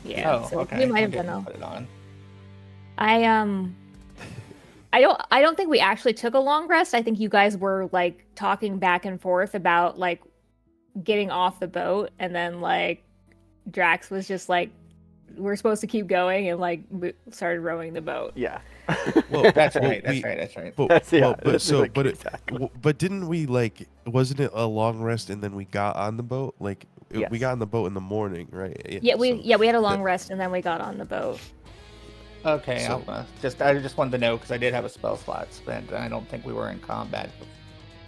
Yeah, Oh, so okay. we might I have done didn't all. put it on. I I don't think we actually took a long rest. I think you guys were like talking back and forth about like getting off the boat, and then like Drax was just like, we're supposed to keep going, and like started rowing the boat. Yeah. Well, That's well, right. That's right. That's right. but That's, yeah, well, but that's so, like but exactly. but didn't we like? Wasn't it a long rest and then we got on the boat? Like Yes. we got on the boat in the morning, right? Yeah, we so had a long that- rest, and then we got on the boat. Okay, So- I just wanted to know because I did have a spell slot spent, and I don't think we were in combat.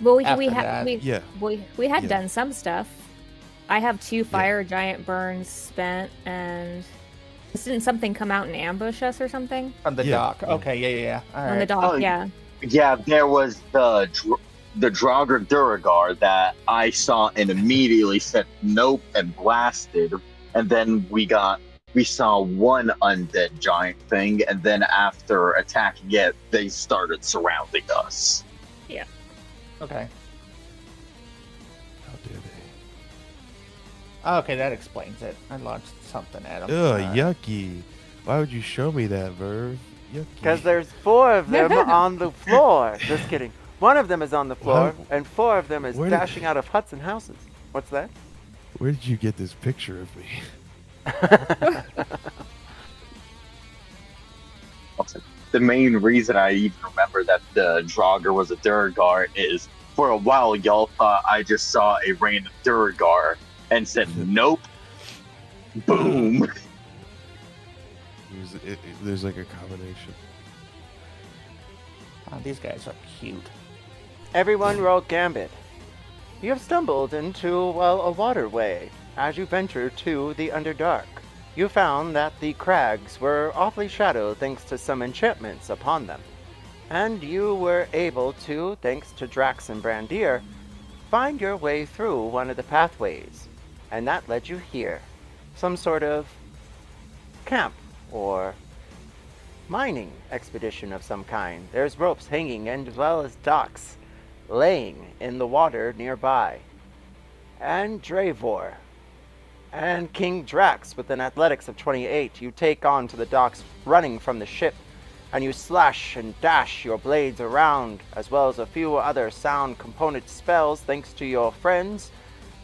Well, we After had that, Yeah. we had Yeah. done some stuff. I have 2 fire giant burns spent, and didn't something come out and ambush us or something From the Yeah, dock. yeah. Okay, yeah. All on the right. dock? Oh, Yeah. Yeah, there was the Draugr Duragar that I saw and immediately said nope and blasted, and then we saw one undead giant thing, and then after attacking it, they started surrounding us. Okay. How dare they? Okay, that explains it. I launched something at him. Ugh, yucky. Why would you show me that, Verve? Yucky. Because there's 4 of them on the floor. Just kidding. One of them is on the floor, How- and 4 of them is Where did- dashing out of huts and houses. What's that? Where did you get this picture of me? Also, the main reason I even remember that the Draugr was a Duragar is for a while y'all thought I just saw a random Duragar and said nope. Boom. There's like a combination. Oh, these guys are cute. Everyone roll Gambit. You have stumbled into, well, a waterway. As you venture to the Underdark, you found that the crags were awfully shadowed thanks to some enchantments upon them. And you were able to, thanks to Drax and Brandir, find your way through one of the pathways. And that led you here. Some sort of camp or mining expedition of some kind. There's ropes hanging and as well as docks laying in the water nearby. And Dravor and King Drax with an athletics of 28, you take on to the docks running from the ship, and you slash and dash your blades around, as well as a few other sound component spells thanks to your friends.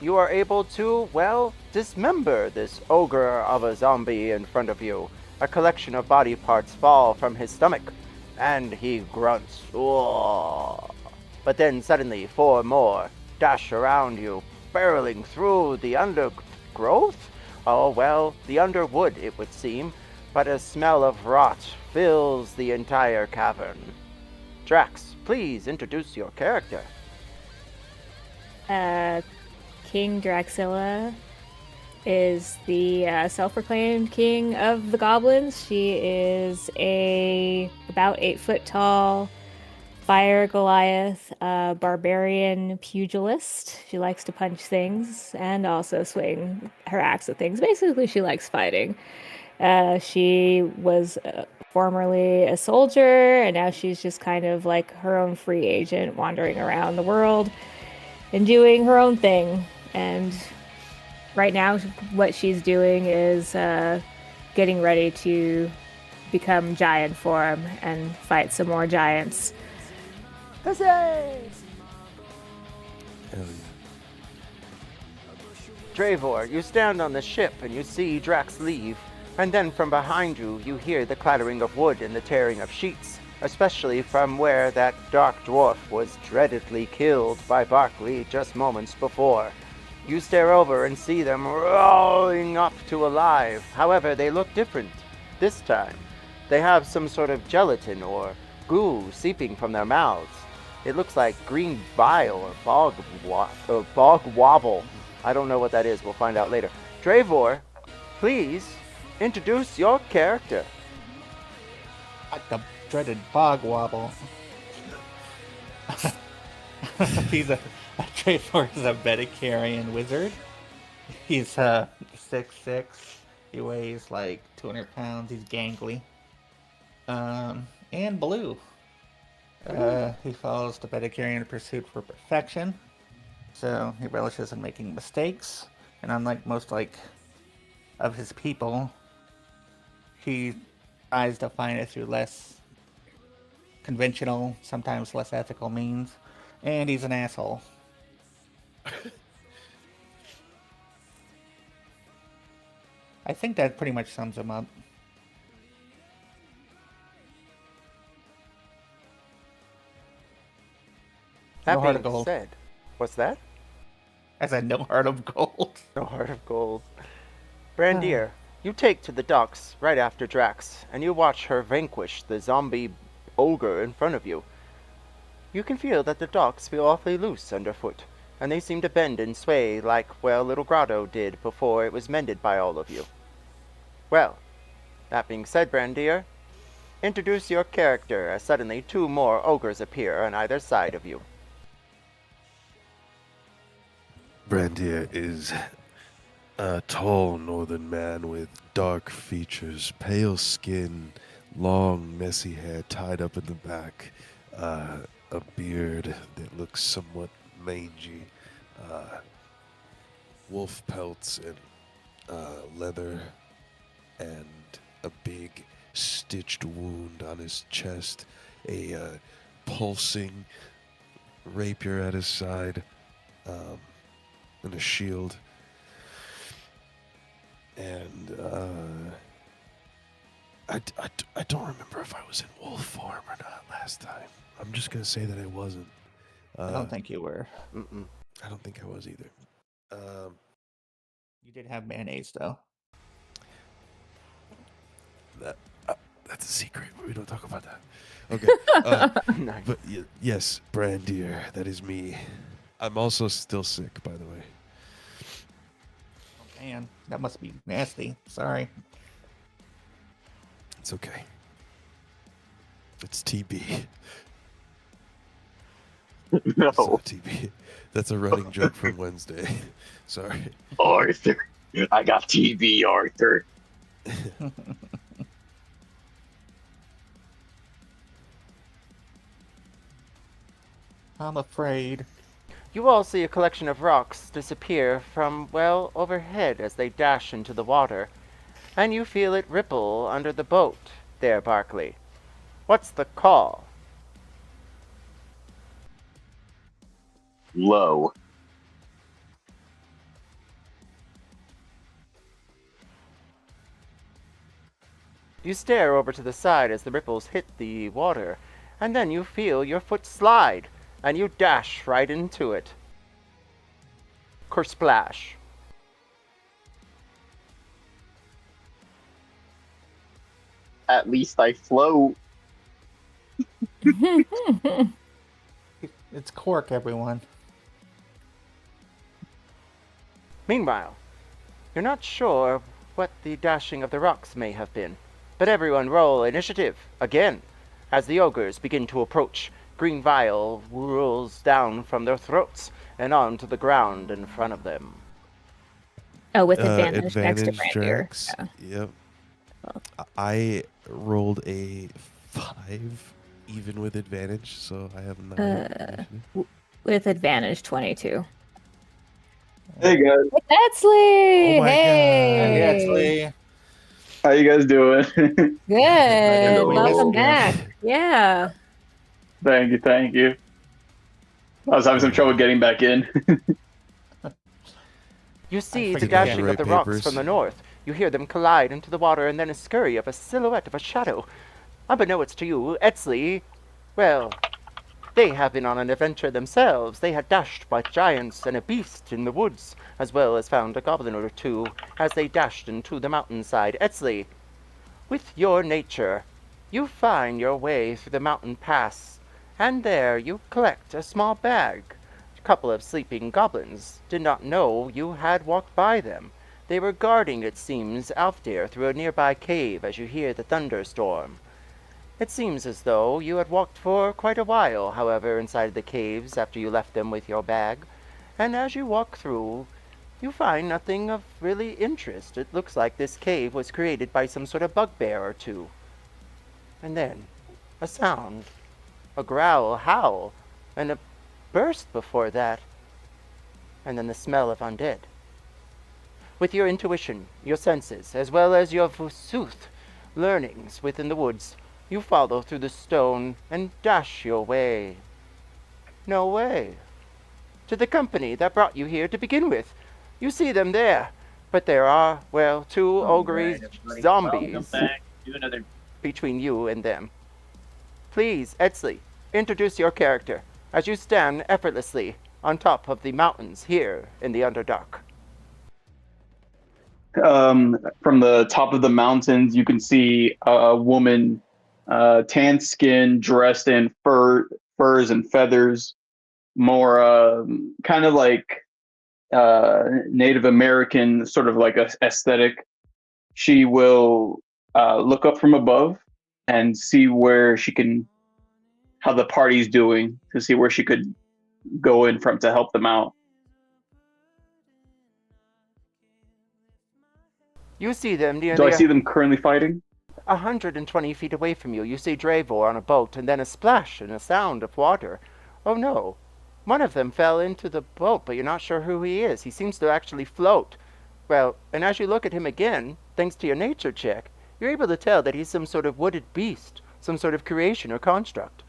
You are able to, well, dismember this ogre of a zombie in front of you. A collection of body parts fall from his stomach, and he grunts. "Whoa." But then suddenly 4 more dash around you, barreling through the undergrowth? Oh, well, the underwood, it would seem, but a smell of rot fills the entire cavern. Drax, please introduce your character. King Draxilla is the self-proclaimed king of the goblins. She is about 8 foot tall fire Goliath, barbarian pugilist. She likes to punch things and also swing her axe at things. Basically, she likes fighting. She was formerly a soldier, and now she's just kind of like her own free agent, wandering around the world and doing her own thing. And right now, what she's doing is getting ready to become giant form and fight some more giants. Huzzah! Hell yeah. Dravor, you stand on the ship and you see Drax leave, and then from behind you, you hear the clattering of wood and the tearing of sheets, especially from where that dark dwarf was dreadedly killed by Barkley just moments before. You stare over and see them rolling up to alive. However, they look different this time. They have some sort of gelatin or goo seeping from their mouths. It looks like green bile or bog wobble. I don't know what that is. We'll find out later. Dravor, please introduce your character. Like the dreaded bog wobble. Dravor is a Medicarian wizard. He's 6'6". He weighs like 200 pounds. He's gangly. And blue. He follows the Medicarian pursuit for perfection. So he relishes in making mistakes. And unlike most of his people, He tries to find it through less conventional, sometimes less ethical means, and he's an asshole. I think that pretty much sums him up. That No heart being of gold. said, what's that? I said no heart of gold. No heart of gold. Brandir, you take to the docks right after Drax, and you watch her vanquish the zombie ogre in front of you. You can feel that the docks feel awfully loose underfoot, and they seem to bend and sway like, well, Little Grotto did before it was mended by all of you. Well, that being said, Brandir, introduce your character as suddenly 2 more ogres appear on either side of you. Brandir is a tall northern man with dark features, pale skin, long, messy hair tied up in the back, a beard that looks somewhat mangy, wolf pelts and leather, and a big stitched wound on his chest, a pulsing rapier at his side, and a shield. And I don't remember if I was in wolf form or not last time. I'm just gonna say that I wasn't. I don't think you were. I don't think I was either. You did have mayonnaise, though. That's a secret. We don't talk about that. Okay. Nice. But yes, Brandir, that is me. I'm also still sick, by the way. Oh, man, that must be nasty. Sorry. It's okay. It's TB. No, It's not TB. That's a running joke from Wednesday. Sorry. Arthur. I got TB, Arthur. I'm afraid. You all see a collection of rocks disappear from, well, overhead as they dash into the water, and you feel it ripple under the boat there, Barkley. What's the call? Low. You stare over to the side as the ripples hit the water, and then you feel your foot slide, and you dash right into it. Kersplash. At least I float. It's cork, everyone. Meanwhile, you're not sure what the dashing of the rocks may have been, but everyone roll initiative again as the ogres begin to approach. Green vial rolls down from their throats and onto the ground in front of them. Oh, with advantage next to Advantage, Brandir. Drax. Yeah. Yep. I rolled a 5, even with advantage, so I have 9. initiative. With advantage 22. Hey guys, Exley! Oh my Hey! Hey, actually, how you guys doing? Good. Hello. Welcome Yeah. back. Yeah. Thank you. I was having some trouble getting back in. You see the forget dashing the of the right rocks papers. from the north. You hear them collide into the water and then a scurry of a silhouette of a shadow. Unbeknownst to you, Exley, well, they have been on an adventure themselves. They had dashed by giants and a beast in the woods, as well as found a goblin or two as they dashed into the mountainside. Exley, with your nature, you find your way through the mountain pass, and there you collect a small bag. A couple of sleeping goblins did not know you had walked by them. They were guarding, it seems, Alfhiem through a nearby cave as you hear the thunderstorm. It seems as though you had walked for quite a while, however, inside the caves after you left them with your bag, and as you walk through, you find nothing of really interest. It looks like this cave was created by some sort of bugbear or two. And then, a sound, a growl, a howl, and a burst before that, and then the smell of undead. With your intuition, your senses, as well as your Vusuth, learnings within the woods, you follow through the stone and dash your way. No way. To the company that brought you here to begin with. You see them there, but there are, well, two ogre zombies between you and them. Please, Edsley, introduce your character as you stand effortlessly on top of the mountains here in the Underdark. From the top of the mountains, you can see a woman, tan skin, dressed in furs and feathers, more kind of like Native American, sort of like a aesthetic. She will look up from above and see how the party's doing, to see where she could go in from to help them out. You see them near Do I see them currently fighting? 120 feet away from you. You see Dravor on a boat, and then a splash and a sound of water. Oh no. One of them fell into the boat, but you're not sure who he is. He seems to actually float. Well, and as you look at him again, thanks to your nature check, you're able to tell that he's some sort of wooded beast, some sort of creation or construct.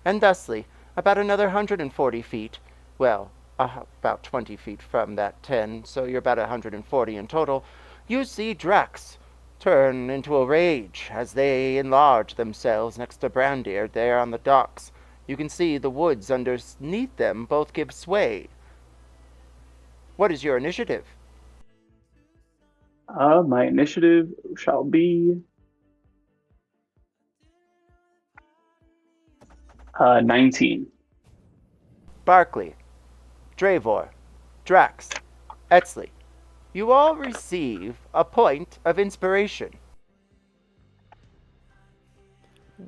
And thusly, about another 140 feet, well, about 20 feet from that 10, so you're about 140 in total, you see Drax turn into a rage as they enlarge themselves next to Brandir there on the docks. You can see the woods underneath them both give sway. What is your initiative? My initiative shall be 19. Barkley, Dravor, Drax, Etsley, you all receive a point of inspiration.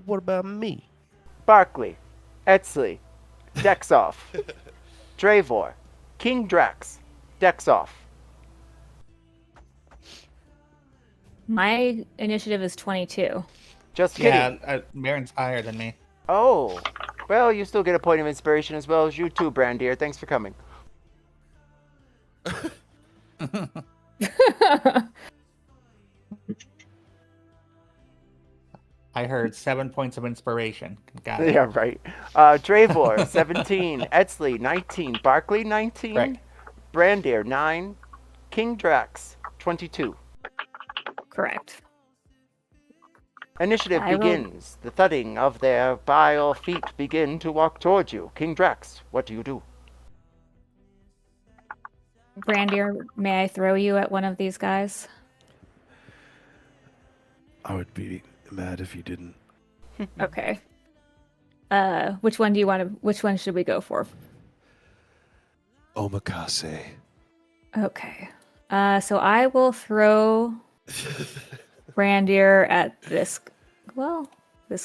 What about me? Barkley, Etsley, decks off. Dravor, King Drax, decks off. My initiative is 22. Just kidding. Yeah, Marin's higher than me. Oh, well, you still get a point of inspiration as well as you too, Brandir. Thanks for coming. I heard 7 points of inspiration. Got it. Yeah, right. Dravor, 17. Etsley, 19. Barkley, 19. Right. Brandir, 9. King Drax, 22. Correct. Initiative I will- begins. The thudding of their vile feet begin to walk towards you. King Drax, what do you do? Brandir, may I throw you at one of these guys? I would be mad if you didn't. Okay. Which one should we go for? Omakase. Okay. So I will throw Brandir at this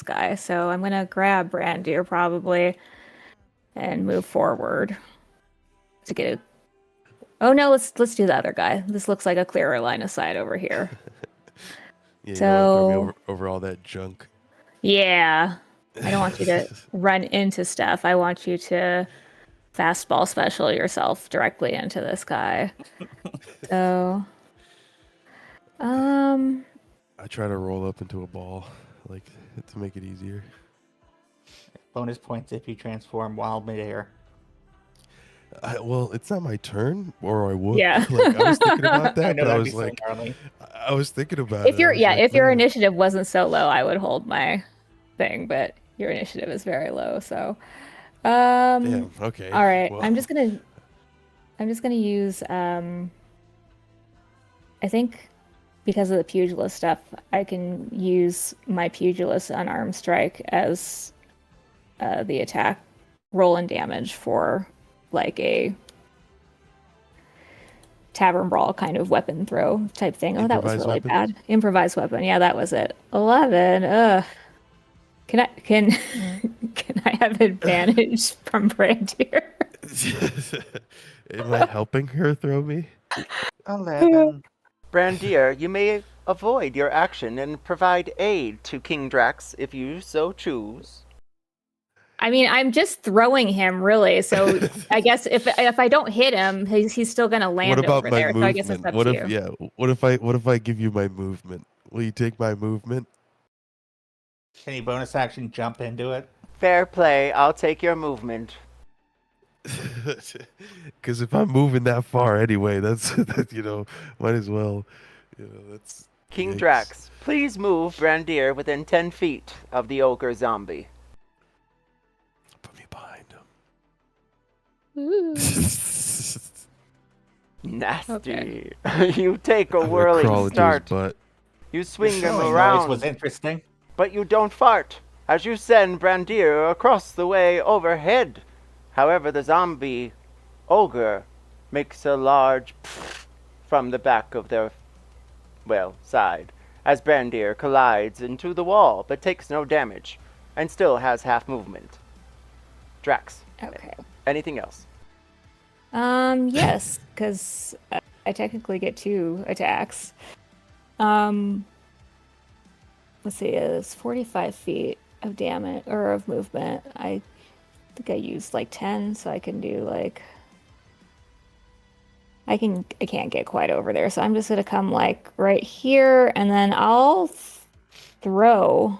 guy. So I'm gonna grab Brandir probably and move forward to get a. Oh no, let's do the other guy. This looks like a clearer line of sight over here. Yeah, So- you don't throw me over all that junk. Yeah. I don't want you to run into stuff. I want you to fastball special yourself directly into this guy. So I try to roll up into a ball, like, to make it easier. Bonus points if you transform while midair. Well, it's not my turn, or I would. Yeah. Like, I was thinking about that, I know but I that'd was be so like, gnarly. I was thinking about if it. your I was like, if your "Man." initiative wasn't so low, I would hold my thing, but your initiative is very low, so Damn, okay. all right. Well, I'm just gonna use I think because of the pugilist stuff, I can use my pugilist unarmed strike as the attack roll and damage for like a tavern brawl kind of weapon throw type thing. Oh, that was Improvised really weapons? bad. Improvised weapon. Yeah, that was it. 11. Ugh. Can can I have advantage from Brandir? Am I helping her throw me? 11. Brandir, you may avoid your action and provide aid to King Drax if you so choose. I mean, I'm just throwing him, really. So I guess if I don't hit him, he's still gonna land What about over my there. So I guess it's movement? up to you. What if I give you my movement? Will you take my movement? Can you bonus action jump into it? Fair play. I'll take your movement. Because if I'm moving that far anyway, that's that might as well. That's King yikes. Drax, please move Brandir within 10 feet of the ogre zombie. Put me behind him. Ooh. Nasty. You take a I'm gonna whirling crawl into his start. butt. You The swing him showing noise around, was interesting. but you don't fart as you send Brandir across the way overhead. However, the zombie ogre makes a large from the back of their, side, as Brandir collides into the wall, but takes no damage, and still has half movement. Drax, Okay. anything else? Yes, because I technically get 2 attacks. Let's see, it's 45 feet of damage or of movement. I think I used like 10, so I can do like I can't get quite over there, so I'm just gonna come like right here, and then I'll throw.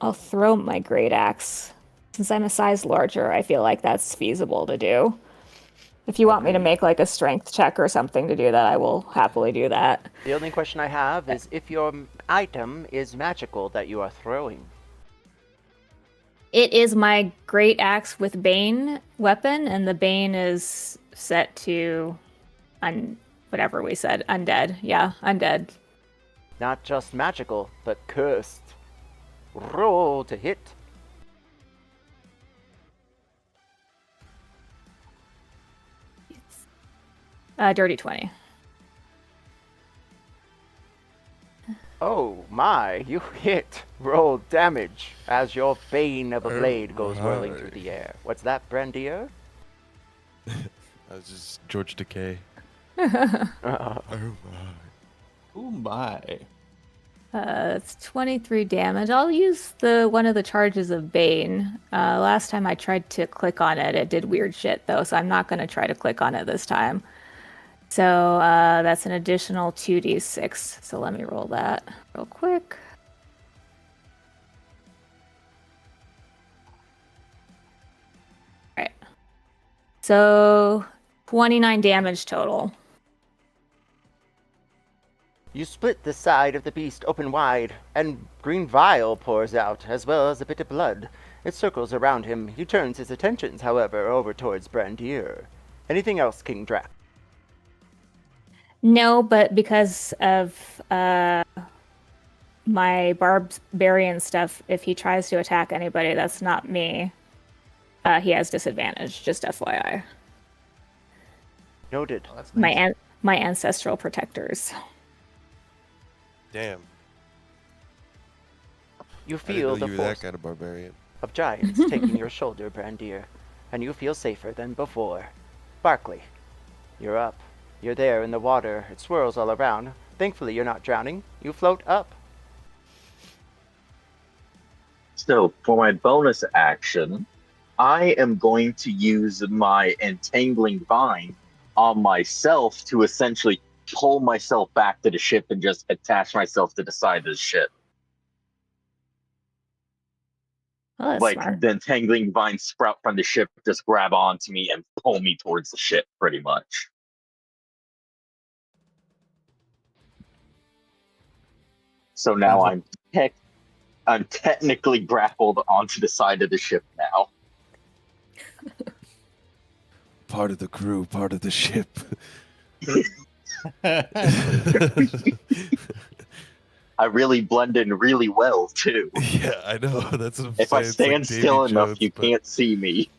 I'll throw my great axe. Since I'm a size larger, I feel like that's feasible to do. If you want me to make like a strength check or something to do that, I will happily do that. The only question I have is if your item is magical that you are throwing. It is my great axe with Bane weapon, and the Bane is set to whatever we said, undead. Yeah, undead. Not just magical, but cursed. Roll to hit. Dirty 20. Oh my, you hit. Roll damage as your bane of a blade goes whirling through the air. What's that, Brandir? I was just George Decay. Ooh my. It's 23 damage. I'll use one of the charges of Bane. Last time I tried to click on it, it did weird shit though, so I'm not going to try to click on it this time. So that's an additional 2d6. So let me roll that real quick. All right. So 29 damage total. You split the side of the beast open wide, and green vial pours out, as well as a bit of blood. It circles around him. He turns his attentions, however, over towards Brandir. Anything else, King Drac? No, but because of my barbarian stuff, if he tries to attack anybody that's not me, he has disadvantage, just FYI. Noted. Oh, that's nice. My ancestral protectors. Damn. You I didn't feel know the you were that force kind of barbarian. of giants taking your shoulder, Brandir, and you feel safer than before. Barkley, you're up. You're there in the water. It swirls all around. Thankfully, you're not drowning. You float up. So for my bonus action, I am going to use my entangling vine on myself to essentially pull myself back to the ship and just attach myself to the side of the ship. Oh, that's Like smart. the entangling vine sprout from the ship, just grab onto me and pull me towards the ship, pretty much. So now I'm technically grappled onto the side of the ship now. Part of the crew, part of the ship. I really blend in really well too. Yeah, I know. That's what I'm If saying. I It's stand like Davy still enough, Jones, you but can't see me.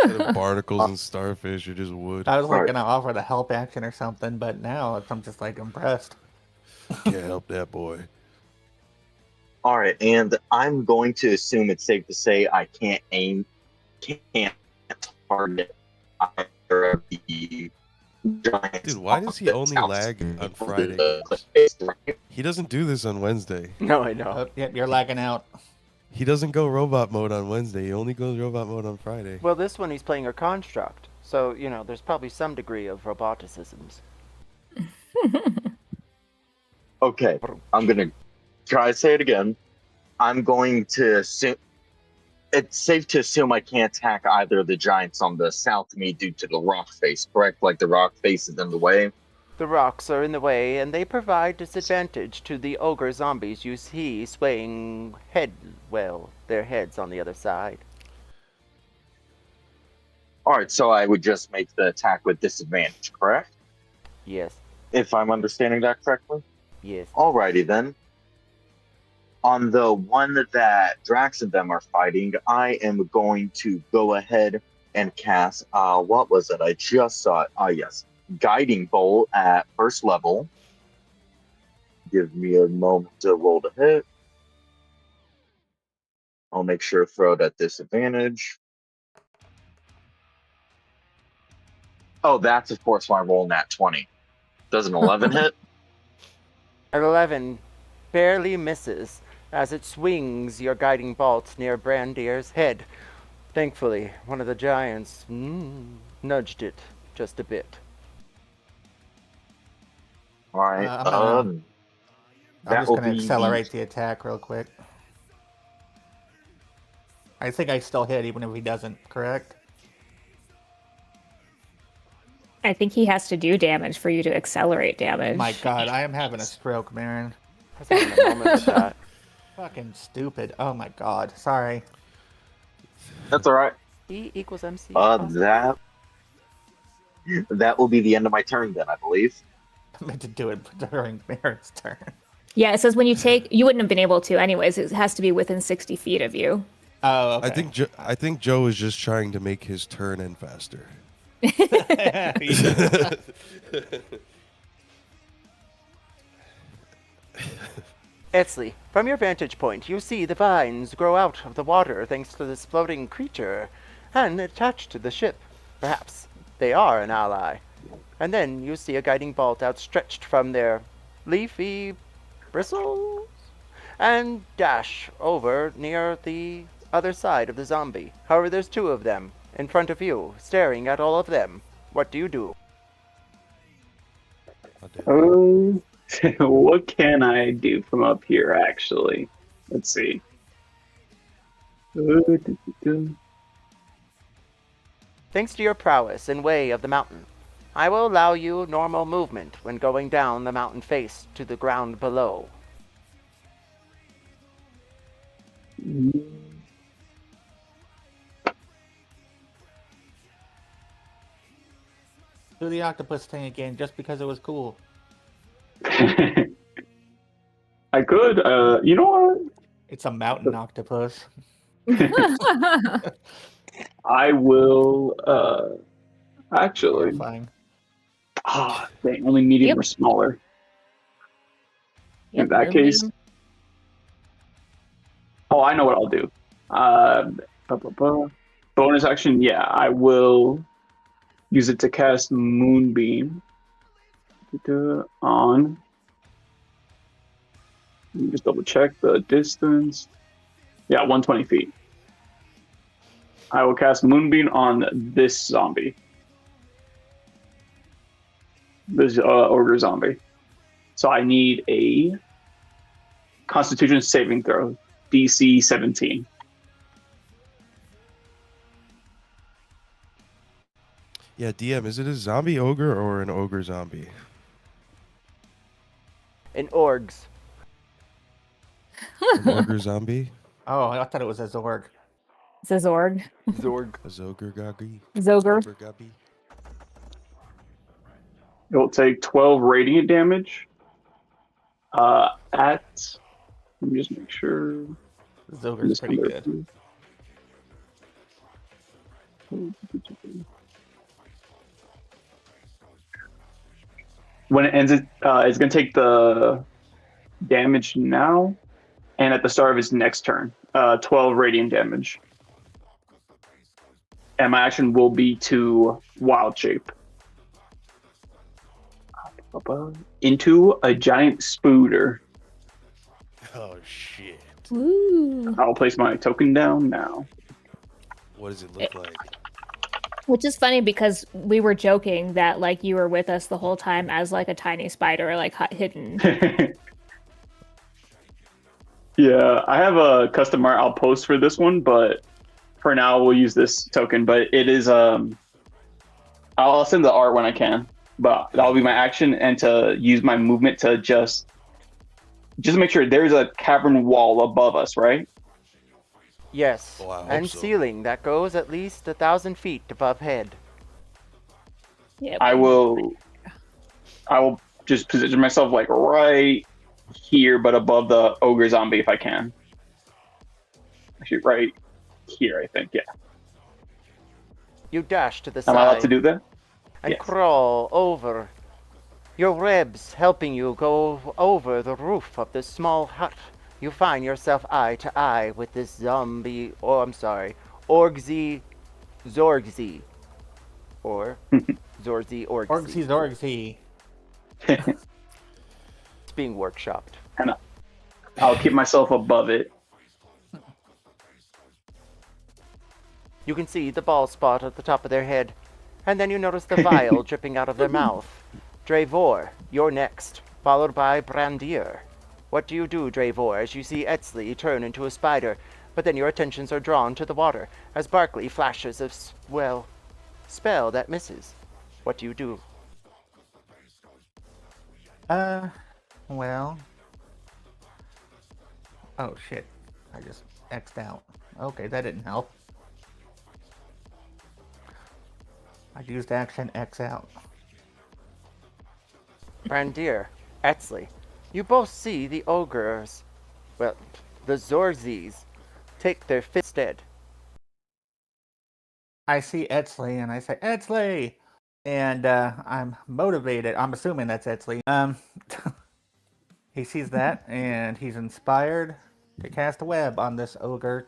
instead of barnacles and starfish, you're just wood. I was like Right. gonna offer the help action or something, but now I'm just like impressed. Can't help that boy. All right, and I'm going to assume it's safe to say I can't target either of the giants. Dude, why does he only lag on Friday games? He doesn't do this on Wednesday. No, I know. Oh, yep, you're lagging out. He doesn't go robot mode on Wednesday. He only goes robot mode on Friday. Well, this one he's playing a construct, so, there's probably some degree of roboticisms. Okay, I'm gonna try to say it again. I'm going to assume it's safe to assume I can't attack either of the giants on the south of me due to the rock face, correct? Like the rock face is in the way. The rocks are in the way, and they provide disadvantage to the ogre zombies you see swaying their heads on the other side. All right, so I would just make the attack with disadvantage, correct? Yes, If I'm understanding that correctly. yes. Alrighty then. On the one that Drax and them are fighting, I am going to go ahead and cast, what was it? I just saw it. Yes. Guiding Bolt at first level. Give me a moment to roll the hit. I'll make sure to throw it at disadvantage. Oh, that's of course why I roll nat 20. Does an 11 hit? An 11 barely misses as it swings your guiding bolt near Brandier's head. Thankfully, one of the giants nudged it just a bit. All right. I'm just will going to be accelerate the attack real quick. I think I still hit even if he doesn't, correct? I think he has to do damage for you to accelerate damage. My god, I am having a stroke, Marin. I was having a moment with that. Fucking stupid. Oh my god. Sorry. That's all right. E equals MC. That will be the end of my turn then, I believe. I meant to do it during Marin's turn. Yeah, it says when you take, you wouldn't have been able to anyways. It has to be within 60 feet of you. Oh, okay. I think Joe is just trying to make his turn end faster. Etzli, from your vantage point, you see the vines grow out of the water thanks to this floating creature, and attached to the ship. Perhaps they are an ally. And then you see a guiding bolt outstretched from their leafy bristles, and dash over near the other side of the zombie. However, there's two of them in front of you, staring at all of them. What do you do? What can I do from up here, actually? Let's see. Thanks to your prowess in way of the mountain, I will allow you normal movement when going down the mountain face to the ground below. Do the octopus thing again just because it was cool. I could. You know what? It's a mountain octopus. I will. Actually. Horrifying. Dang, only medium or smaller. In that case. Oh, I know what I'll do. Bonus action, yeah, I will use it to cast Moonbeam on. Let me just double check the distance. Yeah, 120 feet. I will cast Moonbeam on this zombie. This ogre zombie. So I need a Constitution saving throw, DC 17. Yeah, DM, is it a zombie ogre or an ogre zombie? In orgs. An ogre zombie? Oh, I thought it was a Zorg. It's a Zorg. Zorg. A zogre goggy? Zoger. Gubby? It will take 12 radiant damage. Let me just make sure. Zogre's pretty good. When it ends, it's going to take the damage now, and at the start of his next turn, 12 radiant damage. And my action will be to wild shape into a giant spooder. Oh, shit. Ooh. I'll place my token down now. What does it look like? Which is funny because we were joking that like you were with us the whole time as like a tiny spider, like hidden. Yeah, I have a custom art I'll post for this one, but for now we'll use this token. But it is I'll send the art when I can. But that'll be my action and to use my movement to just make sure there's a cavern wall above us, right? Yes, Oh, I hope and so. ceiling that goes at least 1,000 feet above head. Yeah, I will just position myself like right here, but above the ogre zombie if I can. Actually, right here, I think. Yeah. You dash to the Am I allowed to side do that? and Yes. crawl over. Your webs helping you go over the roof of this small hut. You find yourself eye to eye with this zombie, Orgzy Zorgzy. Or Zorzy Orgzy. Orgsy Zorgsy. It's being workshopped. And I'll keep myself above it. You can see the bald spot at the top of their head, and then you notice the vial dripping out of their mouth. Dravor, you're next, followed by Brandir. What do you do, Dravor, as you see Etzli turn into a spider, but then your attentions are drawn to the water as Barkley flashes a spell that misses? What do you do? Well. Oh shit. I just X'd out. Okay, that didn't help. I used action X out. Brandir, Etzli, you both see the ogres, the Zorzis, take their fit stead. I see Etzli and I say, Etzli! And I'm motivated. I'm assuming that's Etzli. He sees that and he's inspired to cast a web on this ogre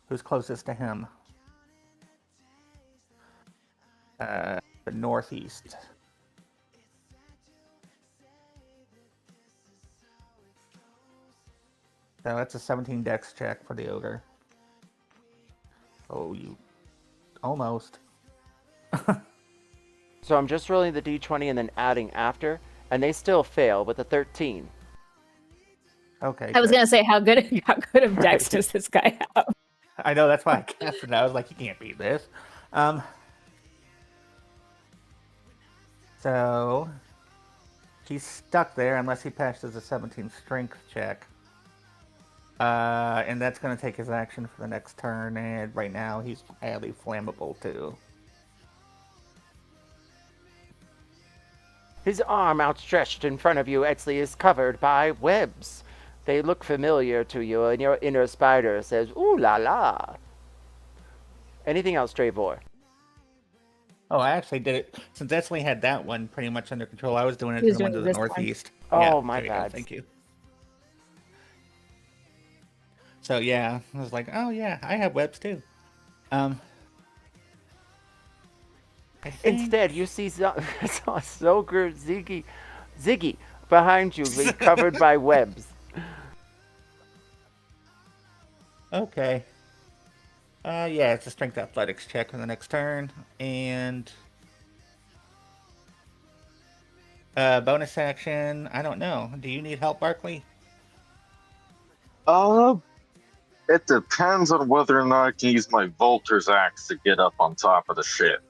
who's closest to him. The northeast. So that's a 17 dex check for the ogre. Oh, you almost. So I'm just rolling the d20 and then adding after, and they still fail with a 13. Okay. I was good. gonna say how good of dex Right. does this guy have? I know, that's why I cast it. I was like, you can't beat this. So he's stuck there unless he passes a 17 strength check. And that's going to take his action for the next turn, and right now he's highly flammable too. His arm outstretched in front of you, Etzli, is covered by webs. They look familiar to you, and your inner spider says, ooh la la. Anything else, Dravor? Oh, I actually did it. Since Esley had that one pretty much under control, I was doing it He to was the one doing to the this one. northeast. Oh, Yeah, my there you go. bad. Thank you. So yeah, I was like, oh yeah, I have webs too. I think... Instead, you see Zoger Ziggy behind you, being covered by webs. Okay. Yeah, it's a strength athletics check for the next turn, and bonus action. I don't know. Do you need help, Barkley? It depends on whether or not I can use my Volter's axe to get up on top of the ship.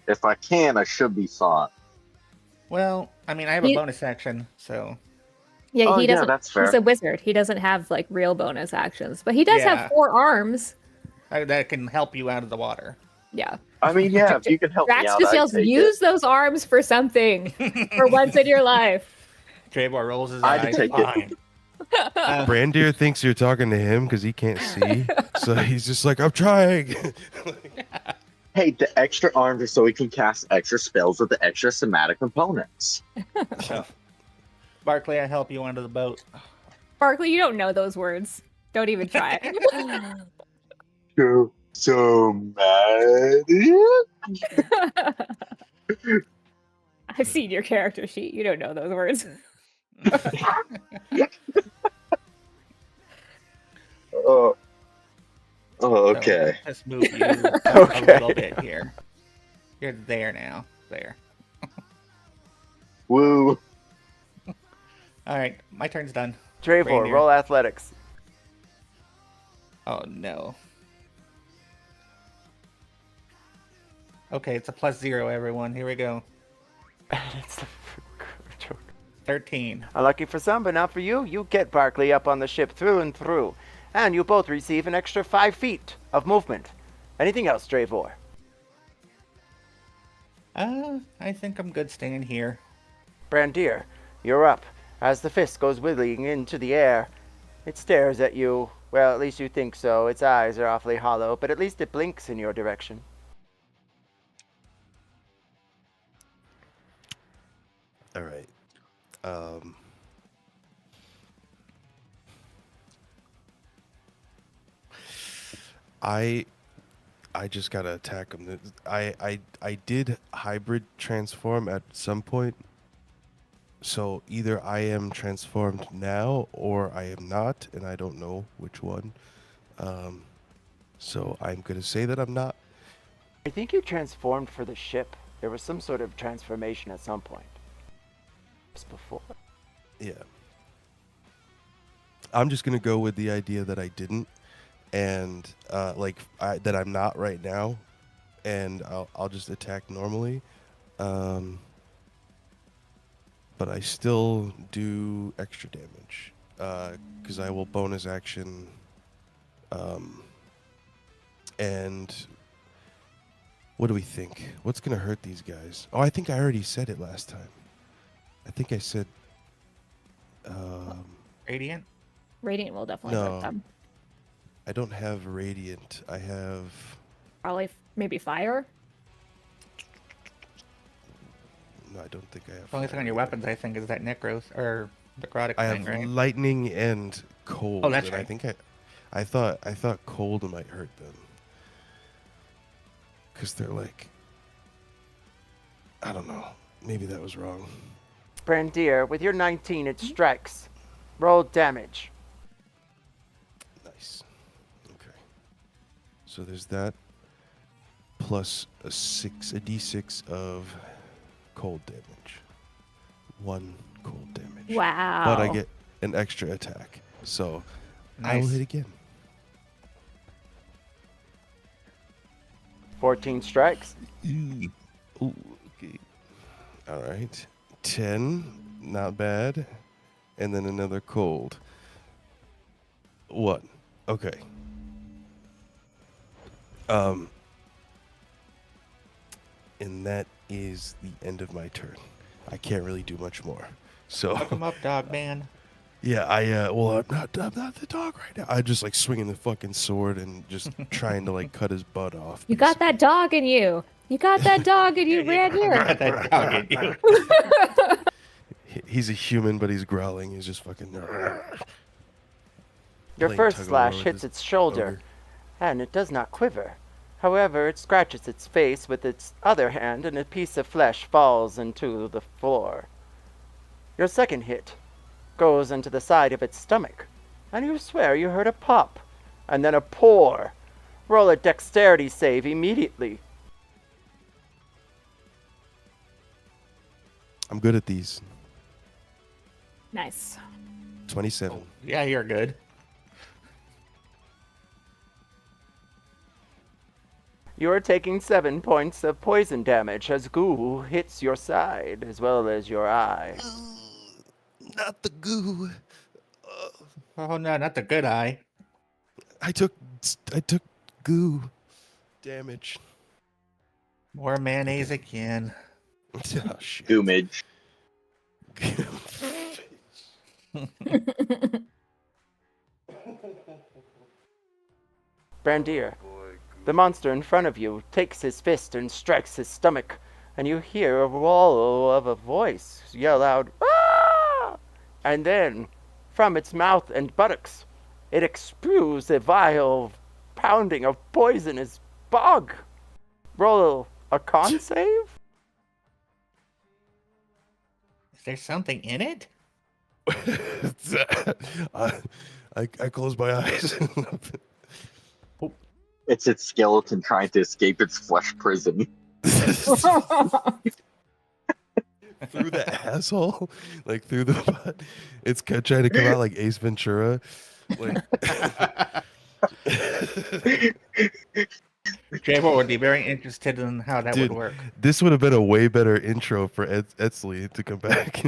If I can, I should be fine. Well, I mean, I have a bonus action, so Yeah, Oh, he yeah, doesn't. that's fair. He's a wizard. He doesn't have like real bonus actions, but he does Yeah. have 4 arms. that can help you out of the water. Yeah. I mean, yeah, if you can help me Drax out, just I'd yells, take use it. those arms for something for once in your life. Trevor rolls his I'd eyes. take it. Fine. Brandir thinks you're talking to him because he can't see. So he's just like, I'm trying. Hey, the extra arms are so we can cast extra spells with the extra somatic components. Barkley, I help you onto the boat. Barkley, you don't know those words. Don't even try. Somatic? I've seen your character sheet. You don't know those words. Oh, okay. So let's move you a little bit here. You're there now. There. Woo. All right, my turn's done. Dravor, Reindeer. roll athletics. Oh no. Okay, it's a +0, everyone. Here we go. It's the 13. Unlucky for some, but not for you. You get Barkley up on the ship through and through. And you both receive an extra 5 feet of movement. Anything else, Dravor? I think I'm good staying here. Brandir, you're up. As the fist goes wiggling into the air, it stares at you. Well, at least you think so. Its eyes are awfully hollow, but at least it blinks in your direction. All right. I just gotta attack him. I did hybrid transform at some point, so either I am transformed now or I am not, and I don't know which one. So I'm gonna say that I'm not. I think you transformed for the ship. There was some sort of transformation at some point. Just before. Yeah. I'm just gonna go with the idea that I didn't, and that I'm not right now, and I'll just attack normally. But I still do extra damage because I will bonus action. And what do we think? What's gonna hurt these guys? Oh, I think I already said it last time. I think I said. Radiant? Radiant will definitely hurt No. them. I don't have radiant. I have. Probably maybe fire. No, I don't think I have. The only thing on your weapons, I think, is that necros or necrotic I thing, have right? lightning and cold. Oh, that's and I right. think I thought cold might hurt them. Because they're like, I don't know. Maybe that was wrong. Brandir, with your 19, it strikes. Roll damage. Nice. Okay. So there's that. Plus a d6 of cold damage. 1 cold damage. Wow. But I get an extra attack. So I will Nice. hit again. 14 strikes. Ooh, okay. All right. 10, not bad. And then another cold. 1. Okay. And that is the end of my turn. I can't really do much more. So Fuck 'em up, dog man. yeah, I'm not the dog right now. I just like swinging the fucking sword and just trying to like cut his butt off. You got that dog in you. You got that dog in you, Brandir. Got that dog in you. He's a human, but he's growling. He's just fucking. Your playing first tug of slash war with hits this its shoulder, ogre. and it does not quiver. However, it scratches its face with its other hand, and a piece of flesh falls into the floor. Your second hit goes into the side of its stomach, and you swear you heard a pop, and then a pour. Roll a dexterity save immediately. I'm good at these. Nice. 27. Yeah, you're good. You are taking 7 points of poison damage as goo hits your side as well as your eye. Not the goo. Oh no, not the good eye. I took goo damage. More mayonnaise again. Oh shit. Goomage. Brandir, the monster in front of you takes his fist and strikes his stomach, and you hear a roll of a voice yell out, "Ah!" And then, from its mouth and buttocks, it spews a vile pounding of poisonous bog. Roll a con save? Is there something in it? I close my eyes. It's its skeleton trying to escape its flesh prison. Through the asshole, like through the butt. It's trying to come out like Ace Ventura. Like, Dravor would be very interested in how that dude, would work. this would have been a way better intro for Etzley to come back.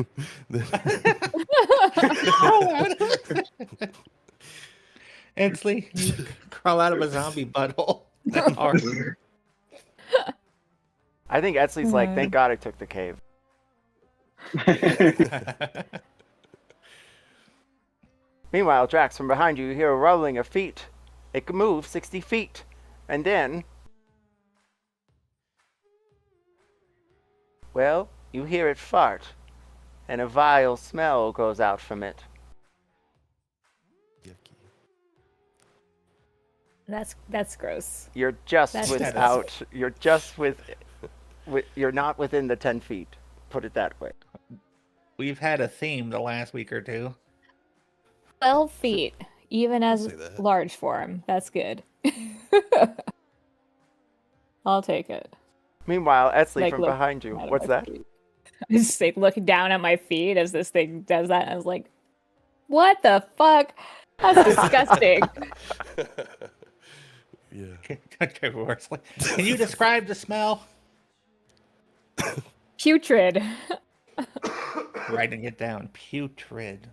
Ensley, you crawl out of a zombie butthole. That's hard. I think Etzley's like, thank God I took the cave. Meanwhile, Drax, from behind you hear a rumbling of feet. It can move 60 feet. And then... well, you hear it fart. And a vile smell goes out from it. Yucky. That's gross. You're just That's without... You're just with... You're not within the 10 feet. Put it that way. We've had a theme the last week or two. 12 feet, even as say that. large form. That's good. I'll take it. Meanwhile, Etzley Like, from look behind you. down at What's my that? feet. I just like looking down at my feet as this thing does that. I was like, what the fuck? That's disgusting. Yeah. Dravor's like, can you describe the smell? Putrid. Writing it down. Putrid.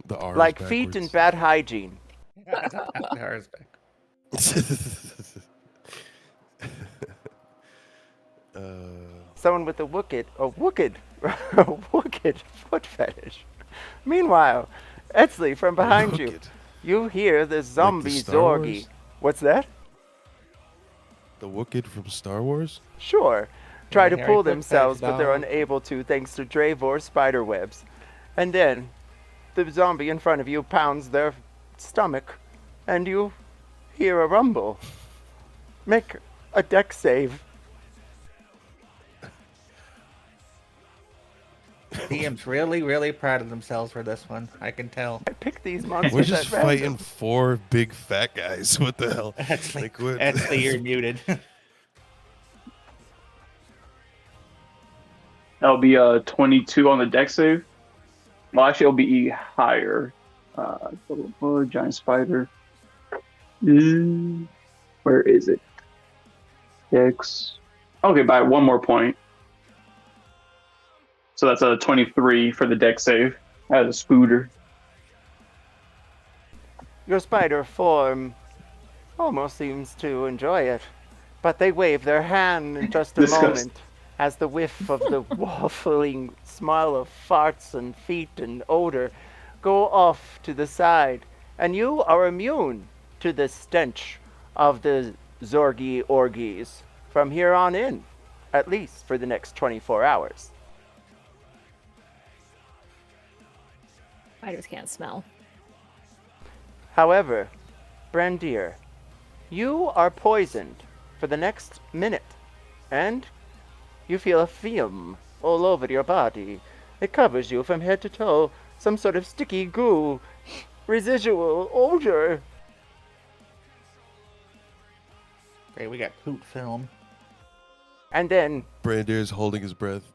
The R's Like feet and backwards. bad hygiene. Ours back. Someone with a wicked foot fetish. Meanwhile, Etzley from behind you, Wicked. you hear the zombie Star Zorgi. Wars? What's that? The Wicked from Star Wars? Sure. Try to Harry pull Potter themselves, but they're dog. unable to thanks to Dravor spider webs. And then, the zombie in front of you pounds their stomach, and you hear a rumble. Make a deck save. DM's really, really proud of themselves for this one. I can tell. I picked these monsters We're just at random. fighting 4 big fat guys. What the hell? Actually, Like, what- actually you're muted. That'll be 22 on the deck save. Well, actually, it'll be higher. Giant spider. Where is it? Dex. Okay, by 1 more point. So that's a 23 for the deck save as a spooter. Your spider form almost seems to enjoy it, but they wave their hand in just a Disgust. moment as the whiff of the waffling smell of farts and feet and odor go off to the side, and you are immune to the stench of the Zorgi orgies from here on in, at least for the next 24 hours. Spiders can't smell. However, Brandir, you are poisoned for the next minute, and you feel a film all over your body. It covers you from head to toe, some sort of sticky goo, residual odor. Great, we got poop film. And then, Brandir is holding his breath.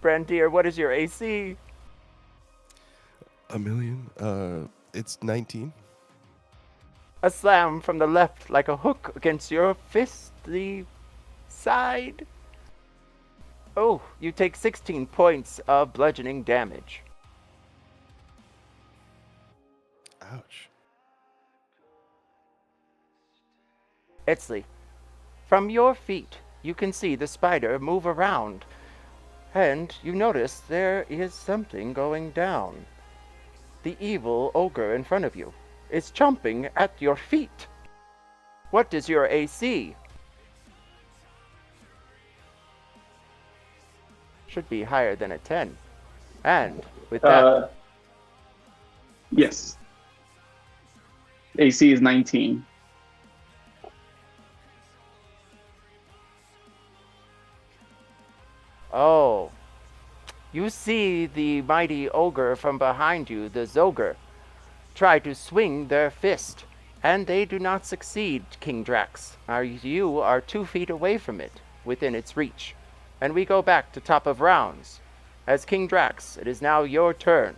Brandir, what is your AC? A million? It's 19. A slam from the left like a hook against your fist, the side. Oh, you take 16 points of bludgeoning damage. Ouch. Etzley, from your feet, you can see the spider move around, and you notice there is something going down. The evil ogre in front of you is chomping at your feet. What is your AC? Should be higher than a 10. And with that, Yes. AC is 19. oh, you see the mighty ogre from behind you, the Zogre, try to swing their fist And they do not succeed, King Drax. You are 2 feet away from it, within its reach. And we go back to top of rounds. As King Drax, it is now your turn.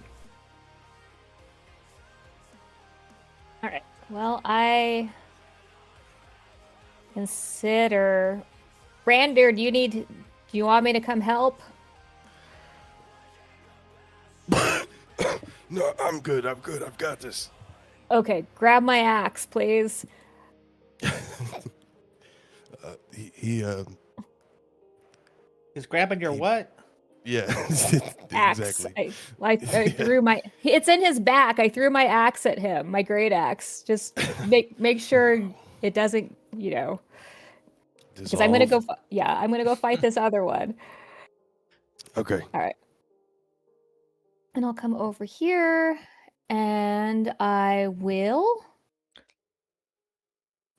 All right. Well, I consider Brander. Do you want me to come help? No, I'm good. I've got this. Okay, grab my axe, please. He He's grabbing your what? yeah, Axe. exactly. I threw my. It's in his back. I threw my axe at him. My great axe. Just make sure it doesn't. Because I'm gonna go. I'm gonna go fight this other one. Okay. All right. And I'll come over here, and I will.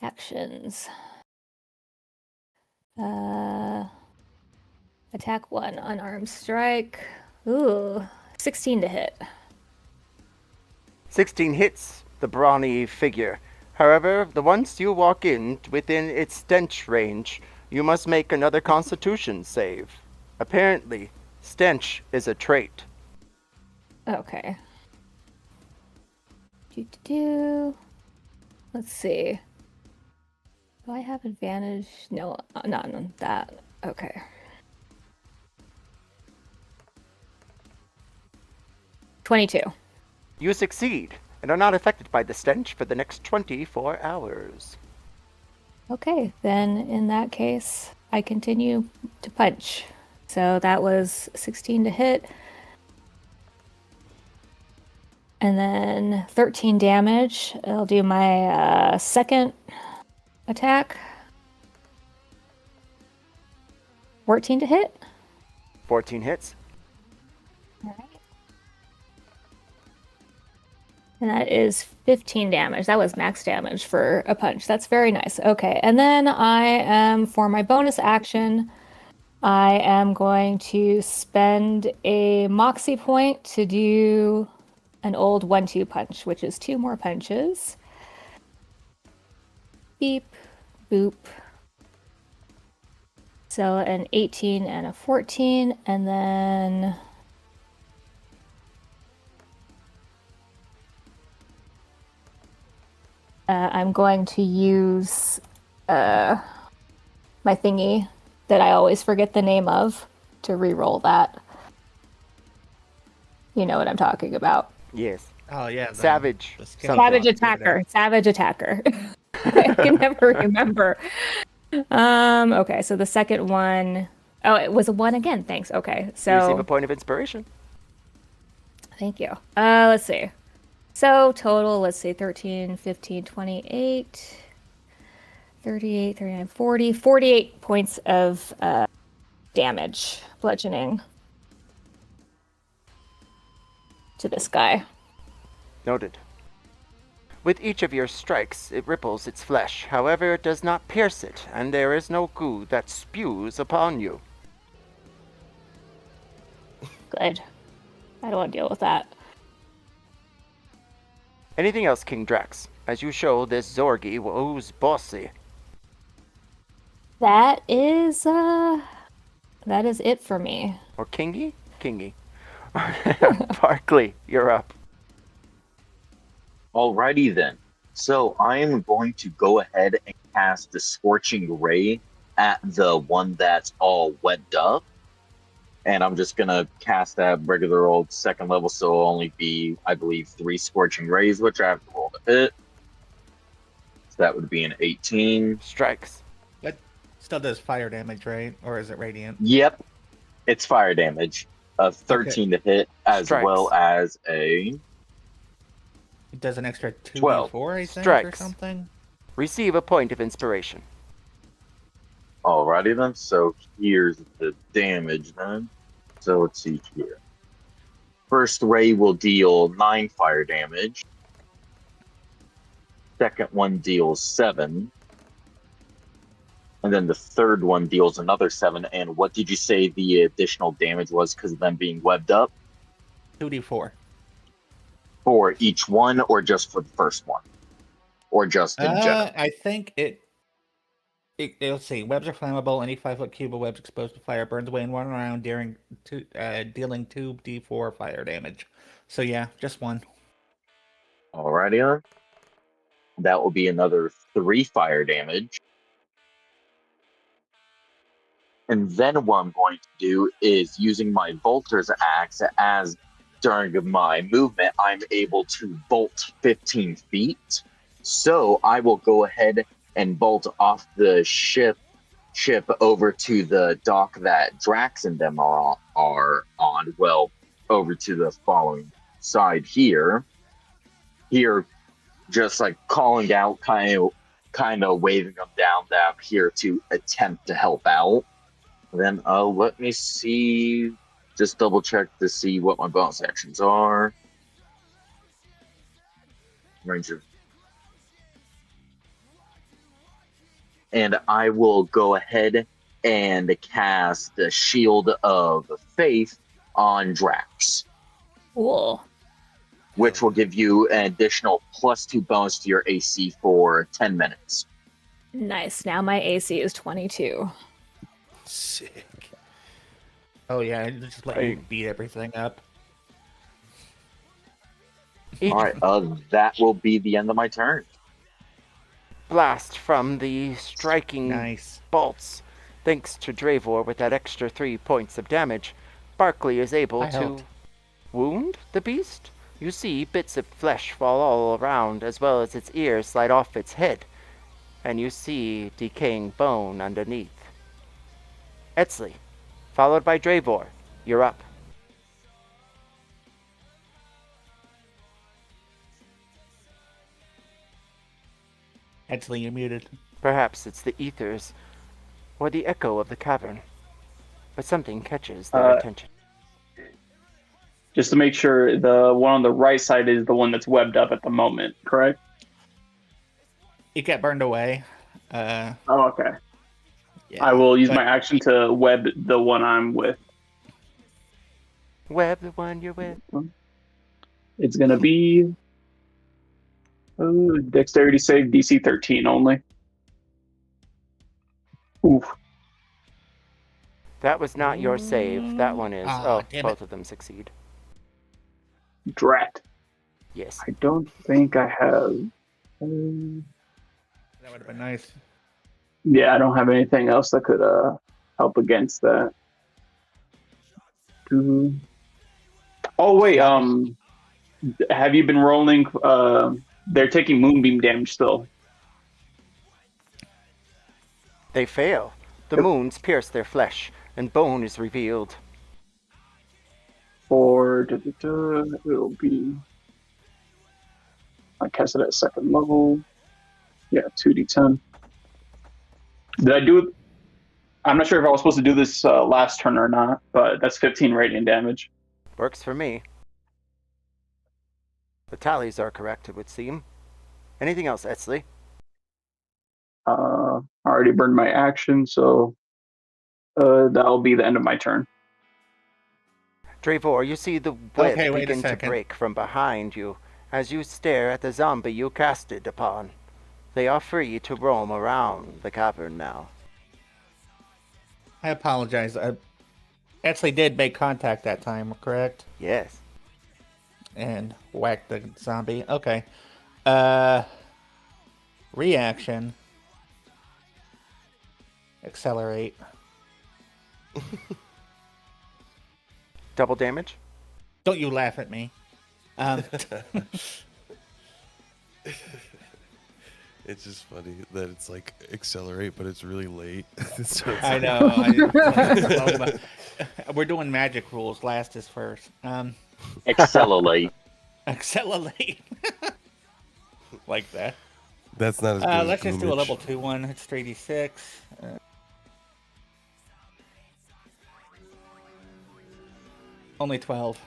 Actions. Attack 1, unarmed strike. Ooh, 16 to hit. 16 hits the brawny figure. However, once you walk in within its stench range, you must make another constitution save. Apparently, stench is a trait. Okay. Let's see. Do I have advantage? No, not on that. Okay. $22. You succeed and are not affected by the stench for the next 24 hours. Okay, then in that case, I continue to punch. So that was 16 to hit. And then 13 damage. I'll do my second attack. 14 to hit. 14 hits. All right. And that is 15 damage. That was max damage for a punch. That's very nice. Okay, and then for my bonus action, I am going to spend a moxie point to do an old 1-2 punch, which is 2 more punches. Beep, boop. So an 18 and a 14, and then I'm going to use my thingy that I always forget the name of to re-roll that. You know what I'm talking about. Yes. Oh yeah, Savage. Savage attacker. Savage attacker. I can never remember. Okay, so the second one. Oh, it was a 1 again. Thanks. Okay, so You receive a point of inspiration. Thank you. Let's see. So total, let's see, 13, 15, 28, 38, 39, 40, 48 points of damage, bludgeoning to this guy. Noted. With each of your strikes, it ripples its flesh. However, it does not pierce it, and there is no goo that spews upon you. Good. I don't want to deal with that. Anything else, King Drax, as you show this Zorgi who's bossy? That is it for me. Or Kingy? Kingy. Barkley, you're up. Alrighty then. So I am going to go ahead and cast the Scorching Ray at the one that's all wet up. And I'm just going to cast that regular old second level, so it'll only be, I believe, 3 Scorching Rays, which I have to roll to hit. So that would be an 18. Strikes. That still does fire damage, right? Or is it radiant? Yep. It's fire damage. 13 to hit, as Strikes. well as a... It does an extra 12. 2d4, I think, or Strikes. something. Receive a point of inspiration. Alrighty then, so here's the damage then. So let's see here. First ray will deal 9 fire damage. Second one deals 7. And then the third one deals another 7. And what did you say the additional damage was because of them being webbed up? 2d4. For each one or just for the first one? or just in general? I think it'll see. Webs are flammable. Any 5-foot cube of webs exposed to fire burns away in 1 round, dealing 2d4 fire damage. So yeah, just one. Alrighty on. That will be another 3 fire damage. And then what I'm going to do is using my Bolter's Axe, as during my movement, I'm able to bolt 15 feet. So I will go ahead and bolt off the ship over to the dock that Drax and them are on. Well, over to the following side here. Here, just like calling out, kind of waving them down that I'm here to attempt to help out. Then let me see, just double check to see what my bonus actions are. Ranger. And I will go ahead and cast the Shield of Faith on Drax, Cool. which will give you an additional +2 bonus to your AC for 10 minutes. Nice. Now my AC is 22. Sick. Oh yeah, just let you beat everything up. All right, that will be the end of my turn. Blast from the striking Nice. bolts. Thanks to Dravor with that extra 3 points of damage, Barkley is able I to helped. wound the beast. You see bits of flesh fall all around, as well as its ears slide off its head, and you see decaying bone underneath. Etzli, followed by Dravor, you're up. Actually, you're muted. Perhaps it's the ethers or the echo of the cavern, but something catches their attention. Just to make sure, the one on the right side is the one that's webbed up at the moment, correct? It got burned away. Oh, okay. Yeah, I will use but- my action to web the one I'm with. Web the one you're with. It's going to be dexterity save DC 13 only. Oof. That was not your save. That one is. Ah, Oh, damn both it. of them succeed. Drat. Yes. I don't think I have. That would have been nice. Yeah, I don't have anything else that could help against that. Oh wait, have you been rolling? They're taking moonbeam damage still. They fail. The Yep. moons pierce their flesh, and bone is revealed. It'll be. I cast it at 2nd level. Yeah, 2d10. Did I do it? I'm not sure if I was supposed to do this last turn or not, but that's 15 radiant damage. Works for me. The tallies are correct, it would seem. Anything else, Etzli? I already burned my action, so that'll be the end of my turn. Dravor, you see the web Okay, wait a begin to second. break from behind you as you stare at the zombie you casted upon. They are free to roam around the cavern now. I apologize. I actually did make contact that time, correct? Yes. And whack the zombie. Okay. Reaction. Accelerate. Double damage? Don't you laugh at me. It's just funny that it's like accelerate, but it's really late. So it's I like- know. We're doing magic rules. Last is first. Accelerate. Accelerate. Like that. That's not as good as Let's just do a Gloomage. level 2 one. It's 3d6. Only 12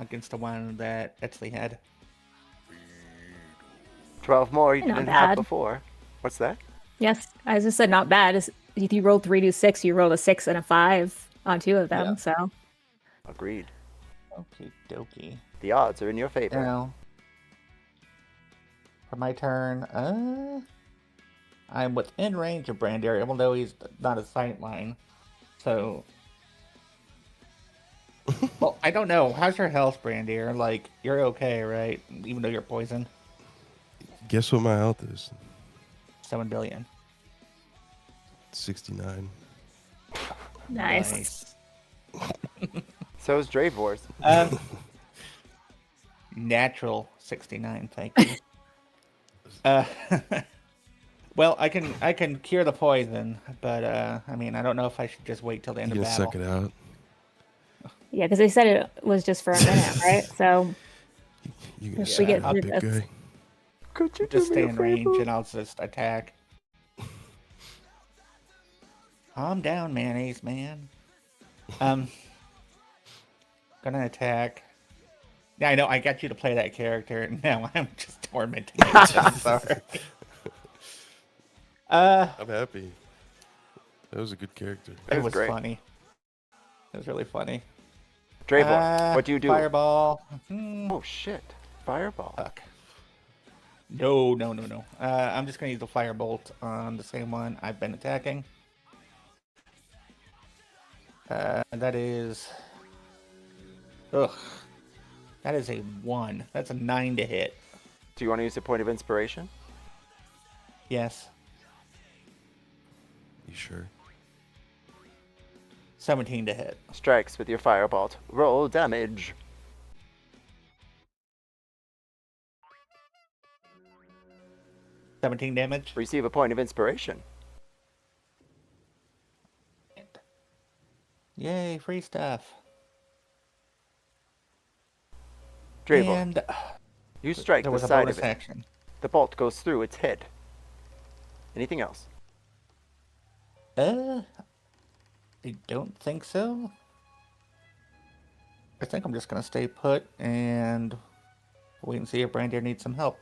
against the one that Etzli had. 12 more you Not didn't have bad. before. What's that? Yes, I just said not bad. If you rolled 3d6, you rolled a 6 and a 5 on 2 of them, Yeah. so. Agreed. Okie dokie. The odds are in your favor. Now, For my turn, I'm within range of Brandir, even though he's not a sight line. So, well, I don't know. How's your health, Brandir? Like, you're okay, right? Even though you're poisoned. Guess what my health is? 7 billion. 69. Nice. So is Dravor's. Natural 69. Thank you. Well, I can cure the poison, but I mean, I don't know if I should just wait till the end You of gotta battle. suck it out. Yeah, because they said it was just for a minute, right? So You gonna If we suck get it out, through big this. guy. Could you Just do stay me a in range favor? and I'll just attack. Calm down, mayonnaise man. Gonna attack. Yeah, I know. I got you to play that character. And now I'm just tormenting you. I'm sorry. I'm happy. That was a good character. That It was was great. funny. It was really funny. Dravor, what do you do? Fireball. Oh shit! Fireball. Fuck. No. I'm just gonna use the firebolt on the same one I've been attacking. That is. Ugh. That is a 1. That's a 9 to hit. Do you want to use a point of inspiration? Yes. You sure? 17 to hit. Strikes with your firebolt. Roll damage. $17 damage. Receive a point of inspiration. Yay, free stuff. Dravor, And you strike there the was a side bonus of it. action. The bolt goes through its head. Anything else? I don't think so. I think I'm just gonna stay put and wait and see if Brandir needs some help.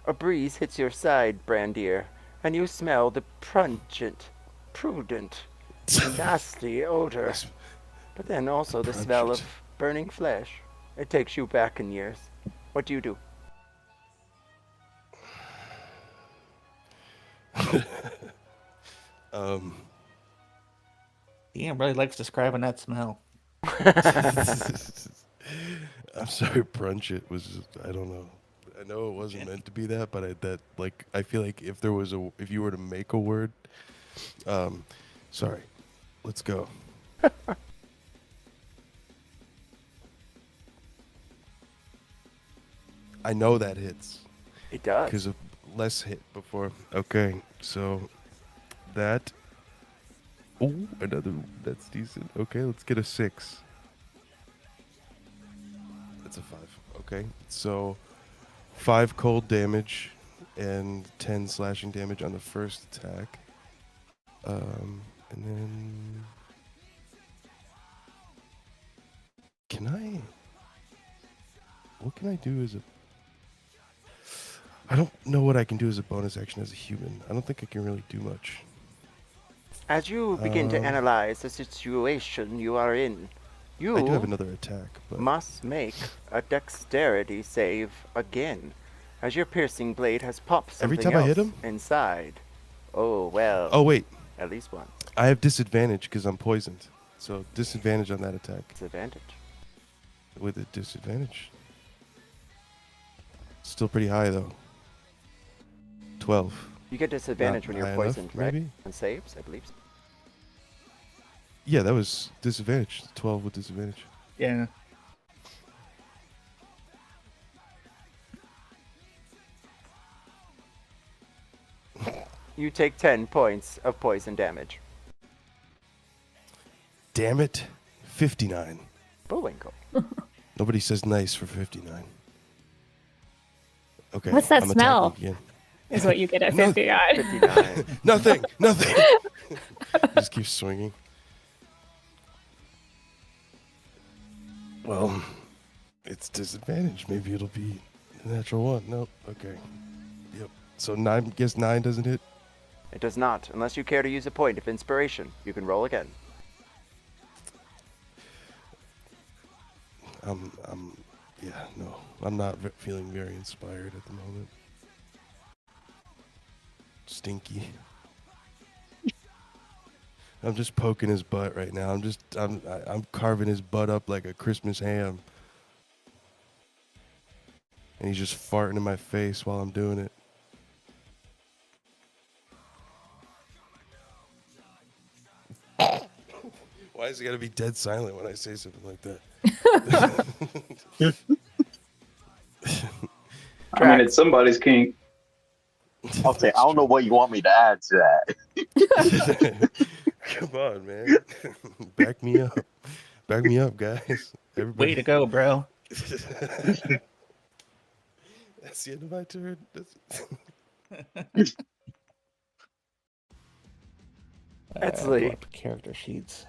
A breeze hits your side, Brandir, and you smell the pungent, prudent, nasty odor. But then also the smell of burning flesh. It takes you back in years. What do you do? Ian really likes describing that smell. I'm sorry, brunch. It was just, I don't know. I know it wasn't meant to be that, but I feel like if you were to make a word, sorry. Let's go. I know that hits It does. because of less hit before. Okay, so that. Oh, another. That's decent. Okay, let's get a 6. That's a 5. Okay, so 5 cold damage and 10 slashing damage on the first attack. And then what can I do as a I don't know what I can do as a bonus action as a human. I don't think I can really do much. As you begin to analyze the situation you are in, you I do have another attack, but must make a dexterity save again, as your piercing blade has popped something Every time I hit else him? inside. Oh, well. oh wait, At least one. I have disadvantage because I'm poisoned. So disadvantage on that attack. Disadvantage. With a disadvantage. Still pretty high though. 12. You get disadvantage Not when you're high enough, poisoned, right? maybe? On saves, I believe. Yeah, that was disadvantage. 12 with disadvantage. Yeah. You take 10 points of poison damage. Damn it. 59. Bullwinkle. Nobody says nice for 59. Okay. What's that I'm smell? attacking again. is what you get at No. 50 odd. 59. Nothing. Just keep swinging. Well, it's disadvantage. Maybe it'll be a natural 1. Nope. Okay. Yep. So 9. Guess 9 doesn't hit. It does not, unless you care to use a point of inspiration. You can roll again. I'm Yeah, no, I'm not feeling very inspired at the moment. Stinky. I'm just poking his butt right now. I'm carving his butt up like a Christmas ham. And he's just farting in my face while I'm doing it. Why is he gotta be dead silent when I say something like that? I mean, it's somebody's king. I'll say, I don't know what you want me to add to that. Come on, man. Back me up. Back me up, guys. Everybody. Way to go, bro. That's the end of my turn. Exley. Character sheets.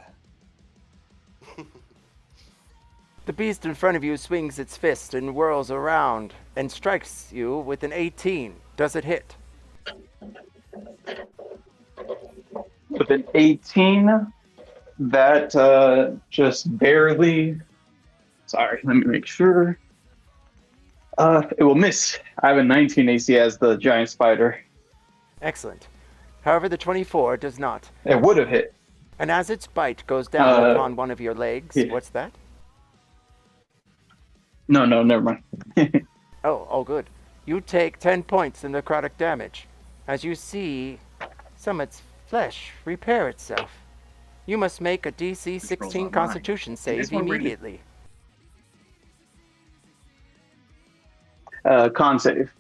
The beast in front of you swings its fist and whirls around and strikes you with an 18. Does it hit? With an 18, that just barely. Sorry, let me make sure. It will miss. I have a 19 AC as the giant spider. Excellent. However, the 24 does not. It would have hit. And as its bite goes down upon one of your legs, yeah. what's that? No, never mind. Oh, good. You take 10 points in necrotic damage as you see some of its flesh repair itself. You must make a DC 16 Constitution save immediately. Con save.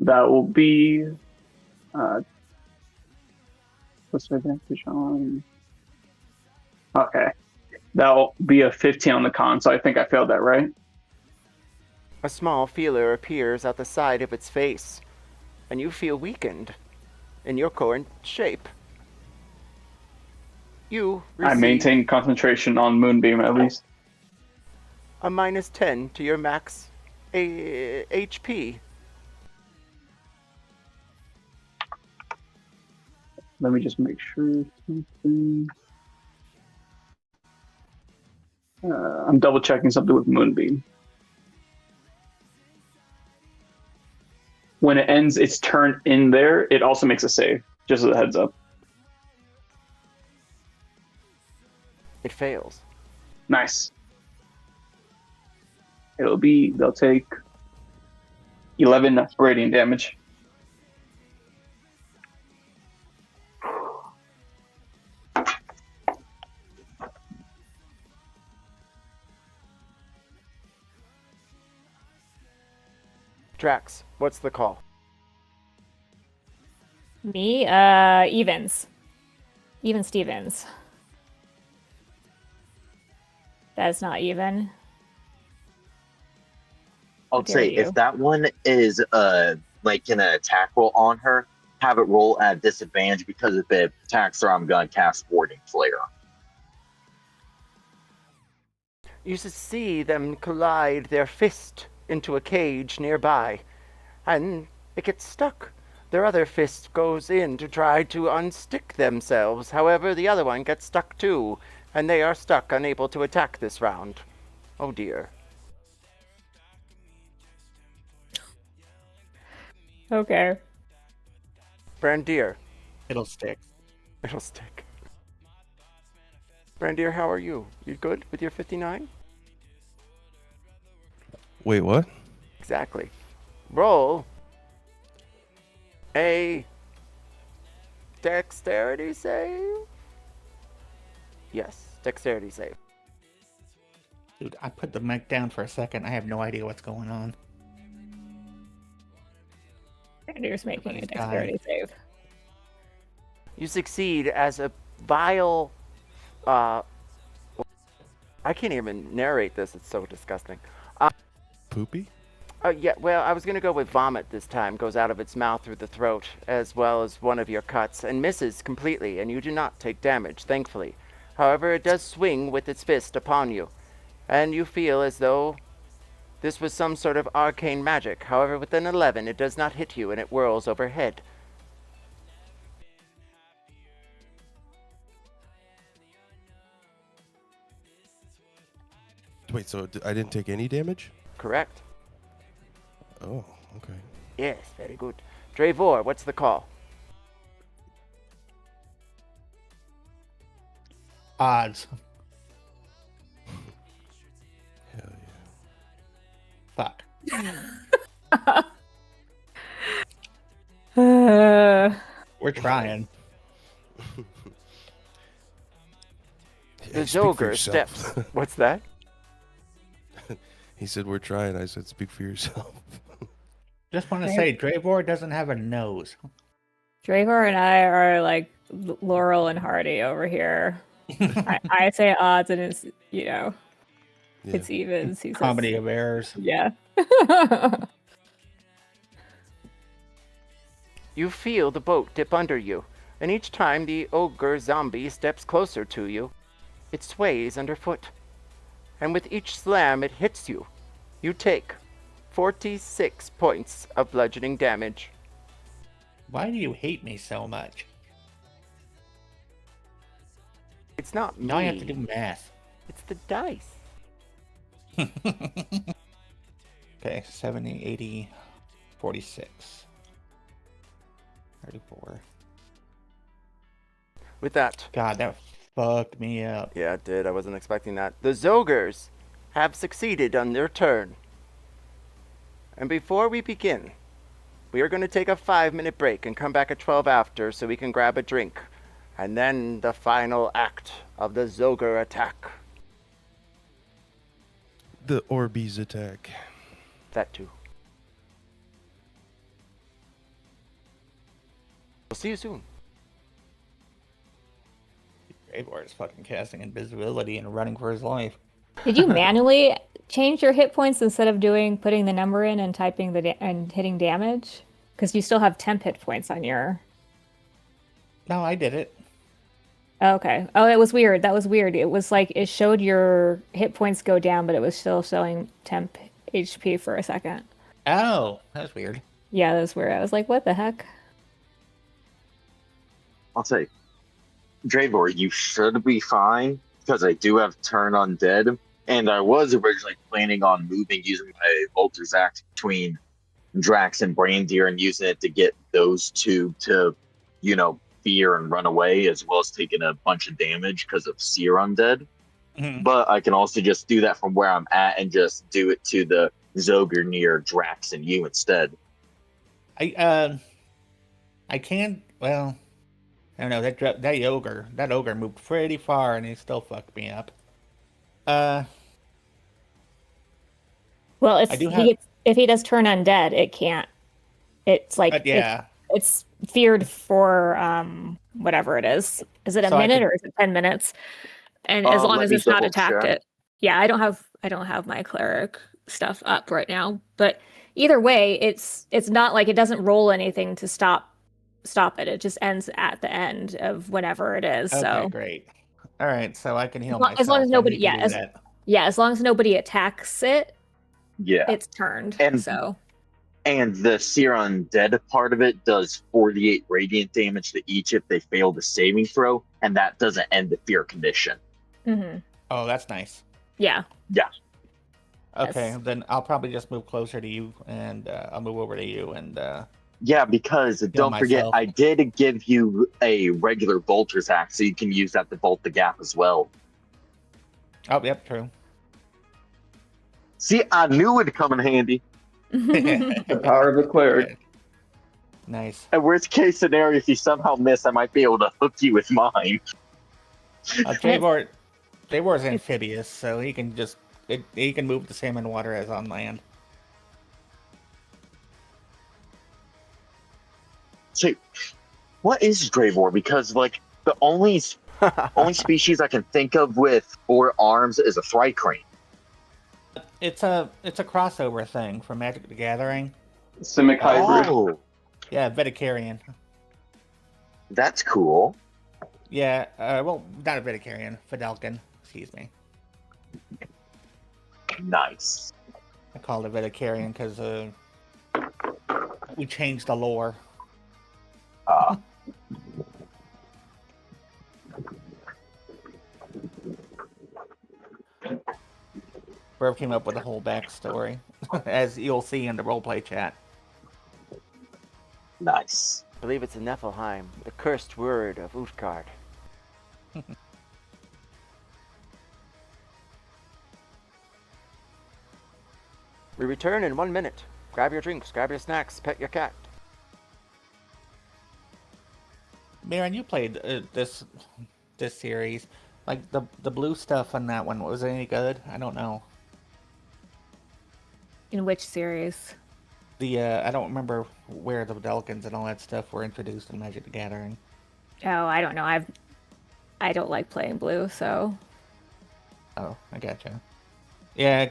That will be. What's the advantage on? Okay. That'll be a 15 on the con, so I think I failed that, right? A small feeler appears at the side of its face, and you feel weakened in your current shape. You receive I maintain concentration on Moonbeam at least. a minus 10 to your max HP. Let me just make sure. I'm double checking something with Moonbeam. When it ends its turn in there, it also makes a save, just as a heads up. It fails. Nice. They'll take 11 radiant damage. Drax, what's the call? Me? Evens. Even Stevens. That is not even. I'll Dare say you. if that one is like an attack roll on her, have it roll at disadvantage because if it attacks her, I'm gonna cast Warding Flare. You see them collide their fist into a cage nearby, and it gets stuck. Their other fist goes in to try to unstick themselves. However, the other one gets stuck too, and they are stuck, unable to attack this round. Oh dear. Okay. Brandir. It'll stick. It'll stick. Brandir, how are you? You good with your 59? Wait, what? Exactly. Roll a dexterity save? Yes, dexterity save. Dude, I put the mic down for a second. I have no idea what's going on. Brandir's making a Everybody's dexterity save. You succeed as a vile... I can't even narrate this, it's so disgusting. Poopy? Yeah, well, I was going to go with vomit this time. Goes out of its mouth through the throat, as well as one of your cuts, and misses completely, and you do not take damage, thankfully. However, it does swing with its fist upon you, and you feel as though this was some sort of arcane magic. However, with an 11, it does not hit you, and it whirls overhead. Wait, so I didn't take any damage? Correct. Oh, okay. Yes, very good. Dravor, what's the call? Odds. Hell yeah. Fuck. We're trying. The Hey, speak for Zogre yourself. steps. What's that? He said, we're trying. I said, speak for yourself. Just want to say, Dravor doesn't have a nose. Dravor and I are like Laurel and Hardy over here. I say odds and it's, Yeah. it's evens. He says, Comedy of errors. yeah. You feel the boat dip under you, and each time the ogre zombie steps closer to you, it sways underfoot. And with each slam it hits you, you take 46 points of bludgeoning damage. Why do you hate me so much? It's not me. Now I have to do math. It's the dice. Okay, 70, 80, 46. 34. With that, God, that fucked me up. yeah, it did. I wasn't expecting that. The Zogres have succeeded on their turn. And before we begin, we are going to take a 5-minute break and come back at 12 after so we can grab a drink. And then the final act of the Zogre attack. The Orbeez attack. That too. We'll see you soon. Dravor is fucking casting invisibility and running for his life. Did you manually change your hit points instead of putting the number in and typing and hitting damage? Because you still have temp hit points on your. No, I did it. Okay. Oh, it was weird. That was weird. It was like it showed your hit points go down, but it was still showing temp HP for a second. Oh, that's weird. Yeah, that was weird. I was like, what the heck? I'll say, Dravor, you should be fine because I do have turn undead, and I was originally planning on moving using my Volter's Axe between Drax and Brandir and using it to get those two to, fear and run away, as well as taking a bunch of damage because of Seer Undead. Mhm. But I can also just do that from where I'm at and just do it to the Zogre near Drax and you instead. I can't. Well, I don't know. That ogre moved pretty far, and he still fucked me up. Well, I do have. if he does turn undead, it can't. It's like Yeah. it's feared for whatever it is. Is it a So I minute could- or is it 10 minutes? And as long Let as me it's not double attacked check. it. Yeah, I don't have my cleric stuff up right now. But either way, it's not like it doesn't roll anything to stop it. It just ends at the end of whenever it is. Okay, So great. All right, so I can heal as long myself. as nobody and you can do that. as long as nobody attacks it, Yeah. it's turned. And- So And the Seer Undead part of it does 48 radiant damage to each if they fail the saving throw, and that doesn't end the fear condition. Oh, that's nice. yeah. Okay, Yes. then I'll probably just move closer to you, and I'll move over to you, and Yeah, because don't forget, myself. I did give you a regular Bolter's Axe, so you can use that to bolt the gap as well. oh, yep, true. See, I knew it'd come in handy. The power of the cleric. Nice. And worst case scenario, if you somehow miss, I might be able to hook you with mine. Dravor's amphibious, so he can he can move the same in water as on land. So, what is Dravor? Because the only species I can think of with 4 arms is a Thrycrane. It's a crossover thing from Magic the Gathering. Simic hybrid. Oh, Yeah, Veticarian. that's cool. Yeah, well, not a Veticarian, Fidelkin. Excuse me. Nice. I called it Veticarian because we changed the lore. Verve came up with a whole backstory, as you'll see in the roleplay chat. Nice. I believe it's in Nilfhiem, the cursed word of Utgard. We return in 1 minute. Grab your drinks, grab your snacks, pet your cat. Maren, you played this series. Like, the blue stuff on that one, was it any good? I don't know. In which series? I don't remember where the Delicans and all that stuff were introduced in Magic the Gathering. Oh, I don't know. I don't like playing blue, so. Oh, I gotcha. Yeah,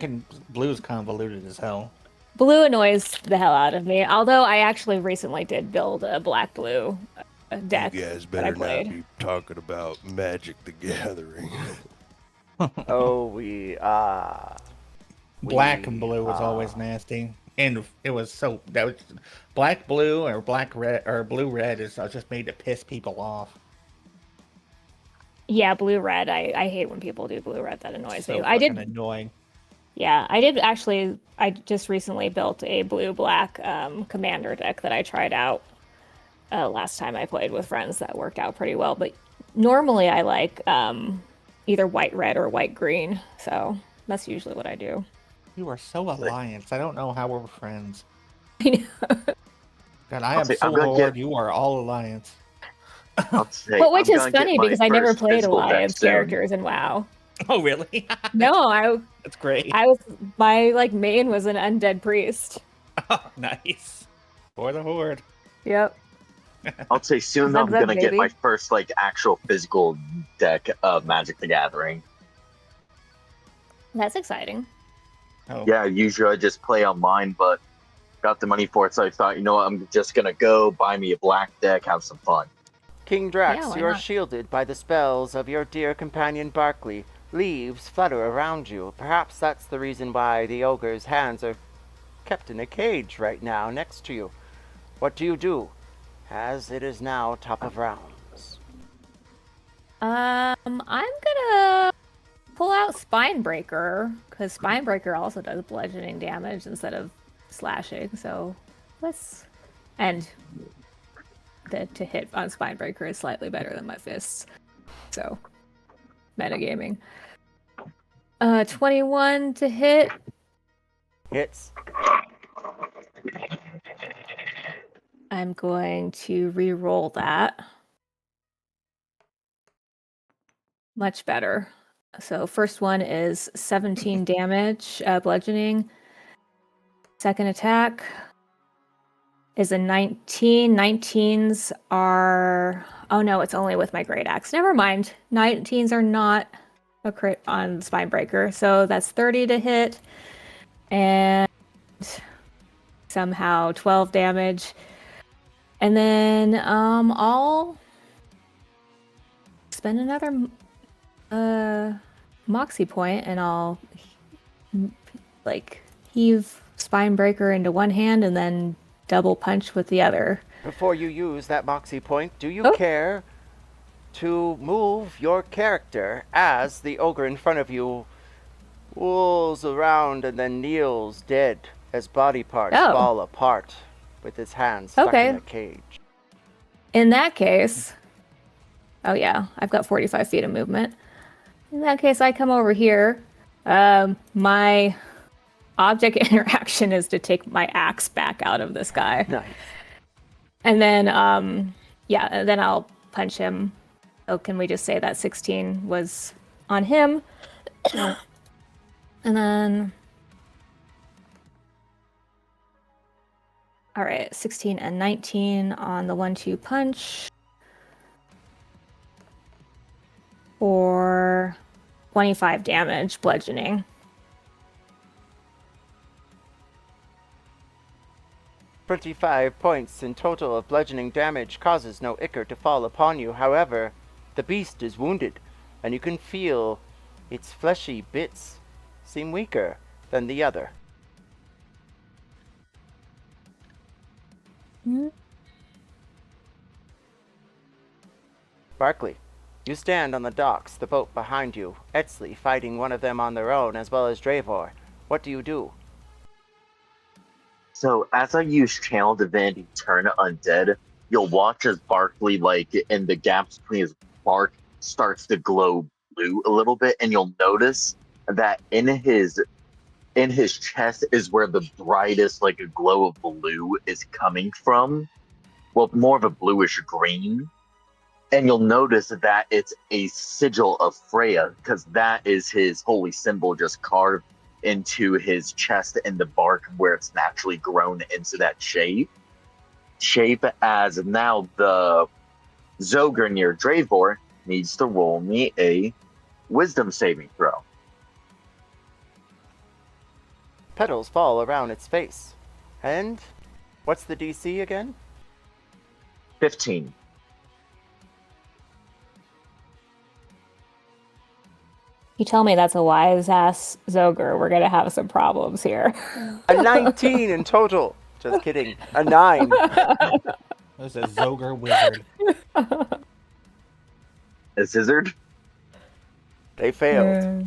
blue's convoluted as hell. Blue annoys the hell out of me. Although I actually recently did build a black-blue deck. You guys that I better not played. be talking about Magic the Gathering. Oh, we are. Black and blue was always nasty, and it was that was black blue or black red or blue red is just made to piss people off. Yeah, blue-red. I hate when people do blue-red. That annoys So me. fucking annoying. Yeah, I did actually. I just recently built a blue-black commander deck that I tried out last time I played with friends. That worked out pretty well. But normally I like either white-red or white-green. So that's usually what I do. You are so alliance. I don't know how we're friends. I know. God, I am so Horde. You are all alliance. But which is funny because I never played alliance characters in WoW. Oh really? No, That's great. My main was an undead priest. Oh, nice. For the Horde. Yep. I'll say soon I'm gonna get my first actual physical deck of Magic the Gathering. That's exciting. Oh. Yeah, usually I just play online, but got the money for it, so I thought, you know what, I'm just gonna go buy me a black deck, have some fun. King Drax, Yeah, why you are not? shielded by the spells of your dear companion Barkley. Leaves flutter around you. Perhaps that's the reason why the ogre's hands are kept in a cage right now next to you. What do you do, as it is now top of rounds? I'm gonna pull out Spinebreaker, because Spinebreaker also does bludgeoning damage instead of slashing, so and to hit on Spinebreaker is slightly better than my fists. So, metagaming. 21 to hit. Hits. I'm going to re-roll that. Much better. So first one is 17 damage, bludgeoning. Second attack is a 19. 19s are... Oh no, it's only with my Great Axe. Never mind. 19s are not a crit on Spinebreaker. So that's 30 to hit. And somehow 12 damage. And then I'll spend another Moxie point, and I'll heave Spinebreaker into one hand and then double punch with the other. Before you use that Moxie point, do you care to move your character as the ogre in front of you wools around and then kneels dead as body parts fall apart with his hands stuck in a cage? In that case, oh yeah, I've got 45 feet of movement. In that case, I come over here. My object interaction is to take my axe back out of this guy. Nice. And then, then I'll punch him. Oh, can we just say that 16 was on him? And then... All right, 16 and 19 on the 1-2 punch. For 25 damage, bludgeoning. "25 points in total of bludgeoning damage causes no ichor to fall upon you. However, the beast is wounded, and you can feel its fleshy bits seem weaker than the other." Barkley, you stand on the docks, the boat behind you, Etzli fighting one of them on their own, as well as Dravor. What do you do? So as I use Channel Divinity Turn Undead, you'll watch as Barkley, like in the gaps between his bark, starts to glow blue a little bit, and you'll notice that in his chest is where the brightest, like a glow of blue, is coming from. Well, more of a bluish green. And you'll notice that it's a sigil of Freya, because that is his holy symbol just carved into his chest and the bark where it's naturally grown into that shape. As now the Zogre near Dravor needs to roll me a wisdom saving throw. Petals fall around its face. And what's the DC again? 15. You tell me that's a wise ass Zogre, we're gonna have some problems here. A 19 in total. Just kidding. A 9. There's a Zogre wizard. A Zizzard? They failed.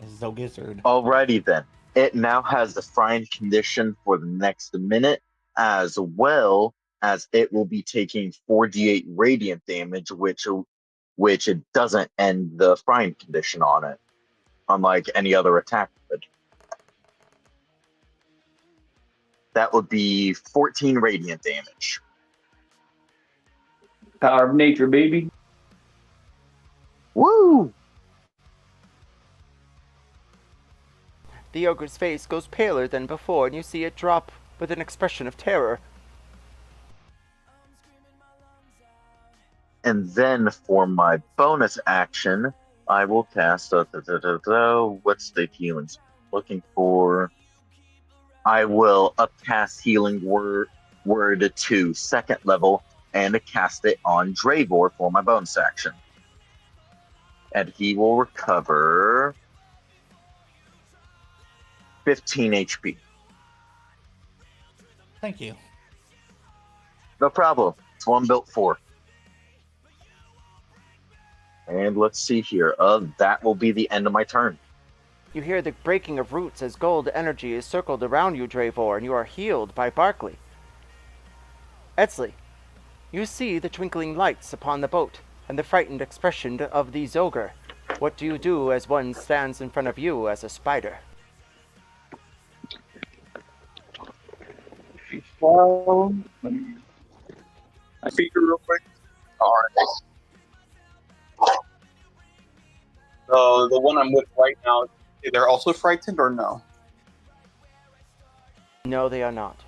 A Zogizard. Alrighty then. It now has the frying condition for the next minute, as well as it will be taking 4d8 radiant damage, which it doesn't end the frying condition on it, unlike any other attack would. That would be 14 radiant damage. Power of nature, baby. Woo! The ogre's face goes paler than before, and you see it drop with an expression of terror. And then for my bonus action, I will cast what's the healing looking for? I will upcast healing word to 2nd level and cast it on Dravor for my bonus action. And he will recover 15 HP. Thank you. No problem. It's one built for. And let's see here. That will be the end of my turn. You hear the breaking of roots as gold energy is circled around you, Dravor, and you are healed by Barkley. Edsley, you see the twinkling lights upon the boat and the frightened expression of the Zogre. What do you do as one stands in front of you as a spider? Let me I figure real quick. All right. The one I'm with right now, they're also frightened or no? No, they are not.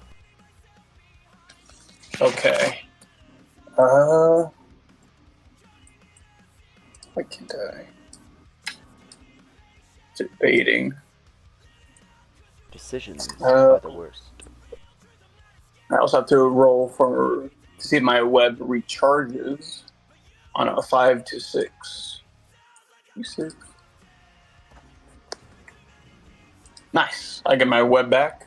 Okay. Why can't I? Debating. Decisions are the worst. I also have to roll to see if my web recharges on a 5 to 6. 6. Nice. I get my web back.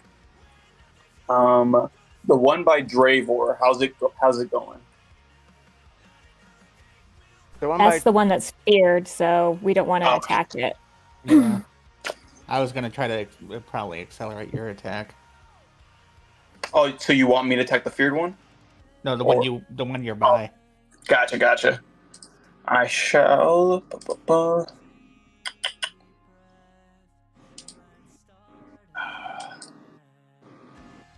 The one by Dravor, how's it going? That's the one that's feared, so we don't want to attack it. Yeah. I was gonna try to probably accelerate your attack. Oh, so you want me to attack the feared one? No, the one you're by. Gotcha. I shall.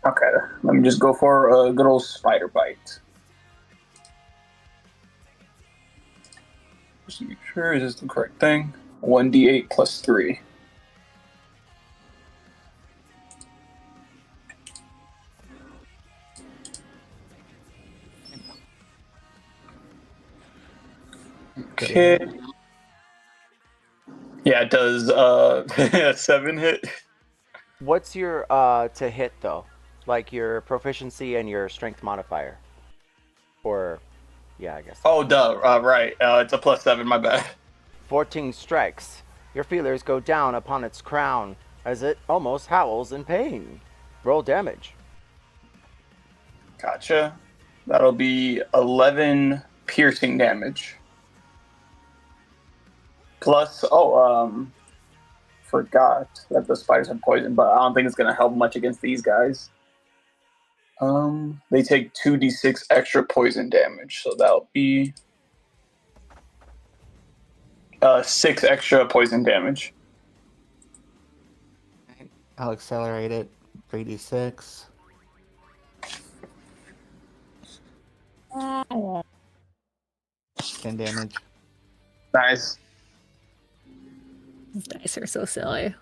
Okay, let me just go for a good old spider bite. Just to make sure, is this the correct thing? 1d8 plus 3. Okay. Yeah, it does 7 hit. What's your to hit though? Like your proficiency and your strength modifier? Or yeah, I guess. Oh, duh. Right. It's a plus 7, my bad. 14 strikes. Your feelers go down upon its crown as it almost howls in pain. Roll damage. Gotcha. That'll be 11 piercing damage. Plus, for forgot that the spiders have poison, but I don't think it's going to help much against these guys. They take 2d6 extra poison damage, so that'll be 6 extra poison damage. I'll accelerate it. 3d6. Oh. 10 damage. Nice. These dice are so silly.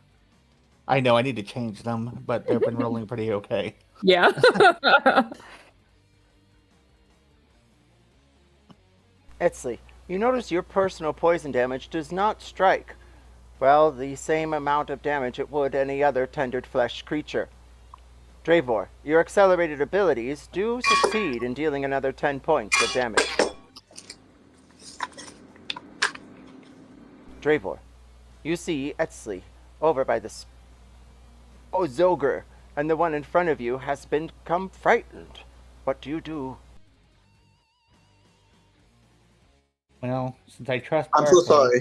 I know I need to change them, but they've been rolling pretty okay. Yeah. Etzli, you notice your personal poison damage does not strike, well, the same amount of damage it would any other tendered flesh creature. Dravor, your accelerated abilities do succeed in dealing another 10 points of damage. Dravor, you see Etzli over by the Zogre, and the one in front of you has become frightened. What do you do? Well, since I trust I'm so Barclay- sorry.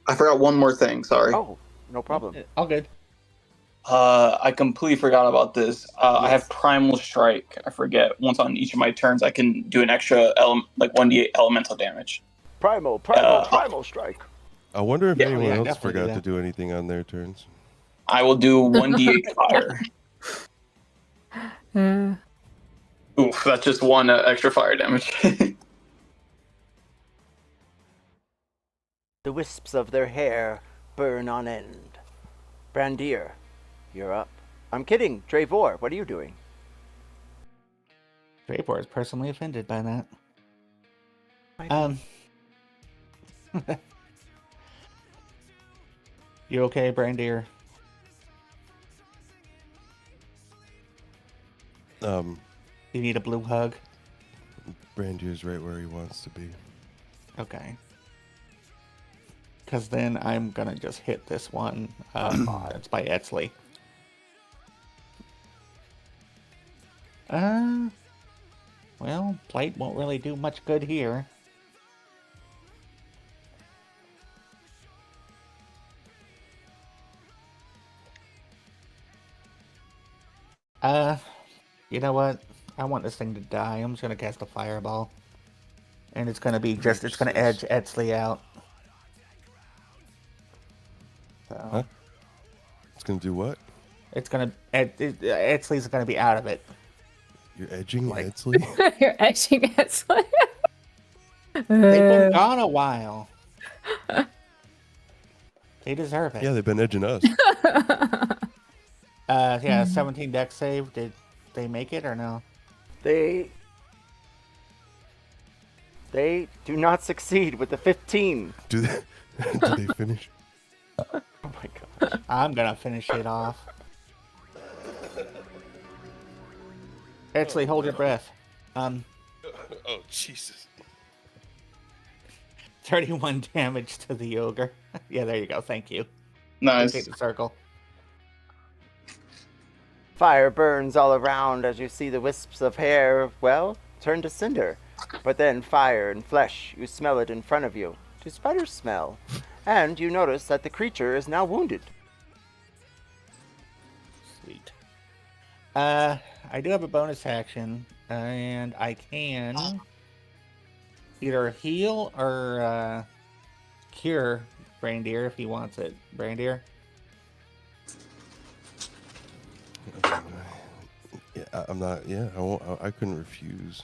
I forgot one more thing. Sorry. Oh, no problem. All good. I completely forgot about this. I have Primal Strike. I forget. Once on each of my turns, I can do an extra 1d8 elemental damage. Primal strike. I wonder if Yeah, anyone yeah, else definitely do forgot to that. do anything on their turns. I will do 1d8 fire. Oof, that's just one extra fire damage. The wisps of their hair burn on end. Brandir, you're up. I'm kidding. Dravor, what are you doing? Dravor is personally offended by that. You okay, Brandir? You need a blue hug? Brandier's right where he wants to be. Okay. Because then I'm gonna just hit this one. It's by Etzli. Well, Blight won't really do much good here. You know what? I want this thing to die. I'm just gonna cast a fireball. And it's gonna be it's gonna edge Etzli out. So, Huh? It's gonna do what? it's gonna, Etzli's gonna be out of it. You're edging Like- Etzli? You're etching it. They've been gone a while. They deserve it. Yeah, they've been edging us. Yeah, 17 dex save. Did they make it or no? They do not succeed with the 15. Do they finish? Oh my gosh. I'm gonna finish it off. Actually, hold your breath. Oh, Jesus. 31 damage to the ogre. Yeah, there you go. Thank you. Nice. Take the circle. Fire burns all around as you see the wisps of hair, well, turn to cinder. But then fire and flesh, you smell it in front of you. Do spiders smell? And you notice that the creature is now wounded. Sweet. I do have a bonus action, and I can either heal or cure Brandir if he wants it. Brandir? Yeah, I'm not. Yeah, I won't. I couldn't refuse.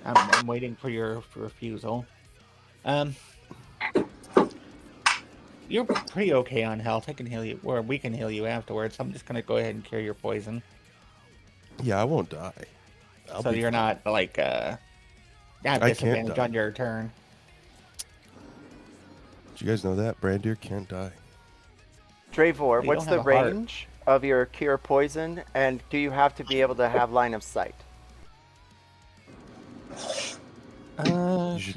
I'm waiting for your refusal. You're pretty okay on health. I can heal you, or we can heal you afterwards. I'm just gonna go ahead and cure your poison, Yeah, I won't die. so you're not like have can't disadvantage die. on your turn. Did you guys know that Brandir can't die? Dravor, You what's don't the have a heart. range of your cure poison, and do you have to be able to have line of sight? You should,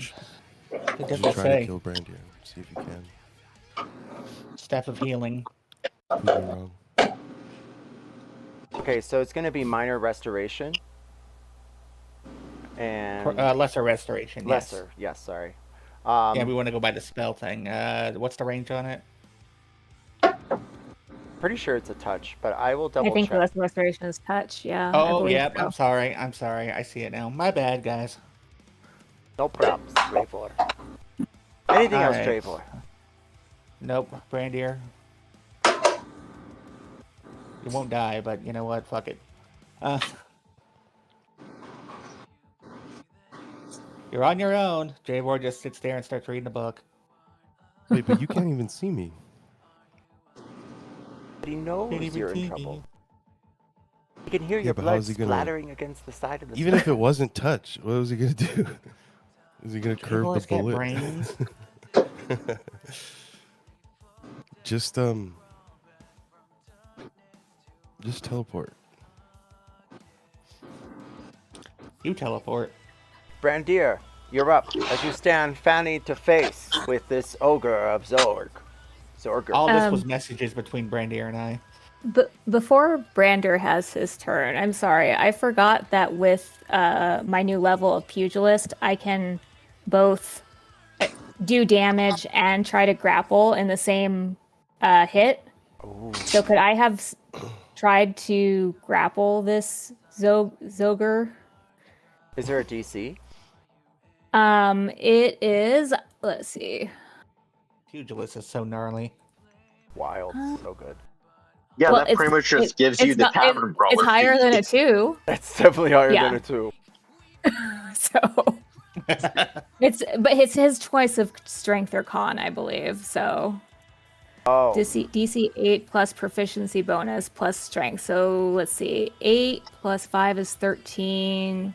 It you doesn't should try to say. kill Brandir. See if you can. Staff of healing. Prove me wrong. Okay, so it's going to be minor restoration. And Lesser restoration. lesser, yes, sorry. Yeah, we want to go by the spell thing. What's the range on it? Pretty sure it's a touch, but I will double I think check. the restoration is touch. Yeah, I Oh, believe yeah. so. I'm sorry. I see it now. My bad, guys. No props, Dravor. Anything else, Alright. Dravor? Nope, Brandier. You won't die, but you know what? Fuck it. You're on your own. Dravor just sits there and starts reading a book. Wait, but you can't even see me. But he knows Can't even you're in see trouble. me. He can hear Yeah, your but how blood is he gonna- splattering against the side of the Even if it wasn't touch, what was he gonna do? Is he gonna curve Dravor's the got bullet? brains. Just teleport. You teleport. Brandier, you're up as you stand fanny to face with this ogre of Zorgr. All this was messages between Brandier and I. But before Brander has his turn, I'm sorry, I forgot that with my new level of pugilist, I can both do damage and try to grapple in the same hit. Ooh. So could I have tried to grapple this Zogre? Is there a DC? It is. Let's see. Pugilist is so gnarly. Wild, so good. Yeah, Well, that pretty much just gives you it's the not- tavern brawler. It's higher than a 2. That's definitely higher Yeah. than a 2. So it's his choice of strength or con, I believe. So Oh, DC 8 plus proficiency bonus plus strength. So let's see, 8 plus 5 is 13.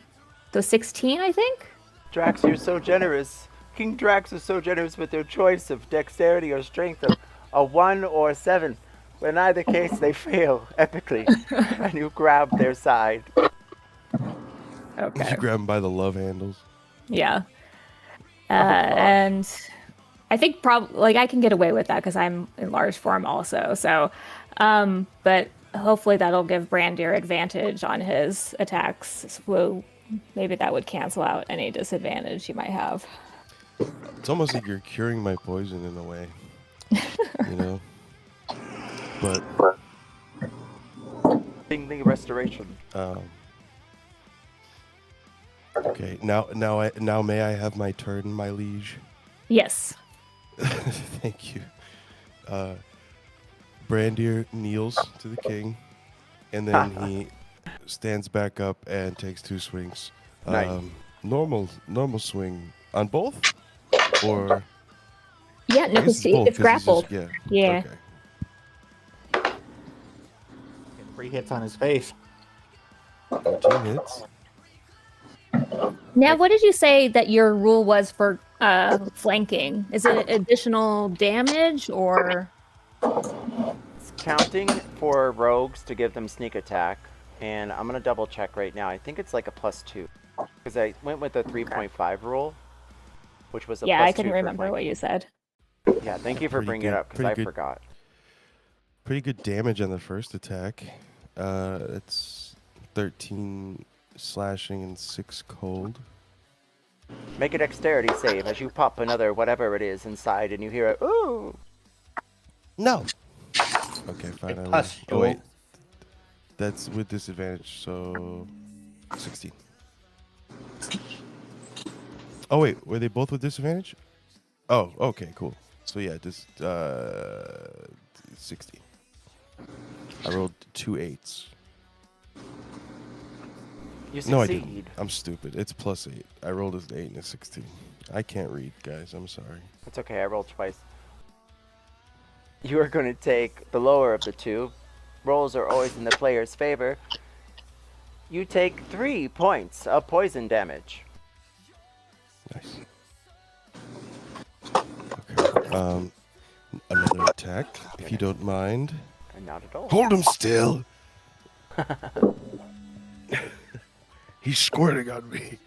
So 16, I think. Drax, you're so generous. King Drax is so generous with their choice of dexterity or strength of a 1 or a 7. But in either case, they fail epically, and you grab their side. Okay. You grab him by the love handles. Yeah. And I think probably I can get away with that because I'm in large form also. So, but hopefully that'll give Brandier advantage on his attacks. So maybe that would cancel out any disadvantage he might have. It's almost like you're curing my poison in a way. You know? But Tingling restoration. okay, now may I have my turn, my liege? Yes. Thank you. Brandier kneels to the king, and then he stands back up and takes 2 swings. Nice. Normal swing on both, or Yeah, no, I guess because both, it's 'cause he's grappled. just- Yeah. Okay. 3 hits on his face. 2 hits. Now, what did you say that your rule was for flanking? Is it additional damage or? It's counting for rogues to give them sneak attack, and I'm gonna double check right now. I think it's like a +2 because I went with the 3.5 rule, which was a Yeah, +2 I couldn't for remember what flanking. you said. Yeah, thank you for Pretty bringing good, it up because pretty I good. forgot. Pretty good damage on the first attack. It's 13 slashing and 6 cold. Make a dexterity save as you pop another whatever it is inside, and you hear a ooh. No. Okay, fine. I will. Plus, Oh wait, that's with disadvantage, so 16. Oh wait, were they both with disadvantage? Oh, okay, cool. So yeah, this 16. I rolled 2 8s. You succeed. No, I didn't. I'm stupid. It's +8. I rolled an 8 and a 16. I can't read, guys. I'm sorry. It's okay. I rolled twice. You are going to take the lower of the two. Rolls are always in the player's favor. You take 3 points of poison damage. Nice. Okay. Another attack, if you don't mind. And not at all. Hold him still. He's squirting on me.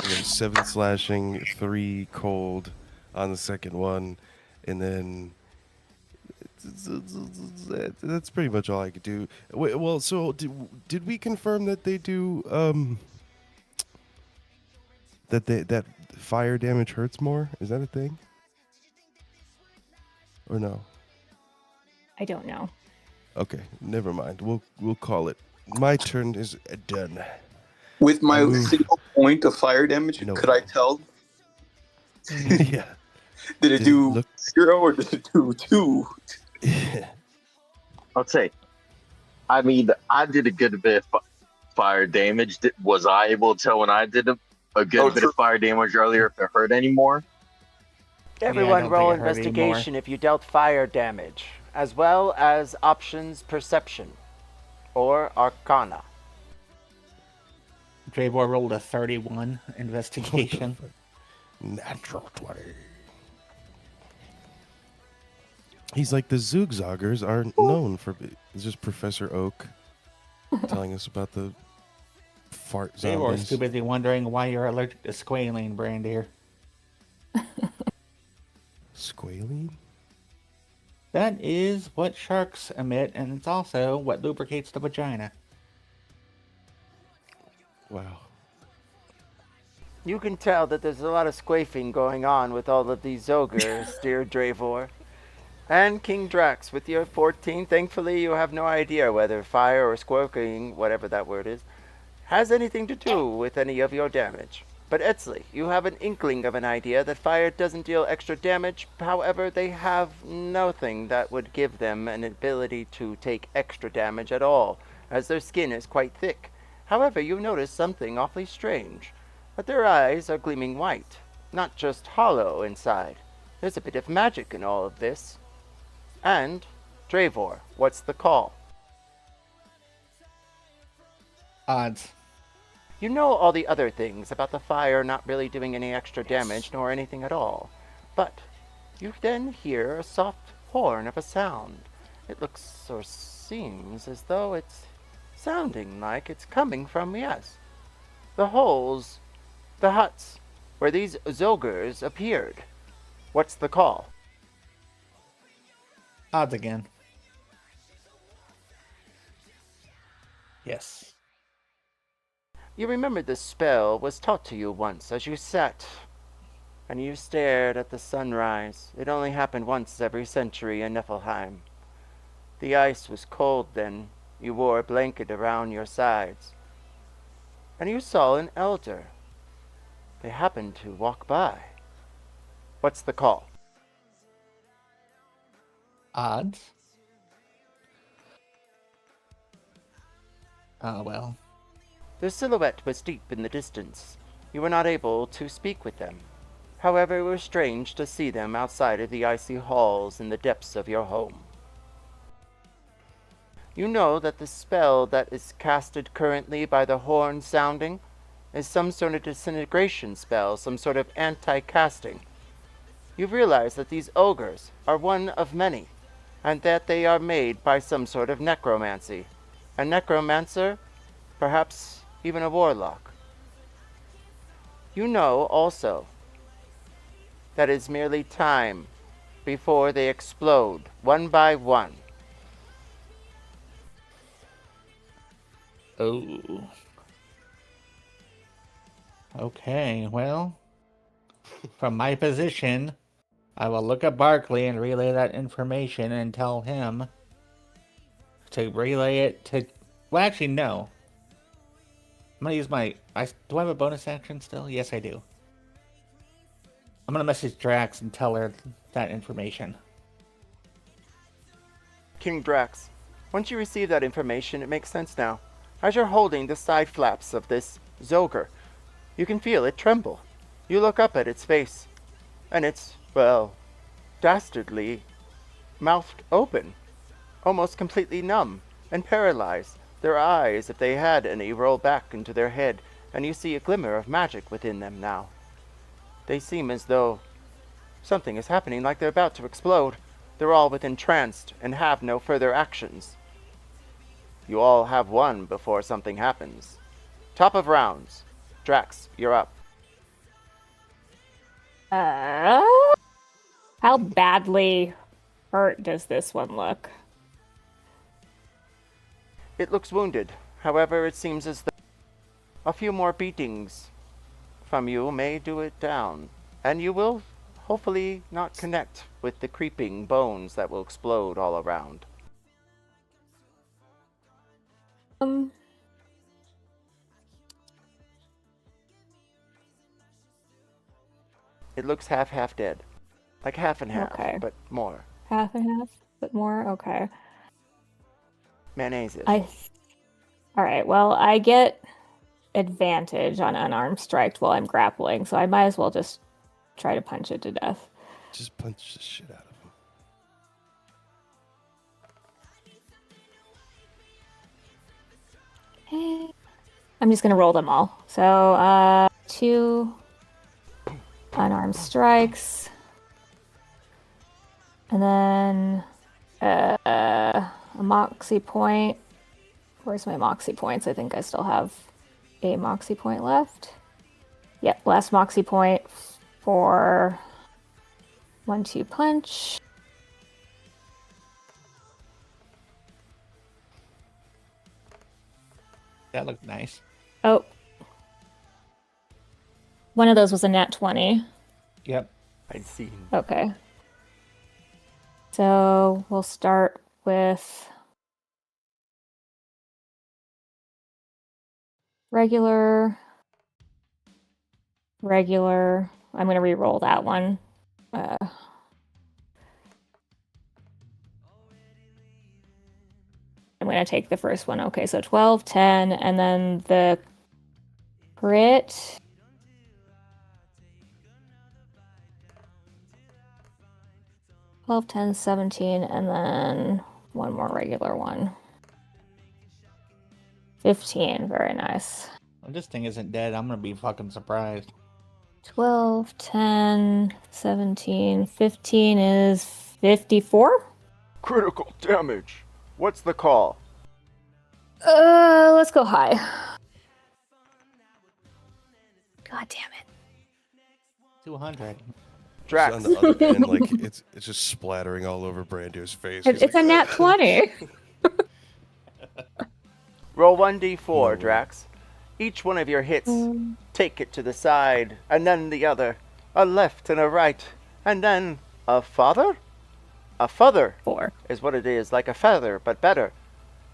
And then 7 slashing, 3 cold on the second one, and then That's pretty much all I could do. Wait, well, so did we confirm that they do that fire damage hurts more? Is that a thing? Or no? I don't know. Okay, never mind. We'll call it. My turn is done. With I my move- single point of fire damage, No. could I tell? Yeah. Did it Did it do look- 0 or did it do 2? I'll say, I mean, I did a good bit of fire damage. Was I able to tell when I did a good bit true. of fire damage earlier if it hurt anymore? Everyone don't roll think it hurt investigation if you dealt fire damage, as well as options perception or arcana. Dravor rolled a 31 investigation. Natural 20. He's like, the Zoogzoggers aren't known for... It's just Professor Oak telling us about the fart Dravor's zombies. too busy wondering why you're allergic to squalene, Brandir. Squalene? That is what sharks emit, and it's also what lubricates the vagina. Wow. You can tell that there's a lot of squafing going on with all of these ogres, dear Dravor. And King Drax, with your 14, thankfully you have no idea whether fire or squawking, whatever that word is, has anything to do with any of your damage. But Etzli, you have an inkling of an idea that fire doesn't deal extra damage, however, they have nothing that would give them an ability to take extra damage at all, as their skin is quite thick. However, you notice something awfully strange, that their eyes are gleaming white, not just hollow inside. There's a bit of magic in all of this. And, Dravor, what's the call? Odds. You know all the other things about the fire not really doing any extra damage nor anything at all. But you then hear a soft horn of a sound. It looks or seems as though it's sounding like it's coming from, yes, the holes, the huts, where these Zogers appeared. What's the call? Odds again. Yes. You remember the spell was taught to you once as you sat and you stared at the sunrise. It only happened once every century in Nilfhiem. The ice was cold then. You wore a blanket around your sides. And you saw an elder. They happened to walk by. What's the call? Odds. Oh, well. Their silhouette was deep in the distance. You were not able to speak with them. However, it was strange to see them outside of the icy halls in the depths of your home. You know that the spell that is casted currently by the horn sounding is some sort of disintegration spell, some sort of anti-casting. You realize that these ogres are one of many, and that they are made by some sort of necromancy. A necromancer, perhaps even a warlock. You know also that it's merely time before they explode one by one. Oh. Okay, well, from my position, I will look at Barkley and relay that information and tell him to relay it to... Well, actually, no. I'm gonna use my... Do I have a bonus action still? Yes, I do. I'm gonna message Drax and tell her that information. King Drax, once you receive that information, it makes sense now. As you're holding the side flaps of this Zoger, you can feel it tremble. You look up at its face, and it's, well, dastardly mouthed open, almost completely numb and paralyzed. Their eyes, if they had any, roll back into their head, and you see a glimmer of magic within them now. They seem as though something is happening, like they're about to explode. They're all within entranced and have no further actions. You all have one before something happens. Top of rounds. Drax, you're up. How badly hurt does this one look? It looks wounded. However, it seems as though a few more beatings from you may do it down, and you will hopefully not connect with the creeping bones that will explode all around. It looks half dead. Like half and half, Okay. but more. Half and half, but more? Okay. Mayonnaise. All right, well, I get advantage on unarmed strike while I'm grappling, so I might as well just try to punch it to death. Just punch the shit out of him. I'm just gonna roll them all. So, 2 unarmed strikes. And then a moxie point. Where's my moxie points? I think I still have a moxie point left. Yep, last moxie point for 1-2 punch. That looked nice. Oh. One of those was a nat 20. Yep. I see. Okay. So we'll start with regular. I'm going to re-roll that one. I'm going to take the first one. Okay, so 12, 10, and then the crit. Twelve, 10, 17, and then one more regular one. 15, very nice. Well, this thing isn't dead. I'm gonna be fucking surprised. 12, 10, 17, 15 is 54? Critical damage. What's the call? Let's go high. God damn it. 200. Drax. On the other end, like it's just splattering all over Brandier's face. He's It's like, a nat 20. Roll 1d4, No way. Drax. Each one of your hits, take it to the side, and then the other. A left and a right, and then a father? A feather 4. is what it is, like a feather, but better.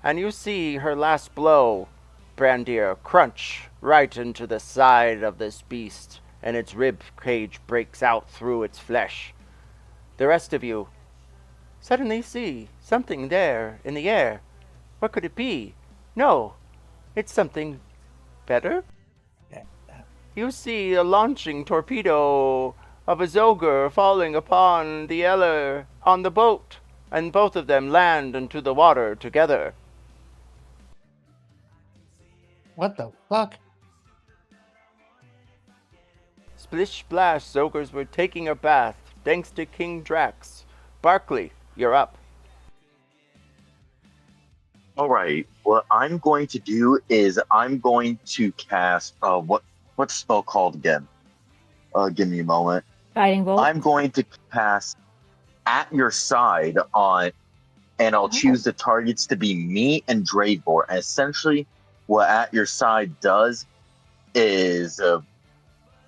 And you see her last blow, Brandier, crunch right into the side of this beast, and its rib cage breaks out through its flesh. The rest of you suddenly see something there in the air. What could it be? No, it's something better. You see a launching torpedo of a Zogre falling upon the Eller on the boat, and both of them land into the water together. What the fuck? Splish splash, Zogres were taking a bath, thanks to King Drax. Barkley, you're up. All right. What I'm going to do is I'm going to cast what's the spell called again? Give me a moment. Guiding bolt. I'm going to cast at your side on, and I'll choose the targets to be me and Dravor. And essentially, what at your side does is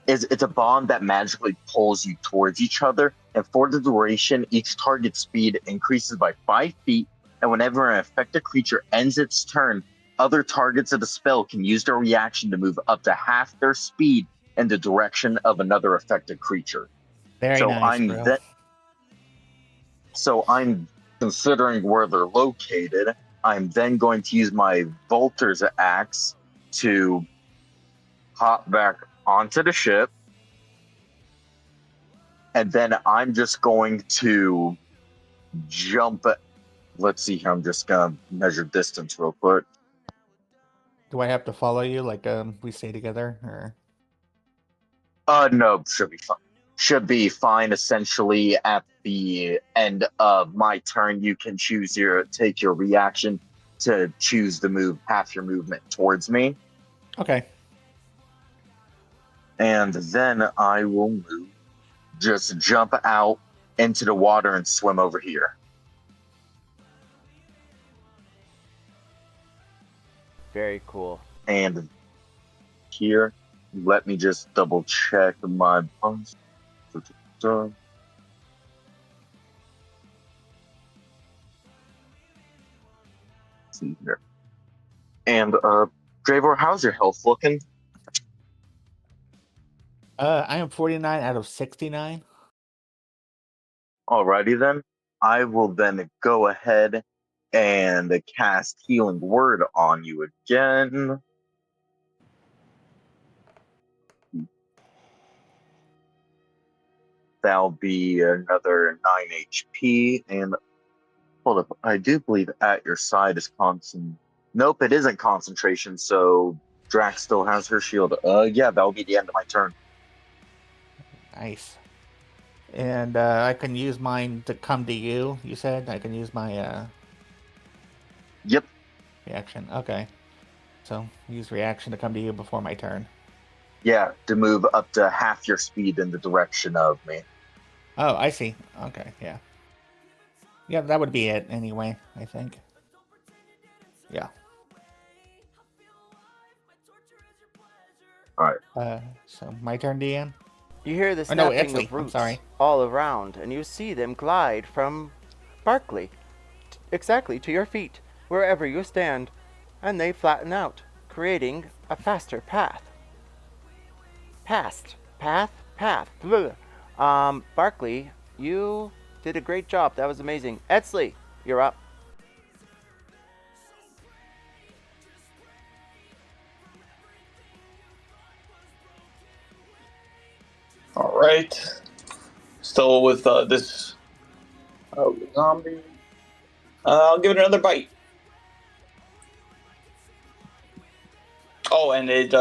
it's a bond that magically pulls you towards each other, and for the duration, each target's speed increases by 5 feet, and whenever an affected creature ends its turn, other targets of the spell can use their reaction to move up to half their speed in the direction of another affected creature. Very So nice, bro. I'm considering where they're located. I'm then going to use my Volter's axe to hop back onto the ship. And then I'm just going to jump. Let's see here. I'm just going to measure distance real quick. Do I have to follow you like we stay together, or? No, should be fine. Should be fine. Essentially, at the end of my turn, you can take your reaction to choose to move half your movement towards me. Okay. And then I will move, just jump out into the water and swim over here. Very cool. And here, let me just double check my bonus. See here. And Dravor, how's your health looking? I am 49 out of 69. Alrighty then. I will then go ahead and cast Healing Word on you again. That'll be another 9 HP. And hold up, I do believe at your side is constant. Nope, it isn't concentration, so Drax still has her shield. Yeah, that'll be the end of my turn. Nice. And I can use mine to come to you, you said? I can use my Yep. reaction. Okay. So, use reaction to come to you before my turn. Yeah, to move up to half your speed in the direction of me. Oh, I see. Okay, yeah. Yeah, that would be it anyway, I think. Yeah. Alright. So my turn, Deanne? You hear the Oh, no, snapping Exley, of I'm roots sorry. all around, and you see them glide from Barkley exactly to your feet, wherever you stand, and they flatten out, creating a faster path. Path. Barkley, you did a great job. That was amazing. Exley, you're up. All right. Still with this zombie. I'll give it another bite. Oh, and it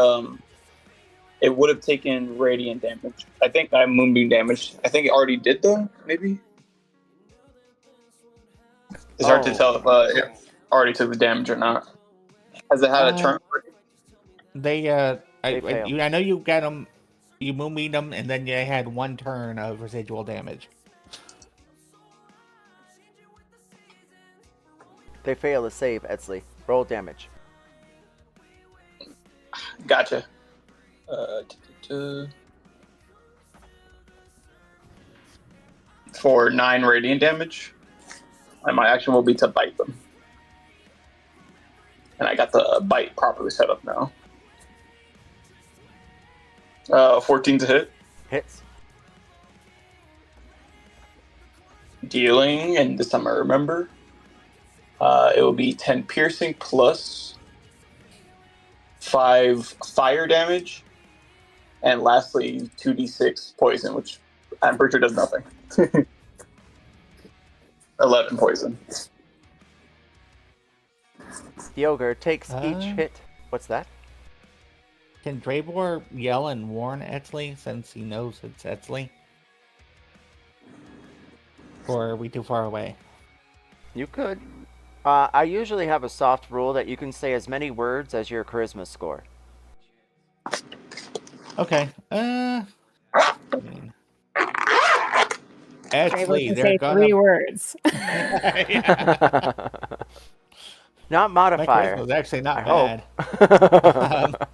would have taken radiant damage. I think I moonbeam damage. I think it already did though. Maybe it's hard to tell if it already took the damage or not. Has it had a turn? They fail. I know you got them, you moonbeamed them, and then they had one turn of residual damage. They fail to save, Exley. Roll damage. Gotcha. For 9 radiant damage, and my action will be to bite them. And I got the bite properly set up now. 14 to hit. Hits. Dealing, and this time I remember, it will be 10 piercing plus 5 fire damage, and lastly 2d6 poison, which I'm pretty sure does nothing. 11 poison. The ogre takes each hit. What's that? Can Dravor yell and warn Exley since he knows it's Exley? Or are we too far away? You could. I usually have a soft rule that you can say as many words as your charisma score. Okay. Dravor Exley, can they're say gonna 3 words. Not My modifier. charisma was actually not I bad. hope.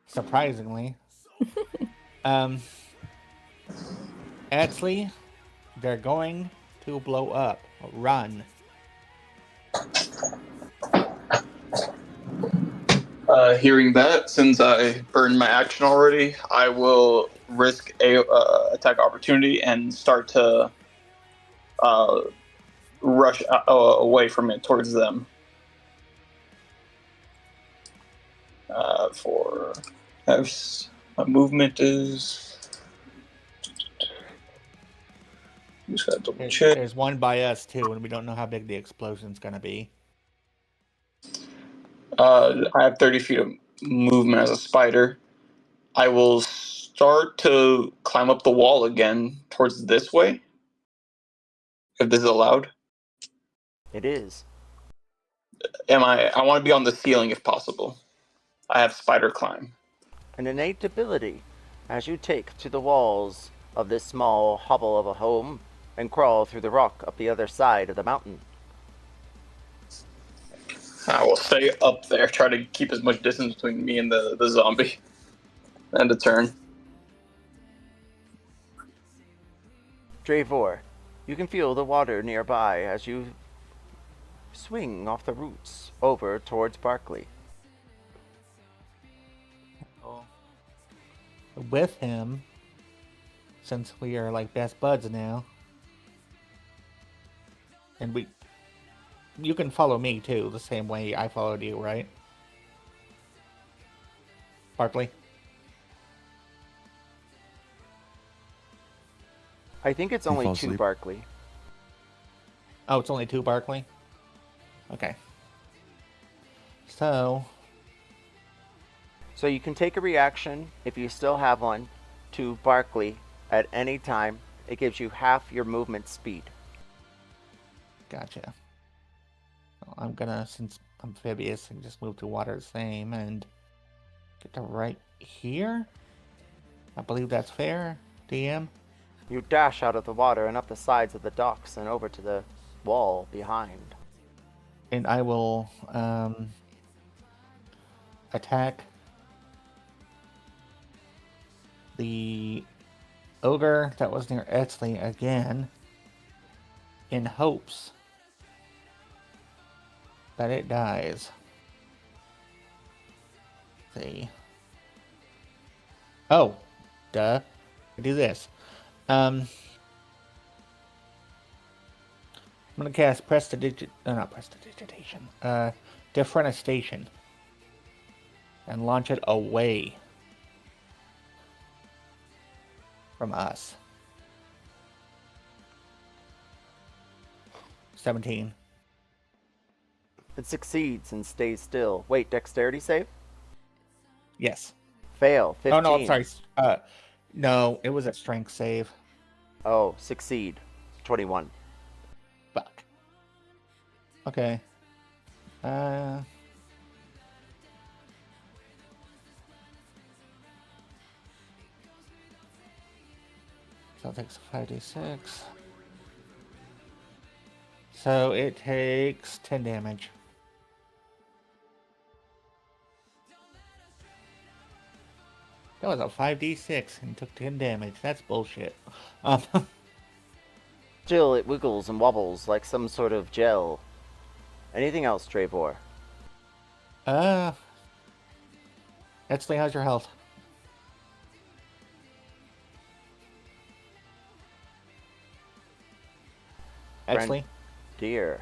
Surprisingly. Exley, they're going to blow up. Run. Hearing that, since I burned my action already, I will risk a attack opportunity and start to rush away from it towards them. My movement is. Just gotta double check. There's one by us too, and we don't know how big the explosion's gonna be. I have 30 feet of movement as a spider. I will start to climb up the wall again towards this way, if this is allowed. It is. I want to be on the ceiling if possible. I have spider climb. An innate ability as you take to the walls of this small hovel of a home and crawl through the rock up the other side of the mountain. I will stay up there, try to keep as much distance between me and the zombie. And a turn. Dravor, you can feel the water nearby as you swing off the roots over towards Barkley. With him, since we are like best buds now, and you can follow me too, the same way I followed you, right? Barkley? I think it's You only fall 2 asleep. Barkley. Oh, it's only 2 Barkley? Okay. So you can take a reaction, if you still have one, to Barkley at any time. It gives you half your movement speed. gotcha. Well, I'm gonna, since amphibious, and just move to water the same and get to right here. I believe that's fair, DM. You dash out of the water and up the sides of the docks and over to the wall behind. And I will attack the ogre that was near Etsley again in hopes that it dies. Let's see. Oh, duh. I do this. I'm gonna cast Defenestation. And launch it away from us. 17. It succeeds and stays still. Wait, dexterity save? Yes. Fail. 15. Oh no, I'm sorry. No, it was a strength save. Oh, succeed. 21. Fuck. Okay. So it takes 5d6. So it takes 10 damage. That was a 5d6 and took 10 damage. That's bullshit. Still, it wiggles and wobbles like some sort of gel. Anything else, Dravor? Etsley, how's your health? Etsley? Dear.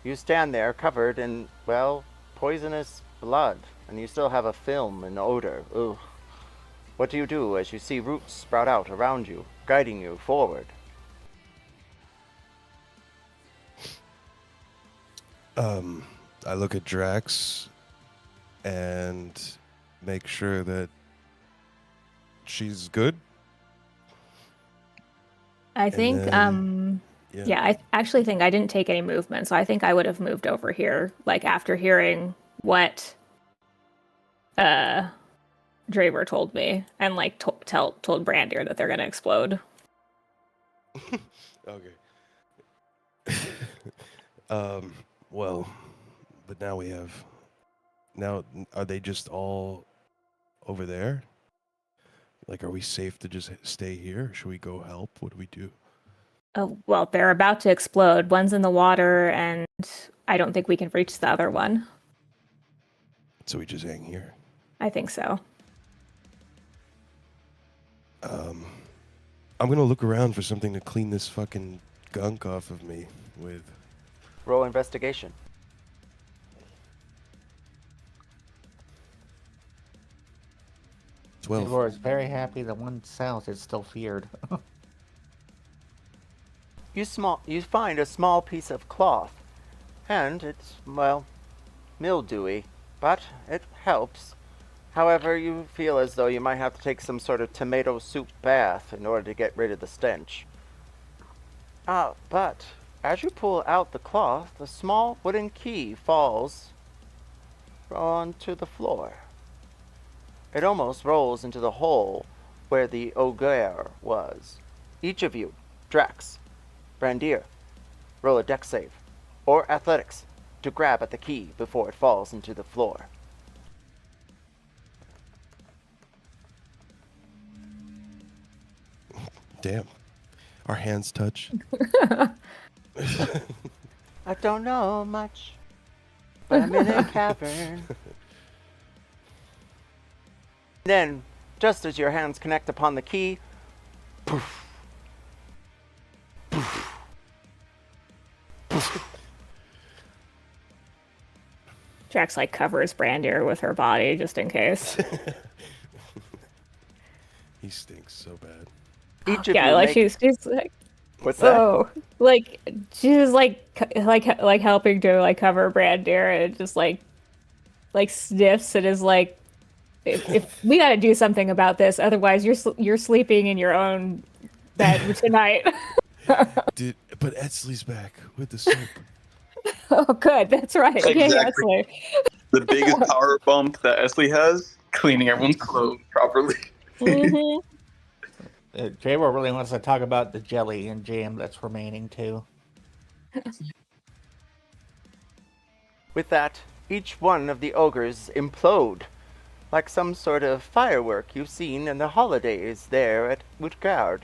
You stand there covered in, well, poisonous blood, and you still have a film and odor. Ugh. What do you do as you see roots sprout out around you, guiding you forward? I look at Drax and make sure that she's good. I think, then- yeah, I actually think I didn't take any movement, so I think I would have moved over here, like after hearing what Dravor told me, and like told Brandir that they're gonna explode. Okay. Well, but now we have. Now, are they just all over there? Like, are we safe to just stay here? Should we go help? What do we do? Oh, well, they're about to explode. One's in the water, and I don't think we can reach the other one. So we just hang here. I think so. I'm gonna look around for something to clean this fucking gunk off of me with. Roll investigation. Dravor is very happy that one south is still feared. You find a small piece of cloth, and it's, well, mildewy, but it helps. However, you feel as though you might have to take some sort of tomato soup bath in order to get rid of the stench. But as you pull out the cloth, the small wooden key falls onto the floor. It almost rolls into the hole where the ogre was. Each of you, Drax, Brandir, roll a dex save, or athletics, to grab at the key before it falls into the floor. Damn. Our hands touch. I don't know much, but I'm in a cavern. Then, just as your hands connect upon the key, poof, poof, poof. Drax like covers Brandir with her body just in case. He stinks so bad. Each of Yeah, you like make... she's like, What's that? oh, like she's like helping to like cover Brandir and just like sniffs and is like, if we got to do something about this, otherwise you're sleeping in your own bed tonight. But Etzley's back with the soup. Oh, good. That's right. Exactly. Yeah, Etzley. The biggest power bump that Esley has, cleaning everyone's clothes properly. Mm-hmm. Dravor really wants to talk about the jelly and jam that's remaining too. With that, each one of the ogres implode, like some sort of firework you've seen in the holidays there at Utgard,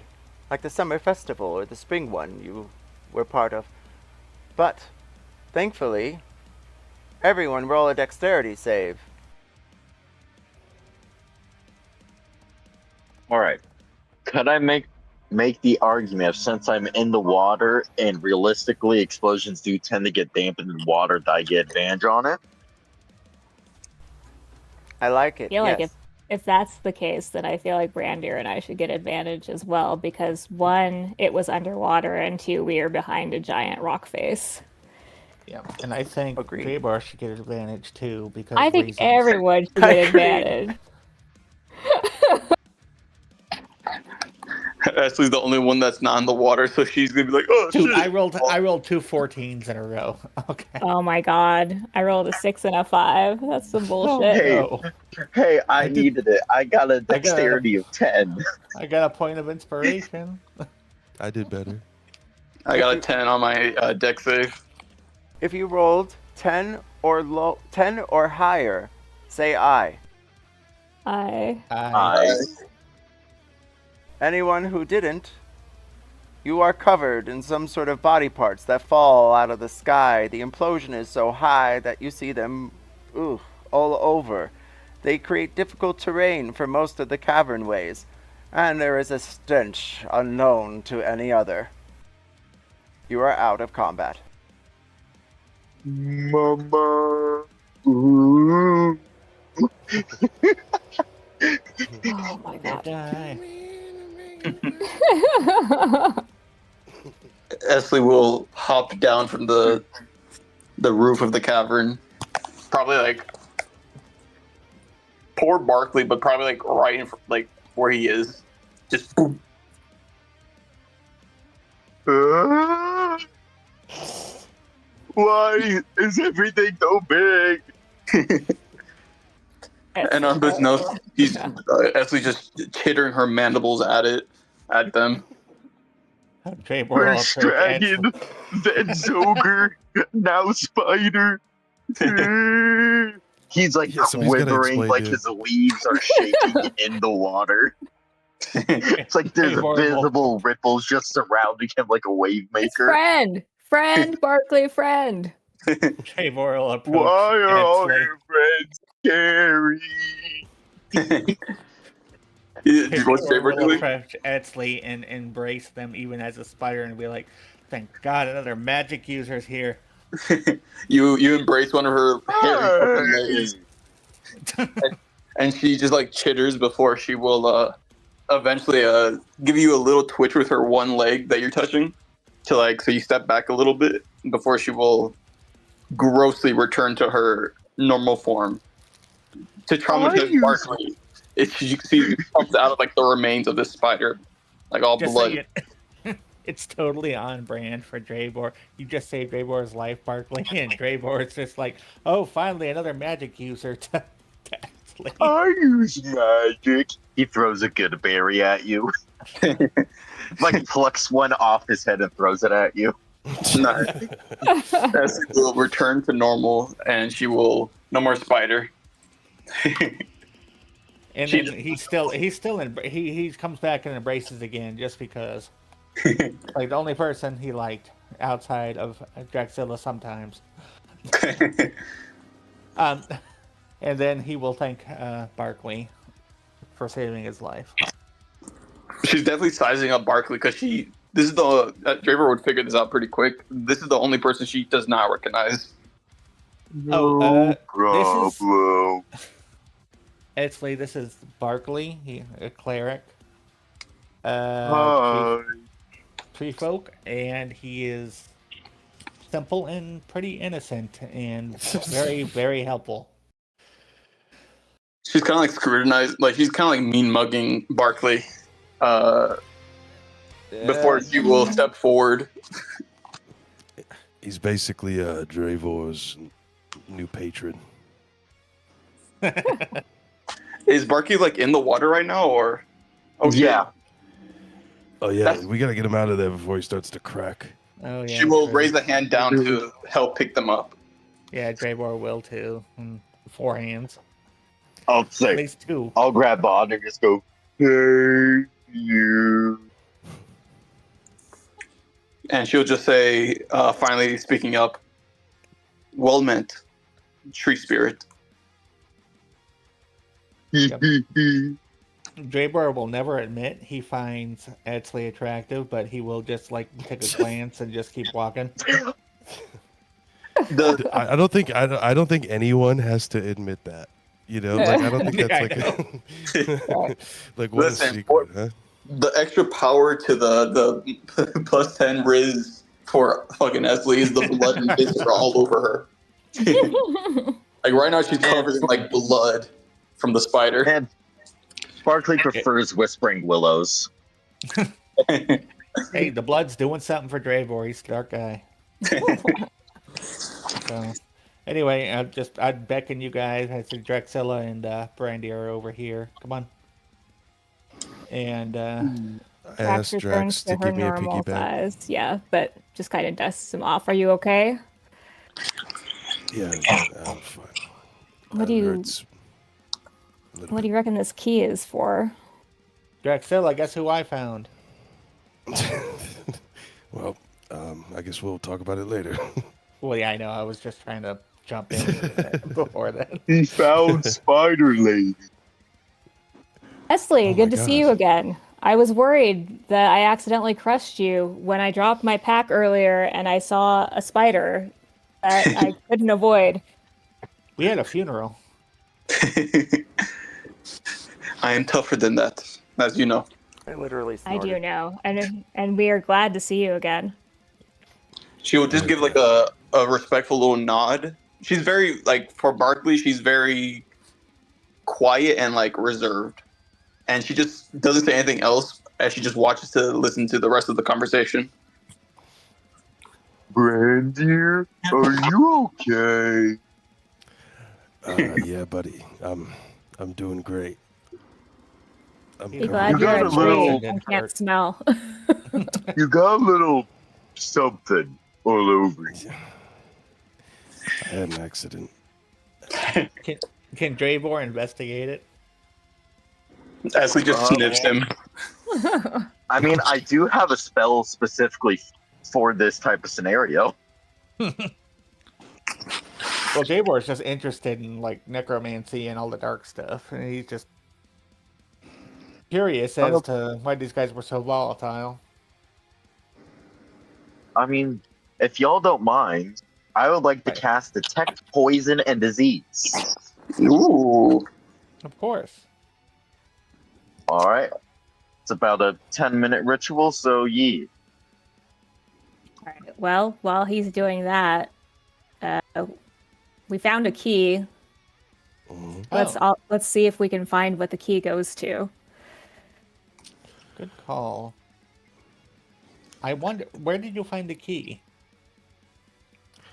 like the summer festival or the spring one you were part of. But, thankfully, everyone roll a dexterity save. All right. Could I make the argument of, since I'm in the water and realistically explosions do tend to get dampened in water, that I get advantage on it? I like it. I feel like yes. if that's the case, then I feel like Brandir and I should get advantage as well, because one, it was underwater, and two, we are behind a giant rock face. Yeah, and I think Agreed. Dravor should get advantage too because I think reasons. everyone should I get agree. advantage. Esley's the only one that's not in the water, so she's gonna be like, "Oh Dude, shit!" I rolled two 14s in a row. Okay. Oh my god. I rolled a 6 and a 5. That's some bullshit. Hey, No. hey, I needed it. I got a dexterity of 10. I got a point of inspiration. I did better. I got a 10 on my deck save. If you rolled 10 or higher, say aye. I Anyone who didn't, you are covered in some sort of body parts that fall out of the sky. The implosion is so high that you see them all over. They create difficult terrain for most of the cavern ways, and there is a stench unknown to any other. You are out of combat. Mama. Ooh. Oh my god. die. Esley will hop down from the roof of the cavern, probably like poor Barkley, but probably like right in like where he is, just boom. Why is everything so big? And unbeknownst, he's Esley just chittering her mandibles at them. Dravor will First approach dragon, then ogre, now spider. He's like Yeah, somebody's gotta quivering, explain like it. his leaves are shaking in the water. It's like there's Dravor will- visible ripples just surrounding him like a wave It's maker. friend, Barkley, friend. Dravor will approach Why are all Etzley. your friends scary? What's Dravor Dravor will doing? approach Etzley and embrace them even as a spider and be like, "Thank God, another magic user's here." You embrace one of her hairy fucking legs, and she just like chitters before she will eventually give you a little twitch with her one leg that you're touching, to like, so you step back a little bit before she will grossly return to her normal form to traumatize Barkley. You see, it comes out of like the remains of this spider, like all Just blood. it's totally on brand for Dravor. You just saved Dravor's life, Barkley, and Dravor is just like, "Oh, finally another magic user to Etzley." I use magic. He throws a good berry at you. Like plucks one off his head and throws it at you. No. Ashley will return to normal, and she will no more spider. And She then he comes back and embraces again just because. Like the only person he liked outside of Draxilla sometimes. Um, and then he will thank Barkley for saving his life. She's definitely sizing up Barkley because this is the Dravor would figure this out pretty quick. This is the only person she does not recognize. No problem. Actually, this is Barkley, a cleric, tree folk, and he is simple and pretty innocent and very, very helpful. She's kind of like scrutinized, like she's kind of like mean mugging Barkley before she will step forward. He's basically Dravor's new patron. Is Barkley like in the water right now, or? Oh yeah. Oh yeah, we gotta get him out of there before he starts to crack. Oh yeah. She will raise a hand down to help pick them up. Yeah, Dravor will too. Four hands. I'll say. At least two. I'll grab Bod and just go, "Thank you." And she'll just say, finally speaking up, well meant, tree spirit. Dravor will never admit he finds Edsley attractive, but he will just like take a glance and just keep walking. I don't think anyone has to admit that. You know, like I don't think that's like like what a secret, huh? The extra power to the plus 10 Riz for fucking Esley is the blood and viscera all over her. Like right now she's covered in like blood from the spider. And Barkley prefers whispering willows. Hey, the blood's doing something for Dravor. He's a dark guy. So, anyway, I'd beckon you guys. I see Draxilla and Brandy are over here. Come on. And I asked Drax to give me a piggyback. Size. Yeah, but just kind of dusts him off. Are you okay? Yeah, I'm fine. What do you reckon this key is for? Draxilla, guess who I found? Well, I guess we'll talk about it later. Well, yeah, I know. I was just trying to jump in before that. He found Spider Lady. Esley, good to see you again. I was worried that I accidentally crushed you when I dropped my pack earlier and I saw a spider that I couldn't avoid. We had a funeral. I am tougher than that, as you know. I literally I snorted. do know, and we are glad to see you again. She will just give like a respectful little nod. She's very like for Barkley, she's very quiet and like reserved. And she just doesn't say anything else as she just watches to listen to the rest of the conversation. Brandy, are you okay? Yeah, buddy. I'm doing great. Be glad you're a tree and can't smell. You got a little something all over you. I had an accident. Can Dravor investigate it? Ashley just sniffs him. I mean, I do have a spell specifically for this type of scenario. Well, Dravor is just interested in like necromancy and all the dark stuff, and he's just curious as to why these guys were so volatile. I mean, if y'all don't mind, I would like to cast Detect Poison and Disease. Ooh. Of course. All right. It's about a 10-minute ritual, so yeah. All right. Well, while he's doing that, we found a key. Let's see if we can find what the key goes to. Good call. I wonder, where did you find the key?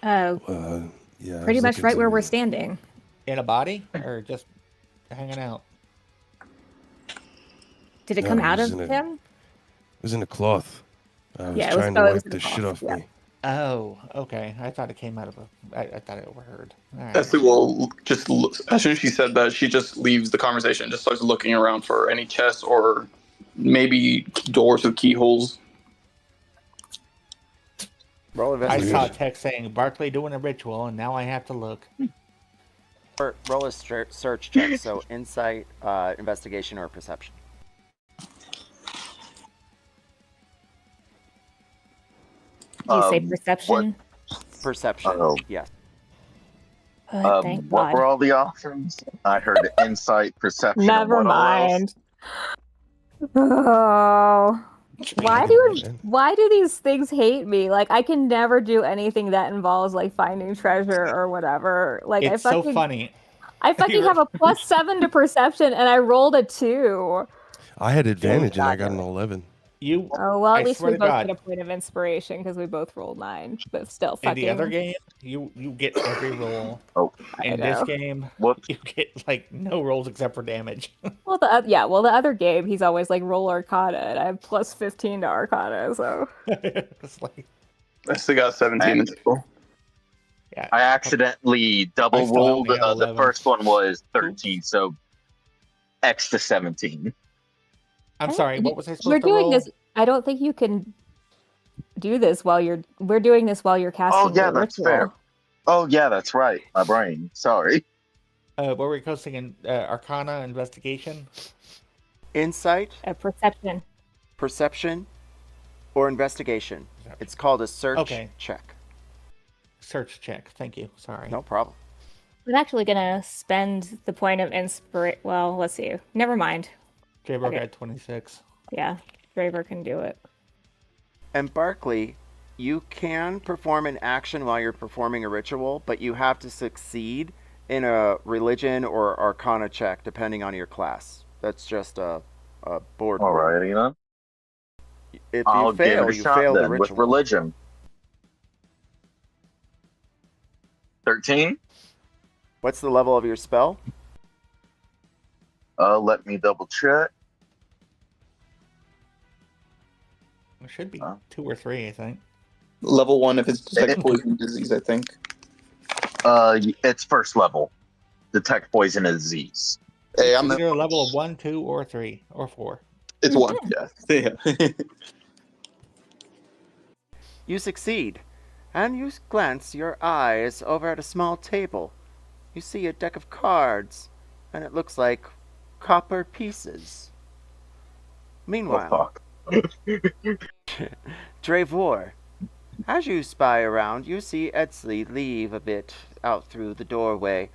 Yeah, Pretty much right where we're standing. In a body, or just hanging out? Did it come out of him? It was in a cloth. I was Yeah, trying to wipe the shit off me. Oh, okay. I thought it came out of I thought I overheard. All right. Esley will just, as soon as she said that, she just leaves the conversation, just starts looking around for any chests or maybe doors with keyholes. Roll I investigation. saw a text saying Barkley doing a ritual, and now I have to look. Or roll a search check. So insight, investigation, or perception. Do you say What? perception? Perception. Oh. Yes. Thank What God. were all the options? I heard insight, perception, and Never what all else? mind. Oh. Why do these things hate me? Like I can never do anything that involves like finding treasure or whatever. Like It's so funny. I fucking have a +7 to perception and I rolled a 2. I had advantage and I got an 11. Oh well, I at least swear we to both God. get a point of inspiration because we both rolled 9. But still, In fucking. the other game, you get every roll. Oh, In this game, whoops. you get like no rolls except for damage. Well, the other game, he's always like roll Arcana, and I have +15 to Arcana, so. It's like, Esley got 17 in total. yeah. I accidentally double I still rolled. only have The 11. first one was 13, so X to 17. I'm sorry. What was I We're supposed to doing roll? this. I don't think you can do this while you're. We're doing this while you're casting. Oh, yeah, your that's ritual. fair. Oh, yeah, that's right. My brain. Sorry. What were we casting in Arcana investigation? Insight, Perception. perception, or investigation. It's called a search check. Search check. Thank you. Sorry. No problem. I'm actually gonna spend the point of inspiration. Well, let's see. Never mind. Dravor got 26. Yeah, Dravor can do it. And Barkley, you can perform an action while you're performing a ritual, but you have to succeed in a religion or arcana check, depending on your class. That's just a board. All right, you know. If I'll you fail, give it a you shot fail the then with ritual. religion. 13. What's the level of your spell? Let me double check. It should be 2 or 3, I think. Level 1 if it's detect poison disease, I think. It's first level. Detect poison and disease. Hey, I'm either a level of 1, 2, or 3, or 4. It's 1, yeah. You succeed, and you glance your eyes over at a small table. You see a deck of cards, and it looks like copper pieces. Meanwhile, Dravor, as you spy around, you see Esley leave a bit out through the doorway,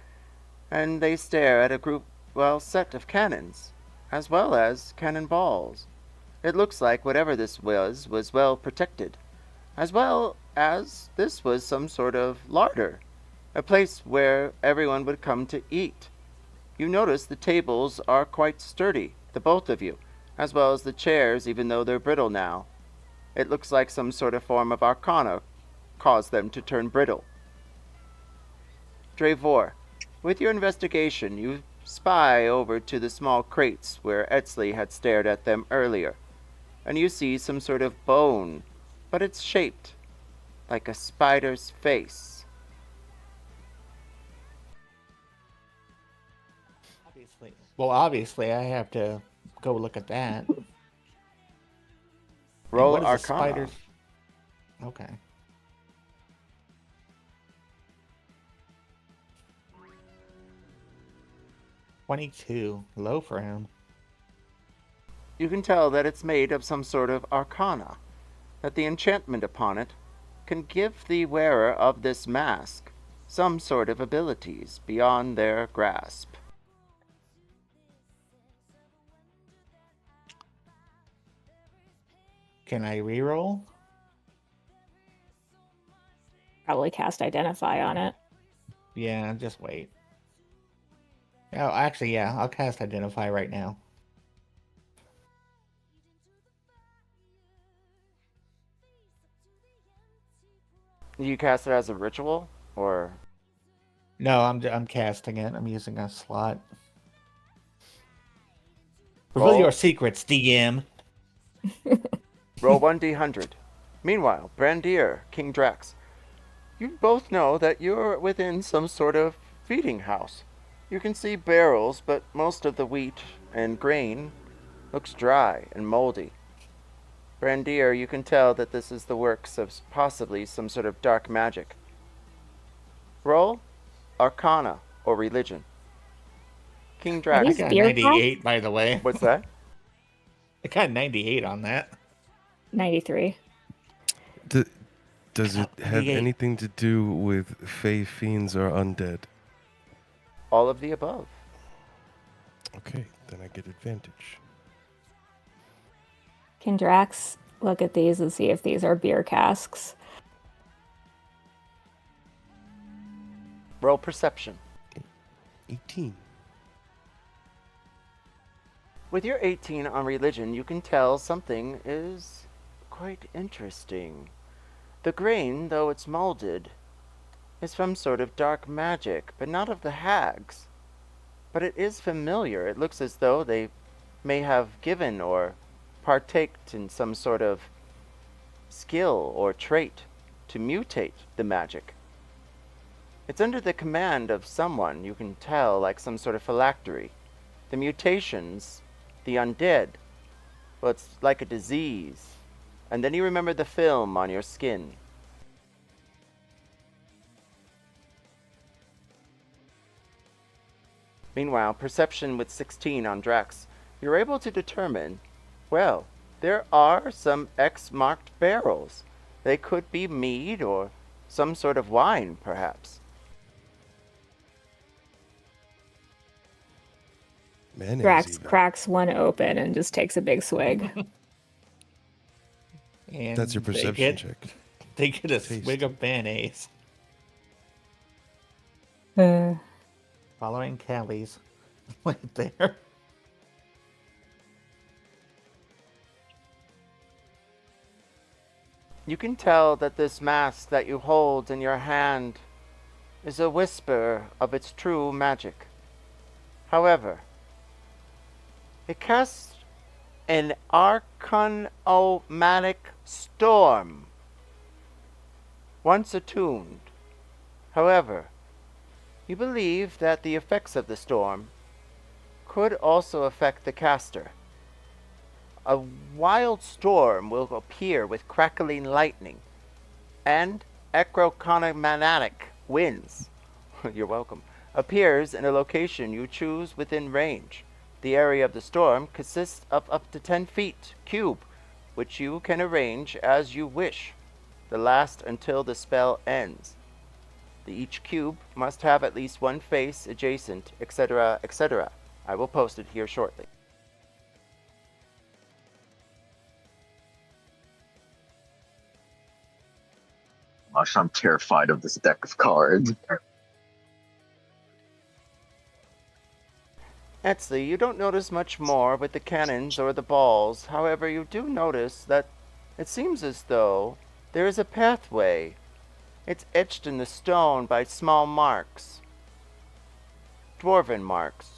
and they stare at a set of cannons, as well as cannonballs. It looks like whatever this was well protected, as well as this was some sort of larder, a place where everyone would come to eat. You notice the tables are quite sturdy, the both of you, as well as the chairs, even though they're brittle now. It looks like some sort of form of arcana caused them to turn brittle. Dravor, with your investigation, you spy over to the small crates where Esley had stared at them earlier, and you see some sort of bone, but it's shaped like a spider's face. Obviously, I have to go look at that. Roll what is Arcana. Spiders? Okay. $22, low for him. You can tell that it's made of some sort of arcana, that the enchantment upon it can give the wearer of this mask some sort of abilities beyond their grasp. Can I reroll? Probably cast Identify on it. Yeah, just wait. Oh, actually, yeah, I'll cast Identify right now. You cast it as a ritual, or? No, I'm casting it. I'm using a slot. Reveal your secrets, DM. Roll 1d100. Meanwhile, Brandir, King Drax, you both know that you're within some sort of feeding house. You can see barrels, but most of the wheat and grain looks dry and moldy. Brandir, you can tell that this is the works of possibly some sort of dark magic. Roll Arcana or Religion. King Are I Drax, these got a beer 98, by the way. what's that? I got a 98 on that. 93. Does it have 98. anything to do with fey fiends or undead? All of the above. Okay, then I get advantage. Can Drax look at these and see if these are beer casks? Roll Perception. 18. With your 18 on Religion, you can tell something is quite interesting. The grain, though it's molded, is from sort of dark magic, but not of the hags. But it is familiar. It looks as though they may have given or partaked in some sort of skill or trait to mutate the magic. It's under the command of someone, you can tell, like some sort of phylactery. The mutations, the undead, well, it's like a disease. And then you remember the film on your skin. Meanwhile, Perception with 16 on Drax, you're able to determine, well, there are some X-marked barrels. They could be mead or some sort of wine, perhaps. Mayonnaise Drax even. cracks one open and just takes a big swig. And That's your perception check. They get a Taste. swig of mayonnaise. Uh, Following Callie's right there. You can tell that this mask that you hold in your hand is a whisper of its true magic. However, it casts an arcanomatic storm. Once attuned, however, you believe that the effects of the storm could also affect the caster. A wild storm will appear with crackling lightning and acrocomanatic winds. You're welcome. Appears in a location you choose within range. The area of the storm consists of up to 10 feet cube, which you can arrange as you wish. The last until the spell ends. Each cube must have at least one face adjacent, etc., etc. I will post it here shortly. Gosh, I'm terrified of this deck of cards. Etsley, you don't notice much more with the cannons or the balls. However, you do notice that it seems as though there is a pathway. It's etched in the stone by small marks. Dwarven marks.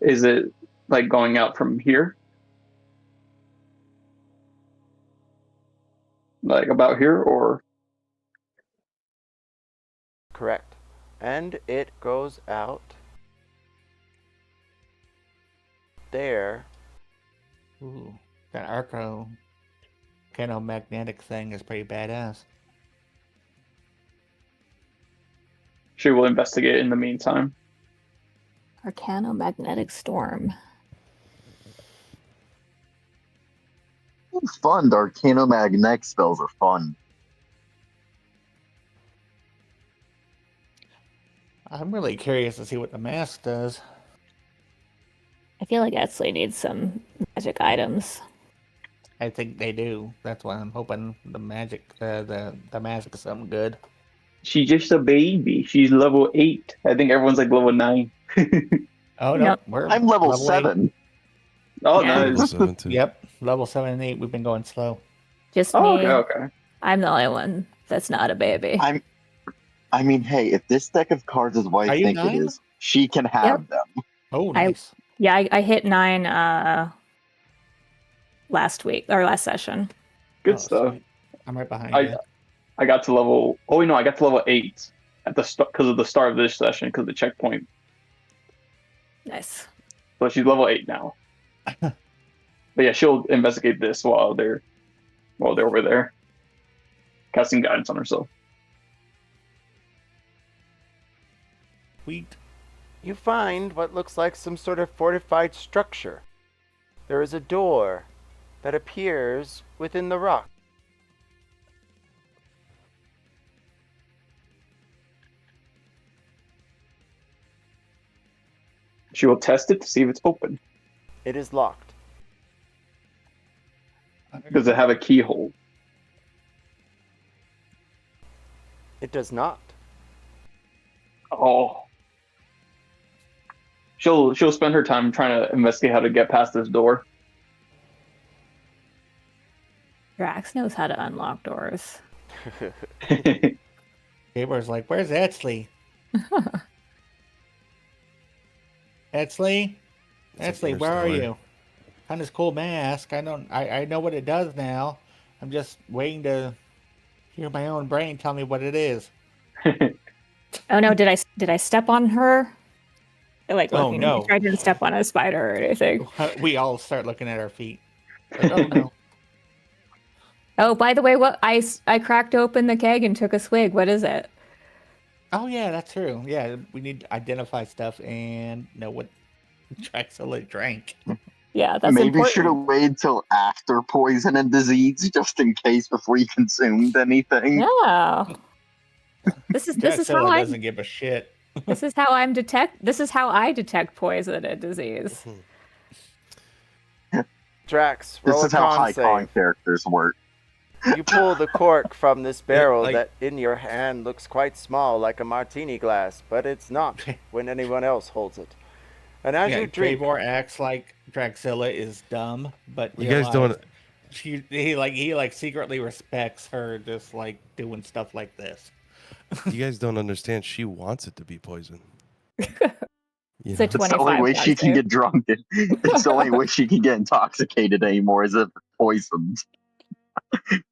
Is it like going out from here? Like about here, or Correct. And it goes out there. Ooh, that arcano-magnetic thing is pretty badass. she will investigate in the meantime? Arcano-magnetic storm. Fun. The arcanomagnetic spells are fun. I'm really curious to see what the mask does. I feel like Etsley needs some magic items. I think they do. That's why I'm hoping the magic, the mask is something good. She's just a baby. She's level 8. I think everyone's like level 9. Oh no, Nope. we're I'm level eight. 7. Oh, Yeah. Level nice. 7 too. Yep, level 7 and 8. We've been going slow. Just Oh, me. okay. I'm the only one that's not a baby. I mean, hey, if this deck of cards is what Are I you think 9? it is, she can have them. Oh, I- nice. Yeah, I hit 9 last week or last session. Good stuff. Sweet. I'm right behind I you. I got to level. Oh wait, no, I got to level 8 at the start because of the start of this session because of the checkpoint. Nice. So she's level 8 now. But yeah, she'll investigate this while they're over there, casting guidance on herself. Sweet. You find what looks like some sort of fortified structure. There is a door that appears within the rock. She will test it to see if it's open. It is locked. Does it have a keyhole? It does not. Oh. She'll spend her time trying to investigate how to get past this door. Drax knows how to unlock doors. Dravor's like, where's Etsley? Etsley? It's a Etsley, first where are door. you? On this cool mask. I know what it does now. I'm just waiting to hear my own brain tell me what it is. Oh no, did I step on her? Like Oh, looking, no. make sure I didn't step on a spider or anything. We all start looking at our feet. Like, oh no. Oh, by the way, what I cracked open the keg and took a swig. What is it? Oh yeah, that's true. Yeah, we need to identify stuff and know what Drexel drank. Yeah, that's Maybe important. should have waited till after poison and disease, just in case before you consumed anything. Yeah. This is Drexel how doesn't give a shit. This is how I detect poison and disease. Drax, This roll is a how con high con save. characters work. You pull the cork from this barrel like- that in your hand looks quite small, like a martini glass, but it's not when anyone else holds it. And as Yeah, you drink, Dravor acts like Draxilla is dumb, but You guys don't. he secretly respects her just like doing stuff like this. You guys don't understand. She wants it to be poison. You It's a know? It's the only 25 way she con can save. get drunk. It's the only way she can get intoxicated anymore is if it's poisoned.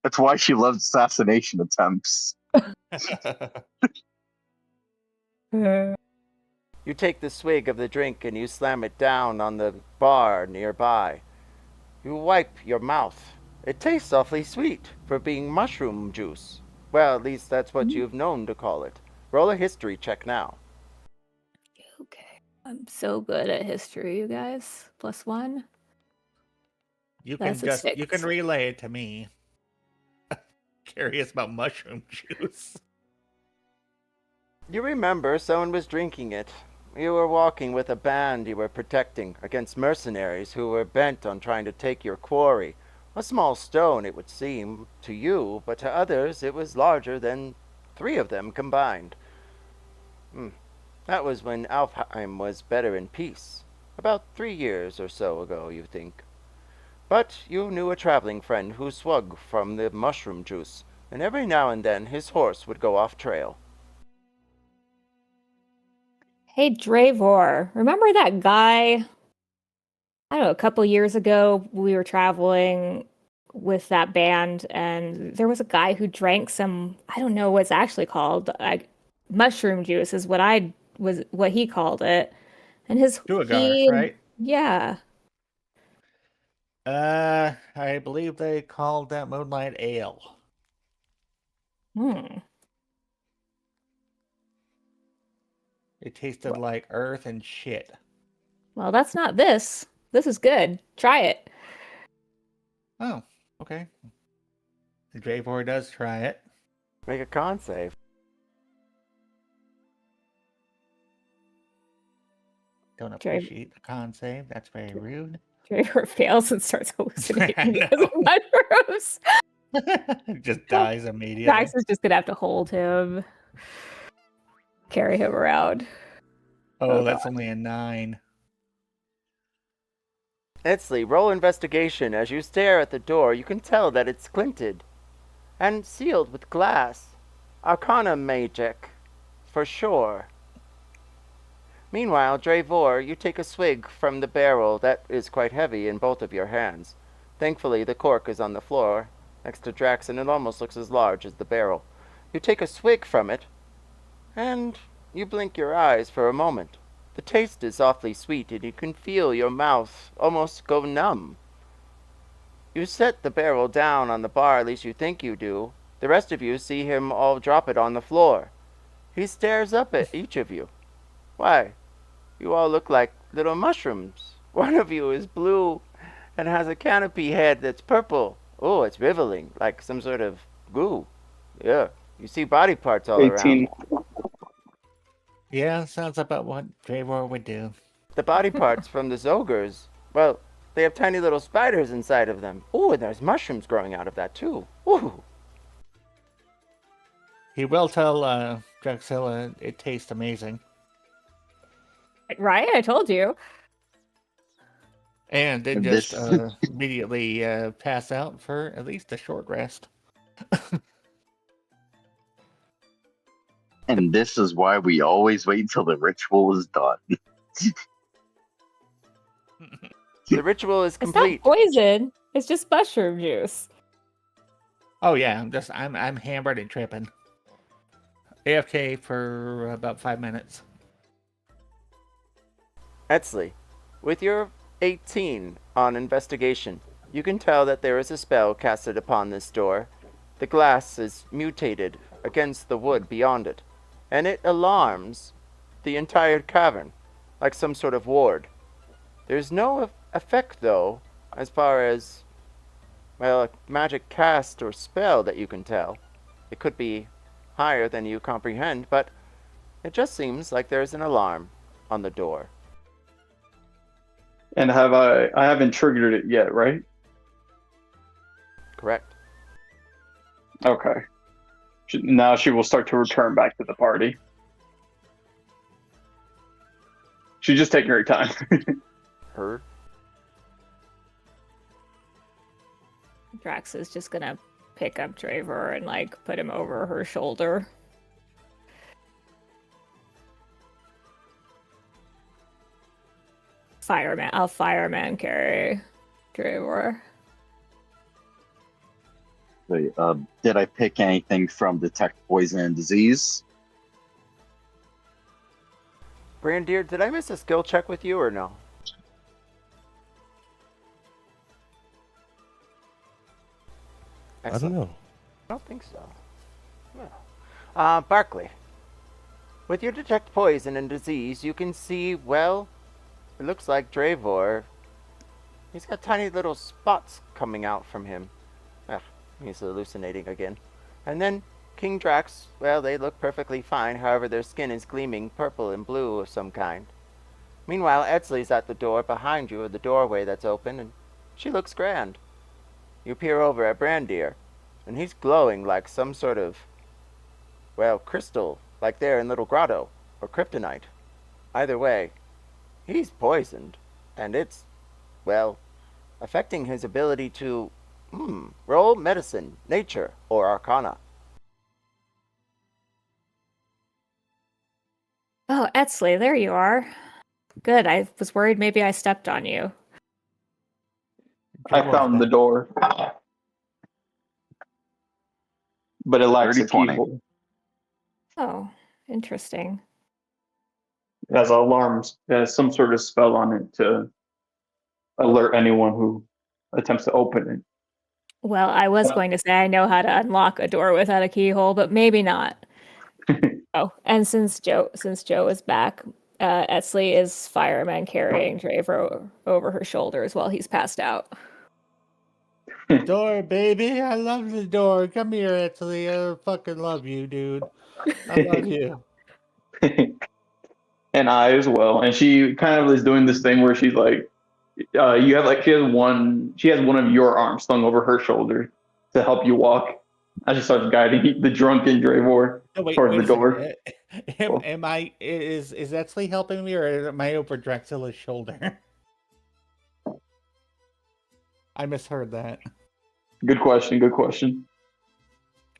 That's why she loves assassination attempts. you take the swig of the drink and you slam it down on the bar nearby. You wipe your mouth. It tastes awfully sweet for being mushroom juice. Well, at least that's what you've known to call it. Roll a history check now. Okay. I'm so good at history, you guys. +1. You can That's a just 6. you can relay it to me. Curious about mushroom juice. You remember someone was drinking it. You were walking with a band you were protecting against mercenaries who were bent on trying to take your quarry. A small stone, it would seem, to you, but to others it was larger than 3 of them combined. That was when Alfhiem was better in peace. About 3 years or so ago, you think. But you knew a traveling friend who swug from the mushroom juice, and every now and then his horse would go off trail. Hey, Dravor, remember that guy? I don't know, a couple years ago, we were traveling with that band, and there was a guy who drank some, I don't know what it's actually called, mushroom juice is what he called it. And Duergar, right? Yeah. I believe they called that Moonlight Ale. Hmm. It tasted like earth and shit. Well, that's not this. This is good. Try it. Oh, okay. Dravor does try it. Make a con save. Don't appreciate the con save. That's very rude. Dravor fails and starts hallucinating I because of mushrooms. Just dies immediately. Max is just gonna have to hold him, carry him around. Oh, that's only a 9. Etsley, roll investigation. As you stare at the door, you can tell that it's glinted and sealed with glass. Arcana magic, for sure. Meanwhile, Dravor, you take a swig from the barrel that is quite heavy in both of your hands. Thankfully, the cork is on the floor next to Drax, and it almost looks as large as the barrel. You take a swig from it, and you blink your eyes for a moment. The taste is awfully sweet, and you can feel your mouth almost go numb. You set the barrel down on the bar, at least you think you do. The rest of you see him all drop it on the floor. He stares up at each of you. Why, you all look like little mushrooms. One of you is blue and has a canopy head that's purple. Oh, it's riveling, like some sort of goo. Yeah, you see body parts all 18. around. Yeah, sounds about what Dravor would do. The body parts from the Zogres, well, they have tiny little spiders inside of them. Ooh, and there's mushrooms growing out of that too. Ooh. He will tell Drexilla it tastes amazing. Right? I told you. And then This- just immediately pass out for at least a short rest. And this is why we always wait until the ritual is done. The ritual is It's complete. not poison. It's just mushroom juice. Oh yeah, I'm hammered and tripping. AFK for about 5 minutes. Etzli, with your 18 on investigation, you can tell that there is a spell casted upon this door. The glass is mutated against the wood beyond it, and it alarms the entire cavern, like some sort of ward. There's no effect, though, as far as, well, a magic cast or spell that you can tell. It could be higher than you comprehend, but it just seems like there's an alarm on the door. And I haven't triggered it yet, right? Correct. Okay. Now she will start to return back to the party. She's just taking her time. Heard. Drax is just gonna pick up Dravor and like put him over her shoulder. I'll fireman carry Dravor. Wait, did I pick anything from Detect Poison and Disease? Brandir, did I miss a skill check with you or no? I don't know. I don't think so. No. Barkley. With your detect poison and disease, you can see, well, it looks like Dravor. He's got tiny little spots coming out from him. Ugh, he's hallucinating again. And then King Drax, well, they look perfectly fine, however their skin is gleaming purple and blue of some kind. Meanwhile, Etzli's at the door behind you, or the doorway that's open, and she looks grand. You peer over at Brandir, and he's glowing like some sort of, well, crystal, like there in Little Grotto, or kryptonite. Either way, he's poisoned, and it's, well, affecting his ability to, roll medicine, nature, or arcana. Oh, Etzli, there you are. Good. I was worried maybe I stepped on you. I found the door. But it lacks a 30-20. keyhole. Oh, interesting. It has alarms. It has some sort of spell on it to alert anyone who attempts to open it. Well, I was going to say I know how to unlock a door without a keyhole, but maybe not. Oh, and since Joe is back, Etzli is fireman carrying Dravor over her shoulders while he's passed out. Door, baby. I love the door. Come here, Italy. I fucking love you, dude. I love you. And I as well. And she kind of is doing this thing where she's like, you have like she has one of your arms slung over her shoulder to help you walk. I just started guiding the drunken Dravor towards the door. Am I is Etzli helping me, or am I over Drexilla's shoulder? I misheard that. Good question. Good question.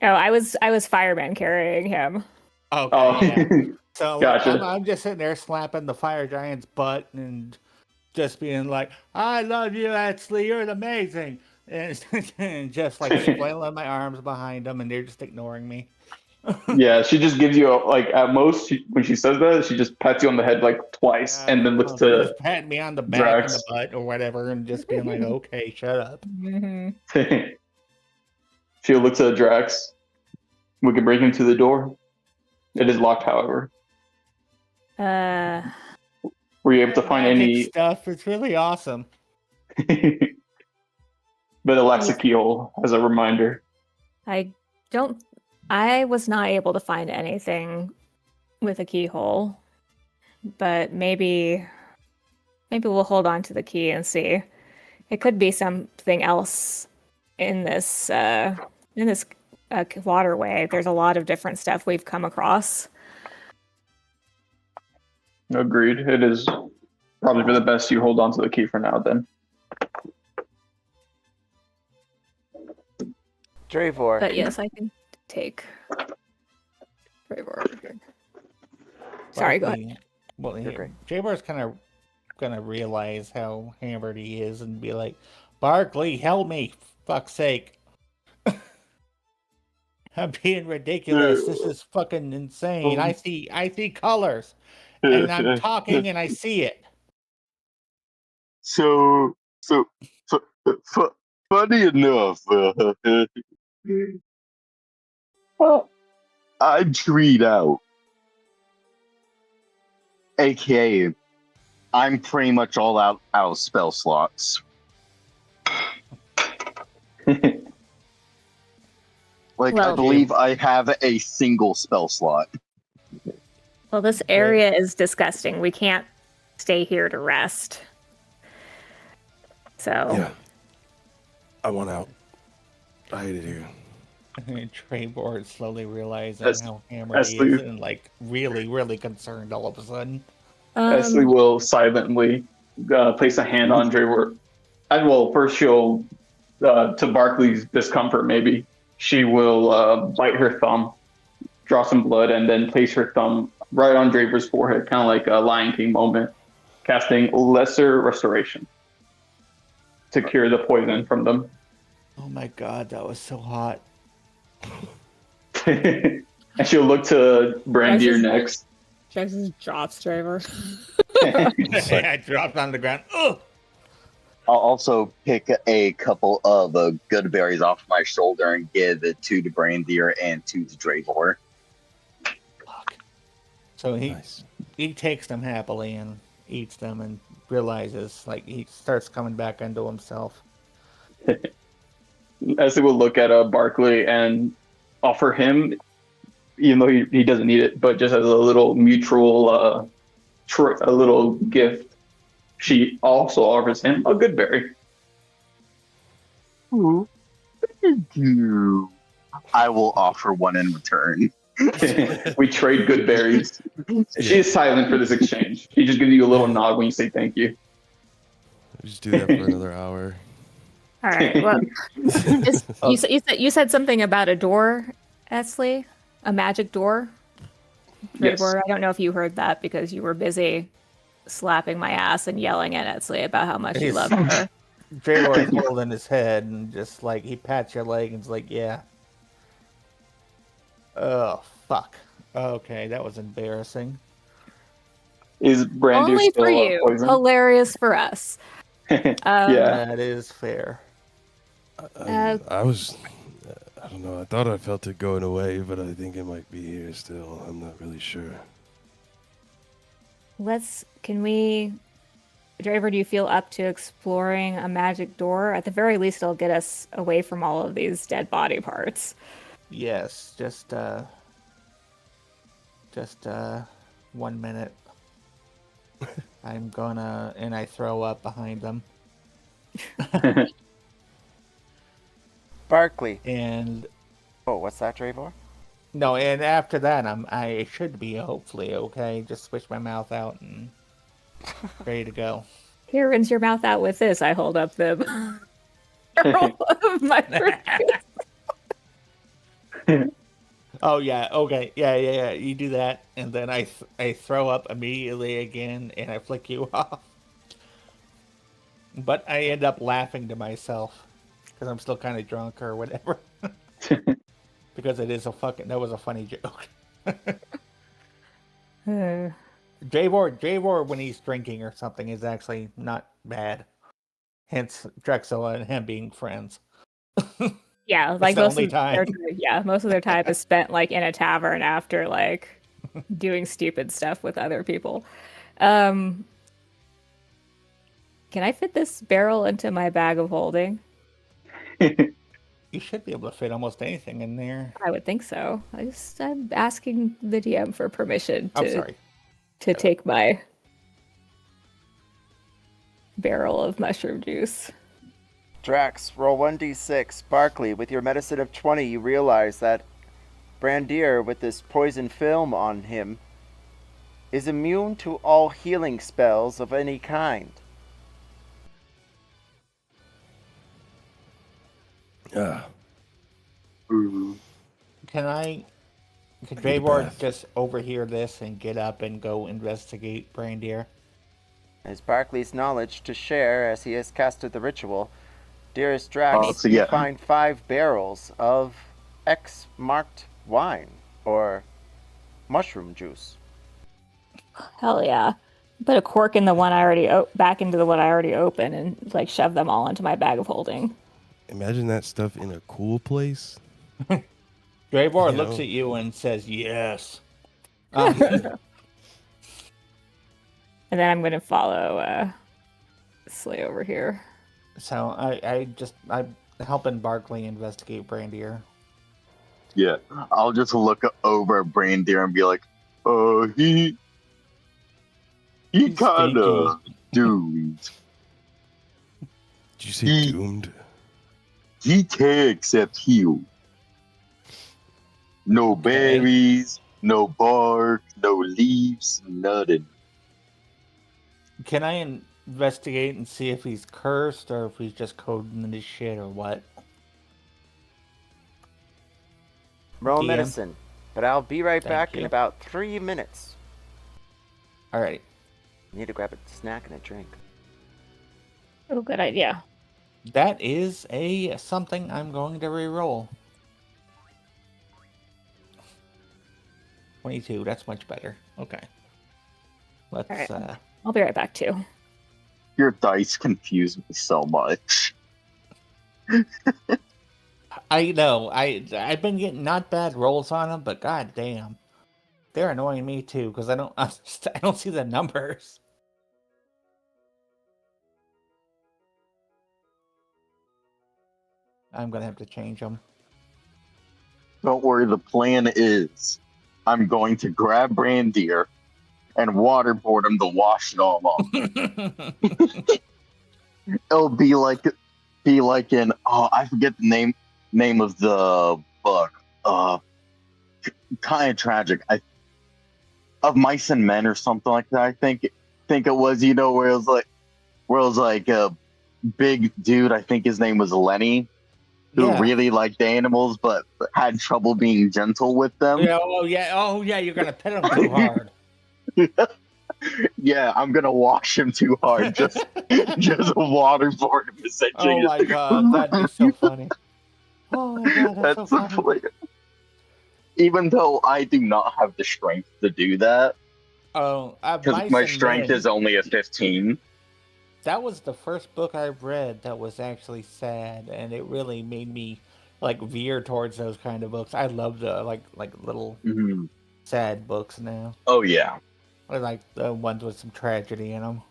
Oh, I was fireman carrying him. Okay, Oh, yeah. So gotcha. I'm just sitting there slapping the fire giant's butt and just being like, "I love you, Etzli. You're amazing. and just like flailing my arms behind them, and they're just ignoring me. Yeah, she just gives you like at most when she says that, she just pats you on the head like twice, and then looks to Just patting me on the back and the Drax. butt or whatever, and just being like, "Okay, shut up." She'll look to Drax. We can break into the door. It is locked, however. Were you able to find Magic any stuff? It's really awesome. but it lacks a keyhole as a reminder. I was not able to find anything with a keyhole, but maybe we'll hold on to the key and see. It could be something else in this waterway. There's a lot of different stuff we've come across. Agreed. It is probably for the best you hold on to the key for now, then. Dravor. But yes, I can take Dravor. Sorry, go ahead. Well, You're great. Dravor's kind of gonna realize how hammered he is and be like, "Barkley, help me! Fuck's sake! I'm being ridiculous. This is fucking insane. I see colors, and I'm talking and I see it." So funny enough, I treat out, aka I'm pretty much all out of spell slots. Like, Well, I believe I have a single spell slot. Well, this area is disgusting. We can't stay here to rest. So Yeah. I want out. I hate it here. Dravor is slowly realizing how hammered he Ashley- is and like really concerned all of a sudden. Esley will silently place a hand on Dravor. And well, first she'll, to Barkley's discomfort maybe, she will bite her thumb, draw some blood, and then place her thumb right on Dravor's forehead, kind of like a Lion King moment, casting Lesser Restoration to cure the poison from them. Oh my god, that was so hot. And she'll look to Brandir next. Jax just drops Dravor. I dropped on the ground. Ugh! I'll also pick a couple of good berries off my shoulder and give it to the Brandir and to the Dravor. Fuck. So he takes them happily and eats them and realizes, like, he starts coming back into himself. Esley will look at Barkley and offer him, even though he doesn't need it, but just as a little mutual, a little gift, she also offers him a good berry. Ooh, thank you. I will offer one in return. We trade good berries. She is silent for this exchange. She just gives you a little nod when you say thank you. Just do that for another hour. All right. Well, you said something about a door, Esley, a magic door. Yes. Dravor, I don't know if you heard that because you were busy slapping my ass and yelling at Esley about how much you love her. Dravor is holding his head and just like he pats your leg and is like, "Yeah." Oh fuck. Okay, that was embarrassing. Is Brandy Only still for you. poison? Hilarious for us. Yeah. That is fair. Uh, I was, I don't know. I thought I felt it going away, but I think it might be here still. I'm not really sure. Dravor, do you feel up to exploring a magic door? At the very least, it'll get us away from all of these dead body parts. Yes, just 1 minute. And I throw up behind them. Barkley. And Oh, what's that, Dravor? no, and after that I should be hopefully okay. Just switch my mouth out and ready to go. Here, rinse your mouth out with this. I hold up the barrel of my briefcase. Oh yeah, okay, yeah. You do that, and then I throw up immediately again, and I flick you off. But I end up laughing to myself. because I'm still kind of drunk or whatever. Because it is that was a funny joke. Dravor, when he's drinking or something, is actually not bad. Hence, Drexilla and him being friends. Yeah, like the only time. Most of their time is spent like in a tavern after like doing stupid stuff with other people. Can I fit this barrel into my bag of holding? You should be able to fit almost anything in there. I would think so. I'm asking the DM for permission I'm sorry. to take my barrel of mushroom juice. Drax, roll 1d6. Barkley, with your medicine of 20, you realize that Brandir, with this poison film on him, is immune to all healing spells of any kind. Ah, Can Dravor just overhear this and get up and go investigate Brandir? As Barkley's knowledge to share as he has casted the ritual, dearest Drax, so you yeah. find 5 barrels of X-marked wine, or mushroom juice. Hell yeah. Put a cork in the one I already back into the one I already opened and like shove them all into my bag of holding. imagine that stuff in a cool place. Dravor You looks know. at you and says, "Yes." And then I'm going to follow Slay over here. So I'm helping Barkley investigate Brandir. Yeah, I'll just look over Brandir and be like, he He's kind of doomed. Did you say He- doomed? He can't accept heal. No Okay. berries, no bark, no leaves, nothing. Can I investigate and see if he's cursed or if he's just coding his shit or what? Roll DM. medicine, but I'll be right Thank back in you. about 3 minutes. Alright. Need to grab a snack and a drink. Oh, good idea. That is something I'm going to re-roll. 22, that's much better. Okay. Let's Alright. I'll be right back too. Your dice confuse me so much. I know, I've been getting not bad rolls on them, but god damn. They're annoying me too, because I don't see the numbers. I'm gonna have to change them. Don't worry, the plan is I'm going to grab Brandir and waterboard him to wash it all off. It'll be like in I forget the name of the book. Kind of tragic. Of Mice and Men or something like that. I think it was, where it was like a big dude, I think his name was Lenny, who really liked animals but had trouble being gentle with them. Yeah, oh yeah, you're gonna pet him too hard. Yeah, I'm gonna wash him too hard. Just waterboard him essentially. Oh my god, that'd be so funny. Oh my god, that's so funny. Plan. Even though I do not have the strength to do that. Oh, because my strength is only a 15. That was the first book I read that was actually sad, and it really made me like veer towards those kind of books. I love the like little sad books now. Oh yeah, I like the ones with some tragedy in them.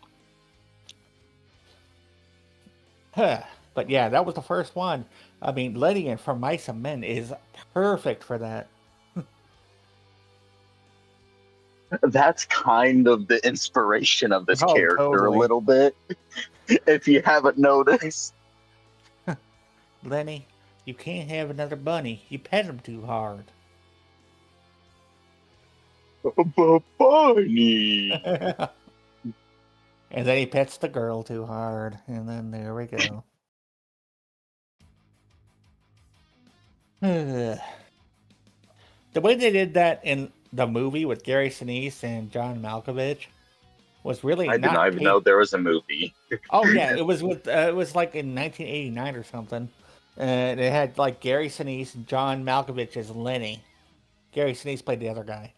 But yeah, that was the first one. I mean, Letty and From Mice and Men is perfect for that. That's kind of the inspiration of this character totally. A little bit. If you haven't noticed. Lenny, you can't have another bunny. You pet him too hard. Bunny. And then he pets the girl too hard. And then there we go. The way they did that in the movie with Gary Sinise and John Malkovich was really I did not even know there was a movie. Oh yeah, it was like in 1989 or something. And it had like Gary Sinise and John Malkovich as Lenny. Gary Sinise played the other guy,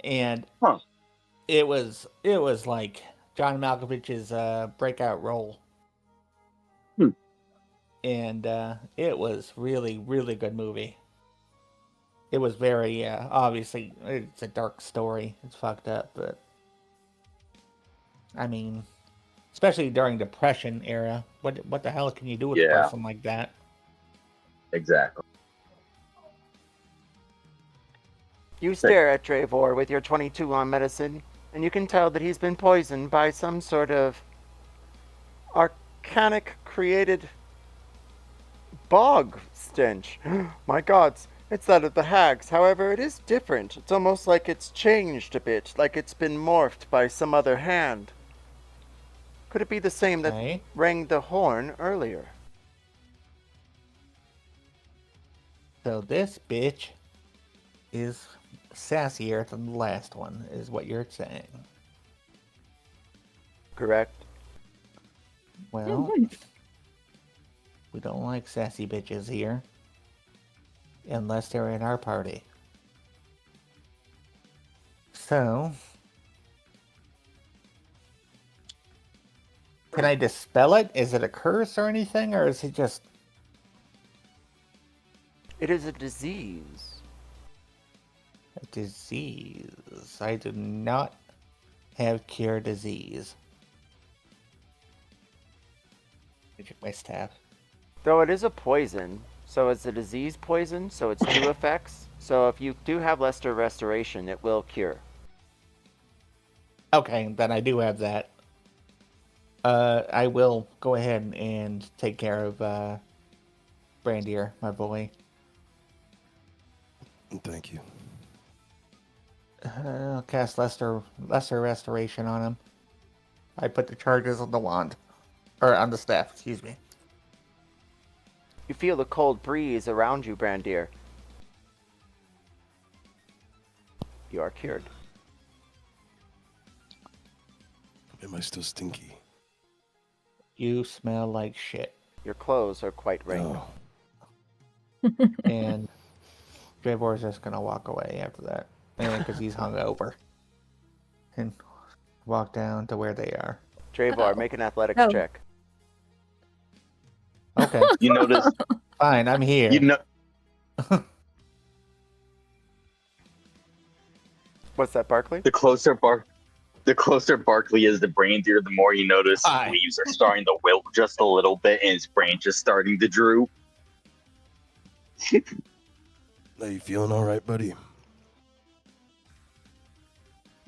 and Huh. it was like John Malkovich's breakout role. Hmm. And it was really good movie. It was very obviously it's a dark story. It's fucked up, but I mean, especially during Depression era, what the hell can you do with a Yeah. person like that? Exactly. You stare at Dravor with your 22 on medicine, and you can tell that he's been poisoned by some sort of arcanic created bog stench. My gods, it's that of the hags. However, it is different. It's almost like it's changed a bit, like it's been morphed by some other hand. Could it be the same that Okay. rang the horn earlier? So this bitch is sassier than the last one, is what you're saying. Correct. Well, we don't like sassy bitches here. Unless they're in our party. So, can I dispel it? Is it a curse or anything? Or is it just... It is a disease. a disease? I do not have cure disease. I check my staff. Though it is a poison, so it's a disease poison, so it's two effects. So if you do have Lesser Restoration, it will cure. Okay, then I do have that. I will go ahead and take care of Brandier, my boy. Thank you. I'll cast lesser restoration on him. I put the charges on the wand. Or on the staff, excuse me. You feel the cold breeze around you, Brandier. You are cured. Am I still stinky? You smell like shit. Your clothes are quite rank. No. And Dravor's just gonna walk away after that. Because he's hungover. And walk down to where they are. Dravor, make an athletics Oh. check. Okay, You notice? fine, I'm here. You know? What's that, Barkley? The closer Barkley is to Brandier, the more you notice his Hi. leaves are starting to wilt just a little bit, and his branch is starting to droop. Are you feeling all right, buddy?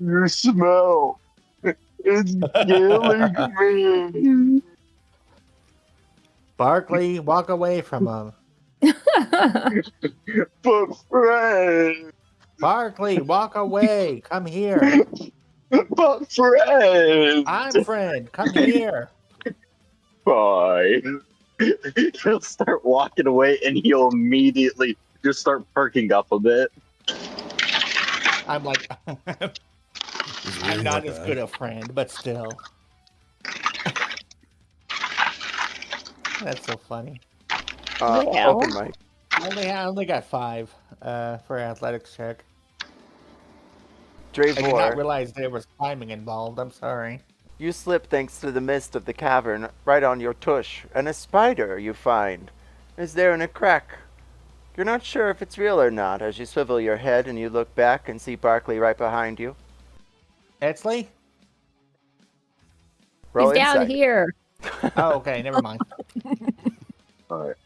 You smell. It's killing me. Barkley, walk away from him. But friend, Barkley, walk away. Come here. but friend. I'm friend. Come here. Fine. He'll start walking away, and he'll immediately just start perking up a bit. I'm like, Is it I'm really not that as bad? good a friend, but still. That's so funny. Yeah. Open mic. I only got 5 for athletics check. I did not Dravor, realize there was climbing involved. I'm sorry. you slip thanks to the mist of the cavern right on your tush, and a spider you find is there in a crack. You're not sure if it's real or not as you swivel your head and you look back and see Barkley right behind you. Etzley? Roll He's down insight. here. Oh, okay. Never mind. Alright,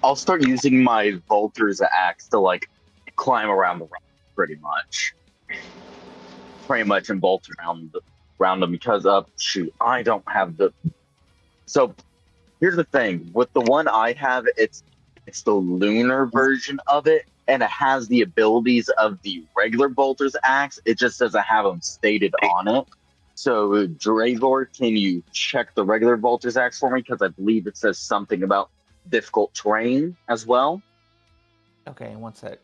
I'll start using my Volter's axe to like climb around the rock, pretty much and bolt around them because shoot, I don't have the. So here's the thing with the one I have, it's the lunar version of it, and it has the abilities of the regular Bolter's axe. It just doesn't have them stated on it. So Dravor, can you check the regular Bolter's axe for me? Because I believe it says something about difficult terrain as well. Okay, one sec.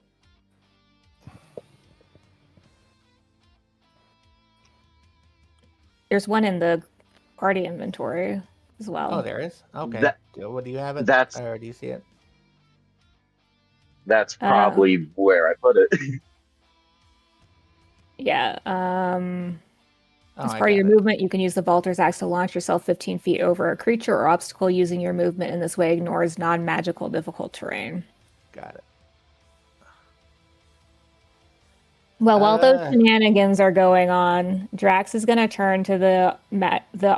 There's one in the party inventory. as well. Oh, there is? Okay. That- What do you have it? that's Or do you see it? that's probably where I put it. Yeah. Oh, As I part of got your it. movement, you can use the vaulter's axe to launch yourself 15 feet over a creature or obstacle. Using your movement in this way ignores non-magical difficult terrain. Got it. Well, while those shenanigans are going on, Drax is going to turn to the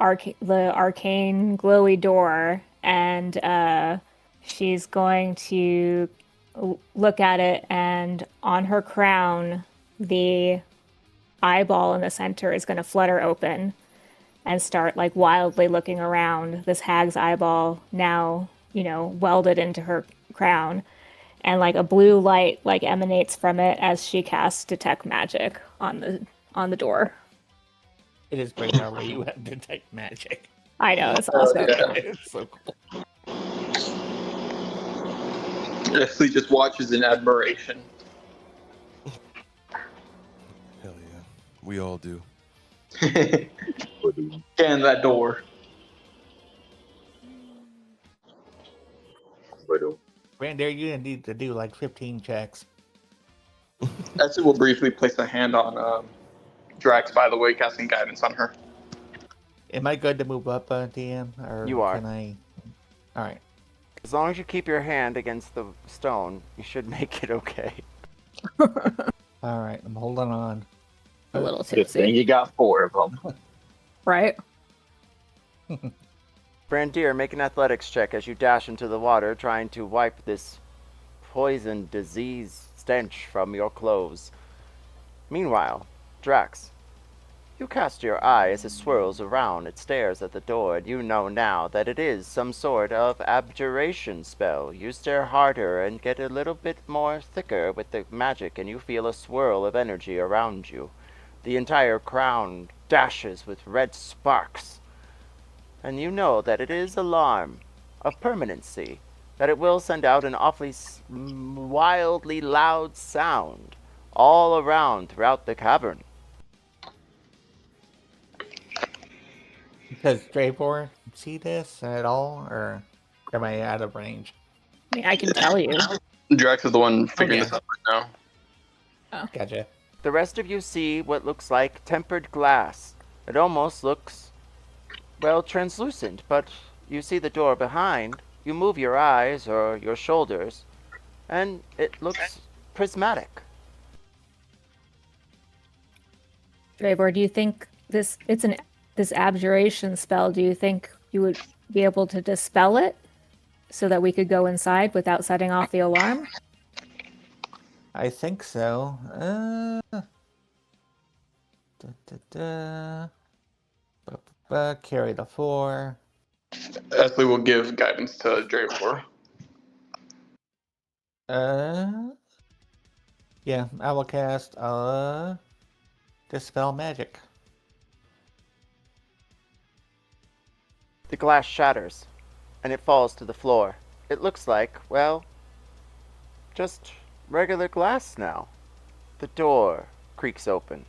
arcane glowy door, and she's going to look at it, and on her crown, the eyeball in the center is going to flutter open and start like wildly looking around. This hag's eyeball now, welded into her crown, and like a blue light like emanates from it as she casts detect magic on the door. It is pretty hard where you have detect magic. I know, it's awesome. Yeah. It's so cool. Leslie just watches in admiration. Hell yeah. We all do. Scan that door. Randy, you're gonna need to do like 15 checks. Actually, we'll briefly place a hand on Drax, by the way, casting guidance on her. Am I good to move up, DM? Or You are. Can I? All right. As long as you keep your hand against the stone, you should make it okay. All right. I'm holding on. A little Good thing tipsy, you got 4 of them. right? Brandir, make an athletics check as you dash into the water, trying to wipe this poison disease stench from your clothes. Meanwhile, Drax, you cast your eye as it swirls around. It stares at the door, and you know now that it is some sort of abjuration spell. You stare harder and get a little bit more thicker with the magic, and you feel a swirl of energy around you. The entire crown dashes with red sparks. And you know that it is alarm of permanency, that it will send out an awfully wildly loud sound all around throughout the cavern. Does Dravor see this at all, or am I out of range? I mean, I can tell you. Drax is the one figuring yeah. this out right now. Gotcha. The rest of you see what looks like tempered glass. It almost looks, well, translucent, but you see the door behind. You move your eyes or your shoulders, and it looks prismatic. Dravor, do you think this abjuration spell, do you think you would be able to dispel it so that we could go inside without setting off the alarm? I think so. Carry the 4. Leslie will give guidance to Dravor. Yeah, I will cast Dispel Magic. The glass shatters, and it falls to the floor. It looks like, well, just regular glass now. The door creaks open.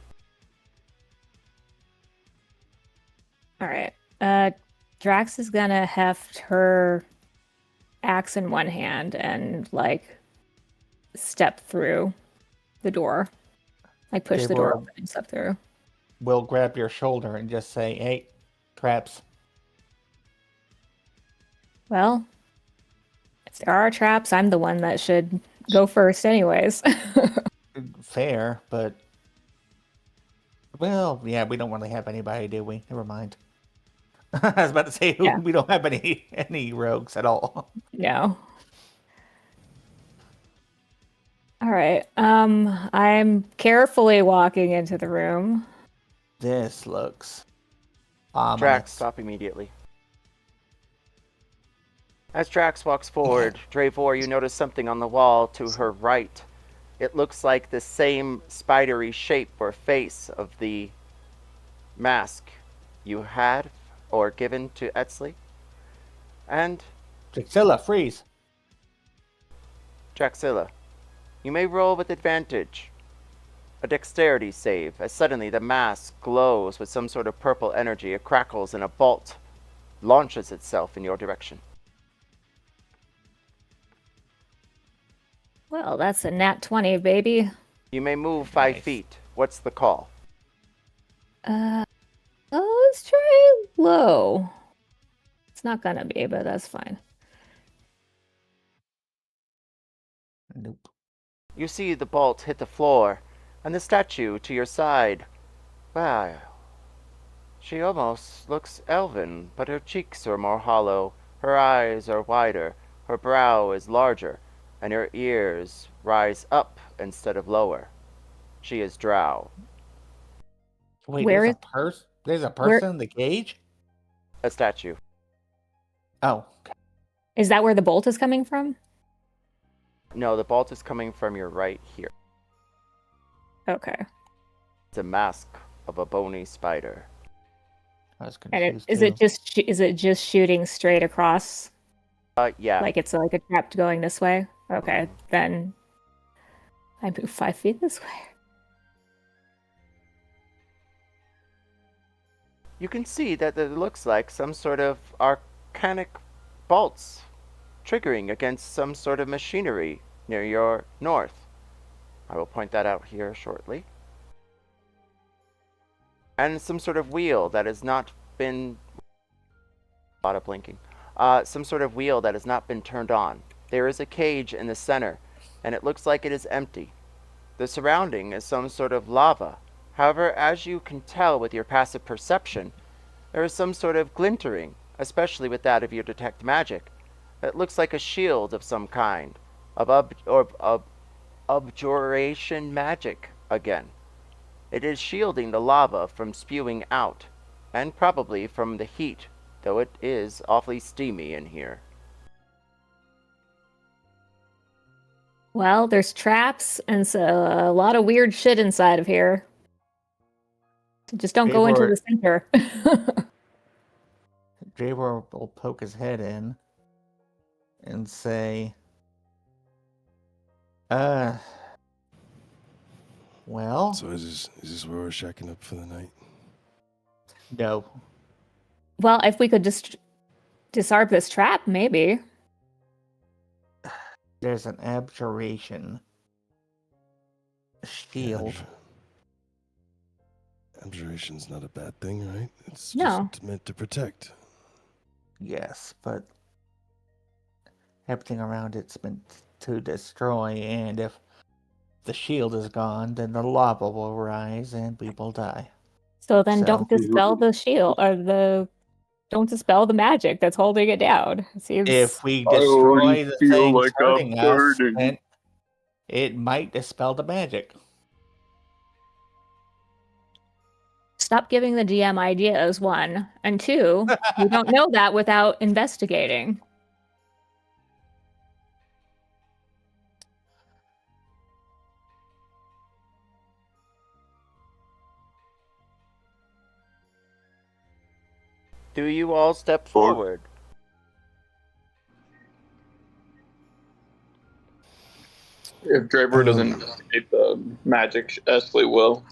All right. Drax is gonna heft her axe in one hand and like step through the door, like push the door open and step through. We'll grab your shoulder and just say, "Hey, traps." Well, if there are traps, I'm the one that should go first, anyways. Fair, but well, yeah, we don't really have anybody, do we? Never mind. I was about to say Yeah. we don't have any rogues at all. No. All right. I'm carefully walking into the room. This looks ominous. Drax, stop immediately. As Drax walks forward, Dravor, you notice something on the wall to her right. It looks like the same spidery shape or face of the mask you had or given to Etzli. And Drexilla, freeze. Draxilla, you may roll with advantage. A dexterity save, as suddenly the mask glows with some sort of purple energy. It crackles and a bolt launches itself in your direction. Well, that's a nat 20, baby. You may move 5 Nice. feet. What's the call? Let's try low. It's not gonna be, but that's fine. Nope. You see the bolt hit the floor, and the statue to your side. Wow. She almost looks elven, but her cheeks are more hollow, her eyes are wider, her brow is larger, and her ears rise up instead of lower. She is drow, Wait, Where there's is- a there's a where- person in the cage? a statue. Oh, Is that where the bolt is coming from? No, the bolt is coming from your right here. Okay. It's a mask of a bony spider. I was And confused is too. it just shooting straight across? Yeah. Like it's like a trap going this way? Okay, then I move 5 feet this way. You can see that it looks like some sort of arcanic bolts triggering against some sort of machinery near your north. I will point that out here shortly. And some sort of wheel that has not been... A lot of blinking. Some sort of wheel that has not been turned on. There is a cage in the center, and it looks like it is empty. The surrounding is some sort of lava. However, as you can tell with your passive perception, there is some sort of glintering, especially with that of your detect magic. It looks like a shield of some kind, of abjuration magic again. It is shielding the lava from spewing out, and probably from the heat, though it is awfully steamy in here. Well, there's traps and a lot of weird shit inside of here. Just don't go into Dravor- the center. Dravor will poke his head in and say, well, So is this where we're shacking up for the night? no. Well, if we could just disarm this trap, maybe. There's an abjuration shield. Abjuration's not a bad thing, right? It's No. just meant to protect. Yes, but everything around it's meant to destroy, and if the shield is gone, then the lava will rise and we will die. So then So- don't dispel the shield or don't dispel the magic that's holding it down. It seems If we I destroy already the feel things like I'm hurting us, burning. then it might dispel the magic. stop giving the GM ideas, 1. And 2, you don't know that without investigating. Do you all step forward? If Dravor doesn't investigate the magic, Esley will.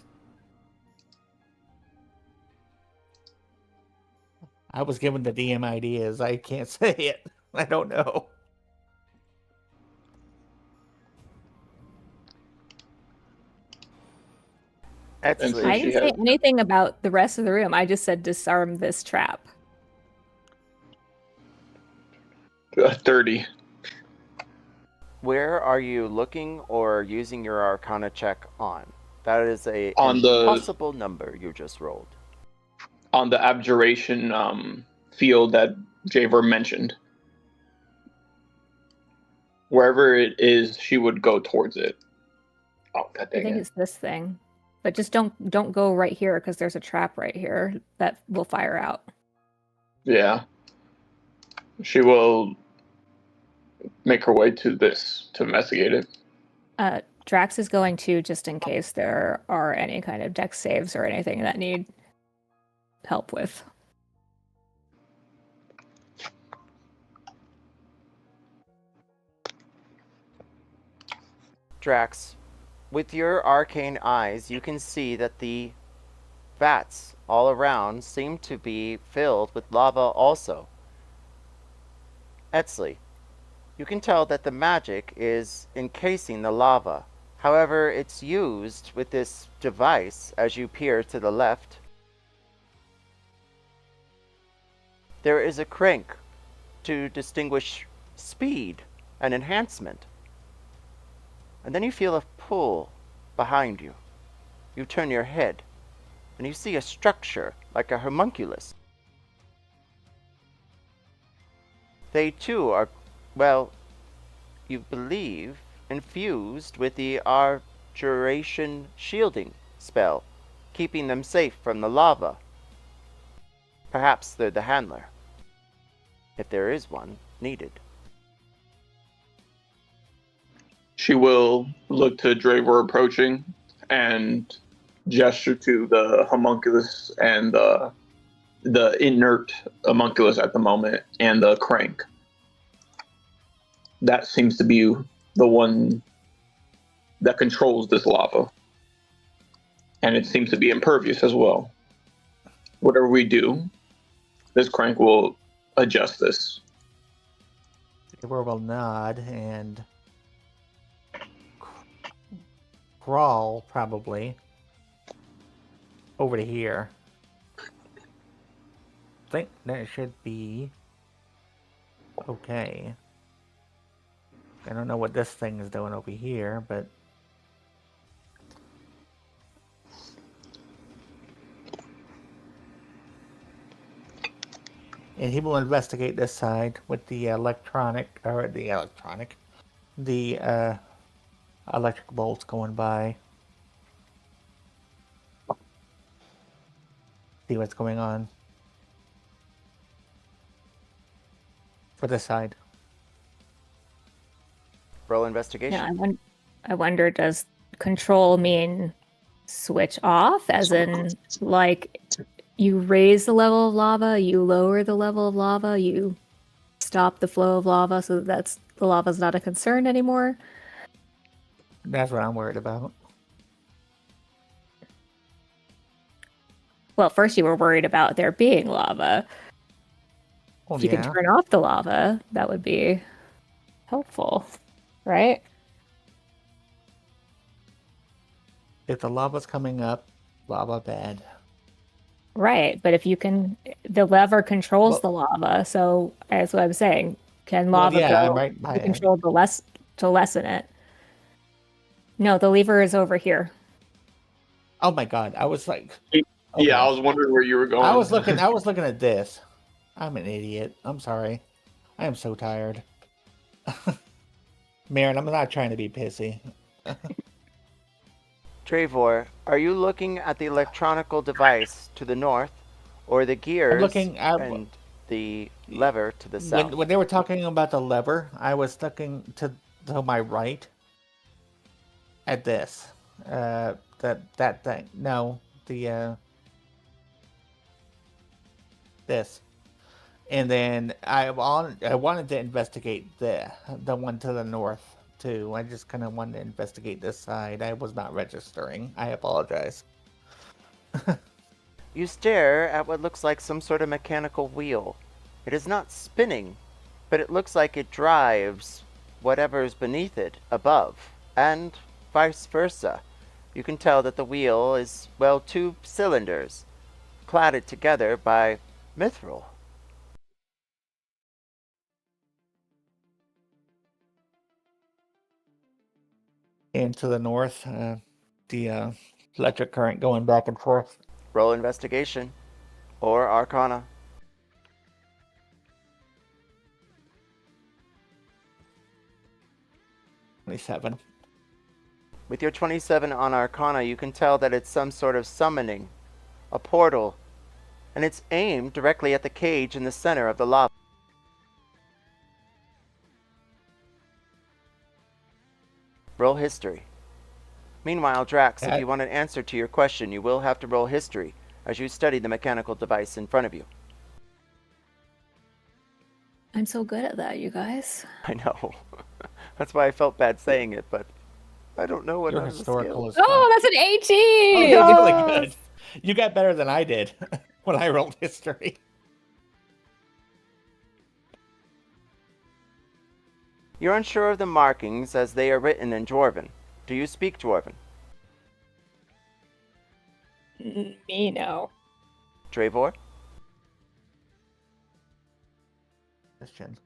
I was given the DM ideas. I can't say it. I don't know. Esley, I she didn't say has- anything about the rest of the room. I just said disarm this trap. 30. where are you looking or using your Arcana check on? That is an On the- impossible number you just rolled. On the abjuration field that Javor mentioned. Wherever it is, she would go towards it. Oh, god I dang think it. it's this thing. But just don't go right here because there's a trap right here that will fire out. Yeah. She will make her way to this to investigate it. Drax is going to, just in case there are any kind of dex saves or anything that need help with. Drax, with your arcane eyes, you can see that the vats all around seem to be filled with lava also. Etsley, you can tell that the magic is encasing the lava. However, it's used with this device as you peer to the left. There is a crank to distinguish speed and enhancement. And then you feel a pull behind you. You turn your head, and you see a structure like a homunculus. They too are, well, you believe, infused with the abjuration shielding spell, keeping them safe from the lava. Perhaps they're the handler, if there is one needed. She will look to Dravor approaching and gesture to the homunculus and the inert homunculus at the moment and the crank. That seems to be the one that controls this lava. And it seems to be impervious as well. Whatever we do, this crank will adjust this. Dravor will nod and crawl, probably, over to here. I think that should be okay. I don't know what this thing is doing over here, but and he will investigate this side with the electric bolts going by. See what's going on for this side. Roll investigation. Yeah, I wonder, does control mean switch off? As in, like, you raise the level of lava, you lower the level of lava, you stop the flow of lava so that the lava's not a concern anymore? That's what I'm worried about. Well, first you were worried about there being lava. Well, If you can turn off the lava, that would be helpful, right? If the lava's coming up, lava bad. Right, but if you can, the lever controls the lava, so that's what I'm saying. Can lava I'm go right by to it. control to lessen it? No, the lever is over here. Oh my god, I was like, Yeah, I was wondering where you were going. I was looking at this. I'm an idiot. I'm sorry. I am so tired. Marin, I'm not trying to be pissy. Dravor, are you looking at the electronical device to the north, or the gears and the lever to the south? When they were talking about the lever, I was looking to my right at this. That thing. No, this. And then I wanted to investigate the one to the north too. I just kind of wanted to investigate this side. I was not registering. I apologize. You stare at what looks like some sort of mechanical wheel. It is not spinning, but it looks like it drives whatever's beneath it above, and vice versa. You can tell that the wheel is, well, two cylinders, cladded together by mithril. And to the north, the electric current going back and forth. Roll investigation or arcana. 27. With your 27 on arcana, you can tell that it's some sort of summoning, a portal, and it's aimed directly at the cage in the center of the lava. Roll history. Meanwhile, Drax, if you want an answer to your question, you will have to roll history as you study the mechanical device in front of you. I'm so good at that, you guys. I know. That's why I felt bad saying it, but I don't know what Your none of the historical skills. is Oh, that's an 18! really good. You got better than I did when I rolled history. You're unsure of the markings as they are written in Dwarven. Do you speak Dwarven? Me, no. Dravor? Question.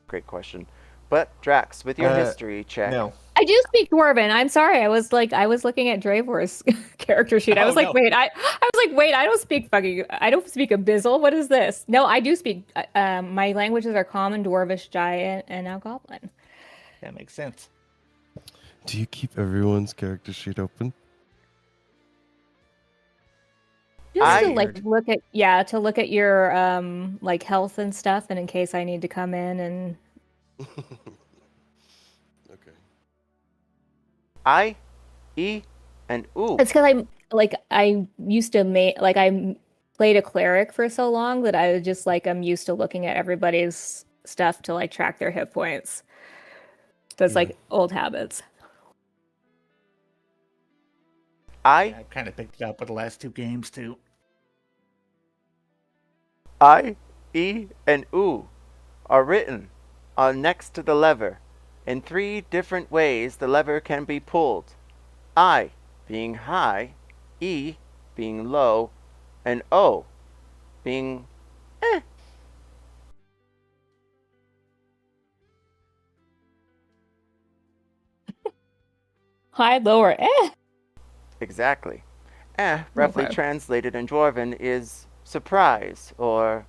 Great question. But Drax, with your history check, No. I do speak Dwarven. I'm sorry. I was looking at Dravor's character sheet. I was like, no. wait, I don't speak Abyssal. What is this? No, I do speak. My languages are Common, Dwarvish, Giant, and now Goblin. That makes sense. Do you keep everyone's character sheet open? Just to look at your like health and stuff, and in case I need to come in and. Okay. I, E, and U. It's because I used to I played a cleric for so long that I was just I'm used to looking at everybody's stuff to like track their hit points. That's like old habits. I've kind of picked it up with the last 2 games too. I, E, and U are written on next to the lever. In 3 different ways the lever can be pulled. I being high, E being low, and O being High, lower, Exactly. Roughly Okay. translated in Dwarven is surprise or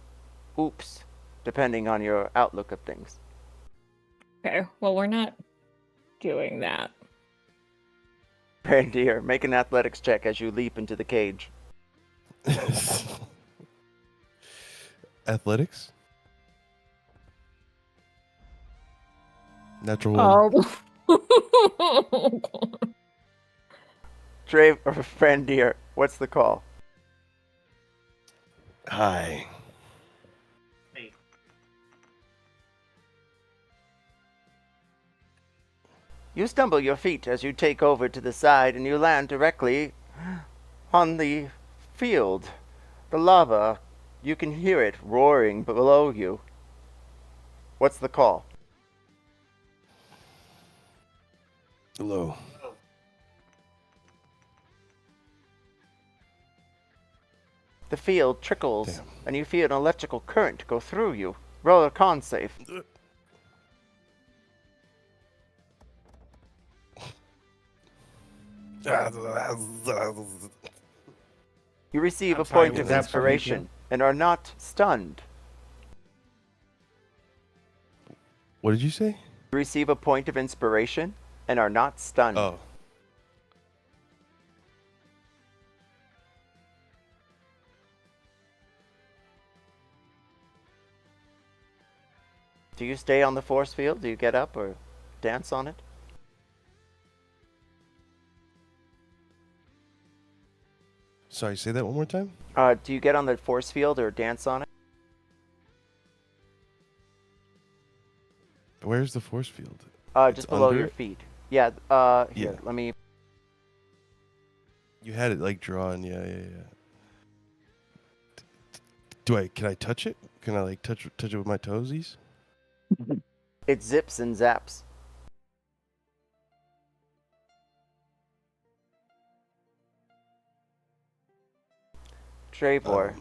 oops, depending on your outlook of things. Okay, well, we're not doing that. Brandir, make an athletics check as you leap into the cage. Athletics? Natural one. Oh. Brandir, what's the call? Hi. You stumble your feet as you take over to the side and you land directly on the field. The lava, you can hear it roaring below you. What's the call? Hello. The field trickles, Damn. and you feel an electrical current go through you. Roll a con save. You receive I'm a sorry, point was of that from you, inspiration and are not stunned. What did you say? You receive a point of inspiration and are not stunned. Oh. Do you stay on the force field? Do you get up or dance on it? Sorry, say that one more time? Do you get on the force field or dance on it? Where's the force field? Just It's below under your it? feet. Yeah, here, Yeah. let me... You had it like drawn, yeah. Can I touch it? Can I like touch it with my toesies? It zips and zaps. Dravor.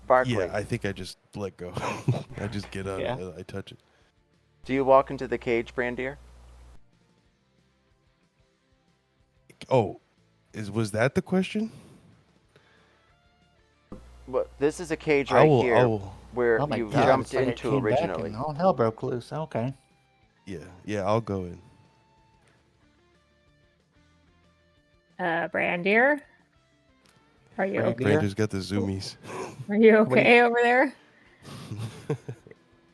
Barkley. Yeah, I think I just let go. I just get on Yeah. it. I touch it. Do you walk into the cage, Brandir? Oh, was that the question? Well, this is a cage right here where Oh my you God, jumped it's like I into came back originally. and all hell broke loose. Okay. Yeah, I'll go in. Brandir? Are you Brandir? Brander's got the zoomies. Are you What do you- okay over there?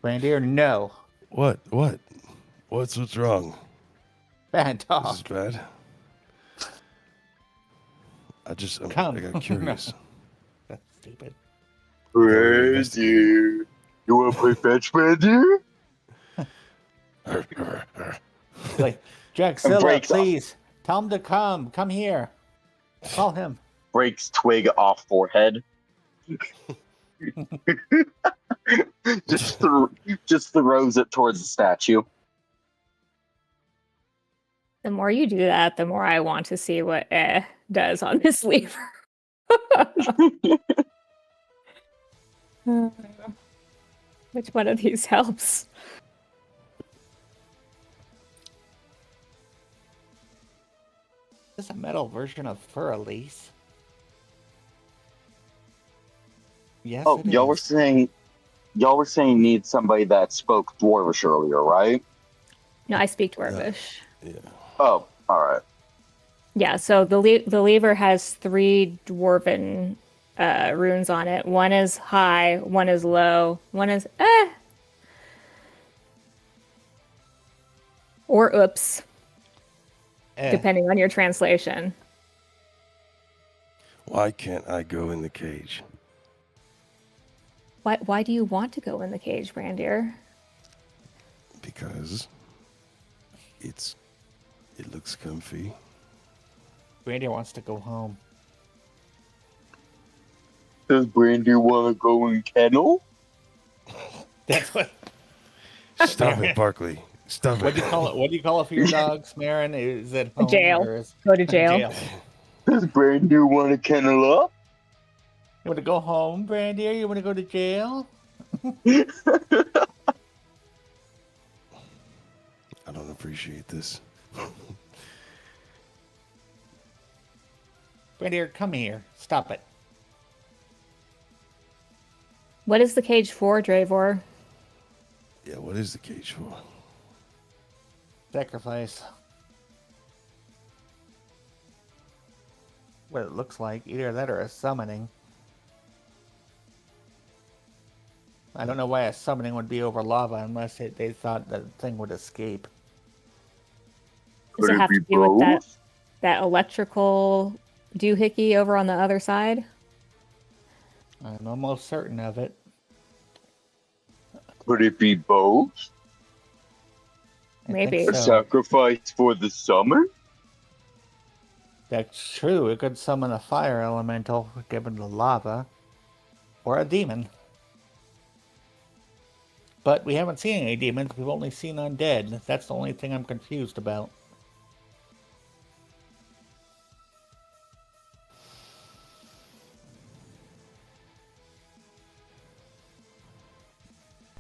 Brandir, no. What? What's wrong? Bad This talk. is bad. I Come. got curious. That's stupid. Brandir. You want to play fetch, Brandir? Like, Jaxilla, breaks off. please. Tell him to come. Come here. Call him. breaks twig off forehead. just throws it towards the statue. The more you do that, the more I want to see what does on this lever. Which one of these helps? Is this a metal version of Fur Elise? Yes, Oh, it y'all were is. saying you need somebody that spoke Dwarvish earlier, right? No, I speak Dwarvish. Yeah. Oh, all right. Yeah, so the lever has 3 dwarven runes on it. One is high, one is low, one is or oops, depending on your translation. Why can't I go in the cage? Why do you want to go in the cage, Brandir? Because it looks comfy. Brandy wants to go home. Does Brandy want to go in kennel? That's what. Stop it, Barkley. Stop What do you call it? What do you call it for your dogs, Marin? Is it home Jail. or is Go to jail. Does Brandy want to kennel up? You want to go home, Brandy? You want to go to jail? I don't appreciate this. Brandy, come here. Stop it. What is the cage for, Dravor? Yeah, what is the cage for? Sacrifice. What it looks like. Either that or a summoning. I don't know why a summoning would be over lava unless they thought the thing would escape. Does it have to do with that electrical doohickey over on the other side? I'm almost certain of it. Could it be both? Maybe. A sacrifice for the summer? That's true. It could summon a fire elemental given the lava. Or a demon. But we haven't seen any demons. We've only seen undead. That's the only thing I'm confused about.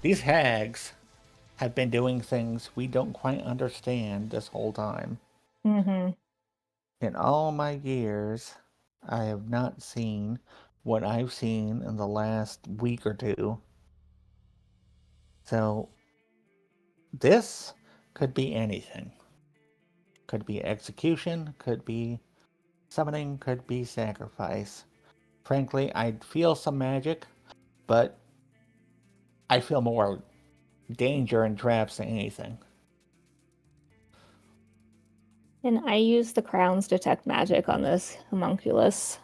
These hags have been doing things we don't quite understand this whole time. Mm-hmm. In all my years, I have not seen what I've seen in the last week or two. So, this could be anything. Could be execution, could be summoning, could be sacrifice. Frankly, I'd feel some magic, but I feel more danger and traps than anything. And I use the crown's detect magic on this homunculus.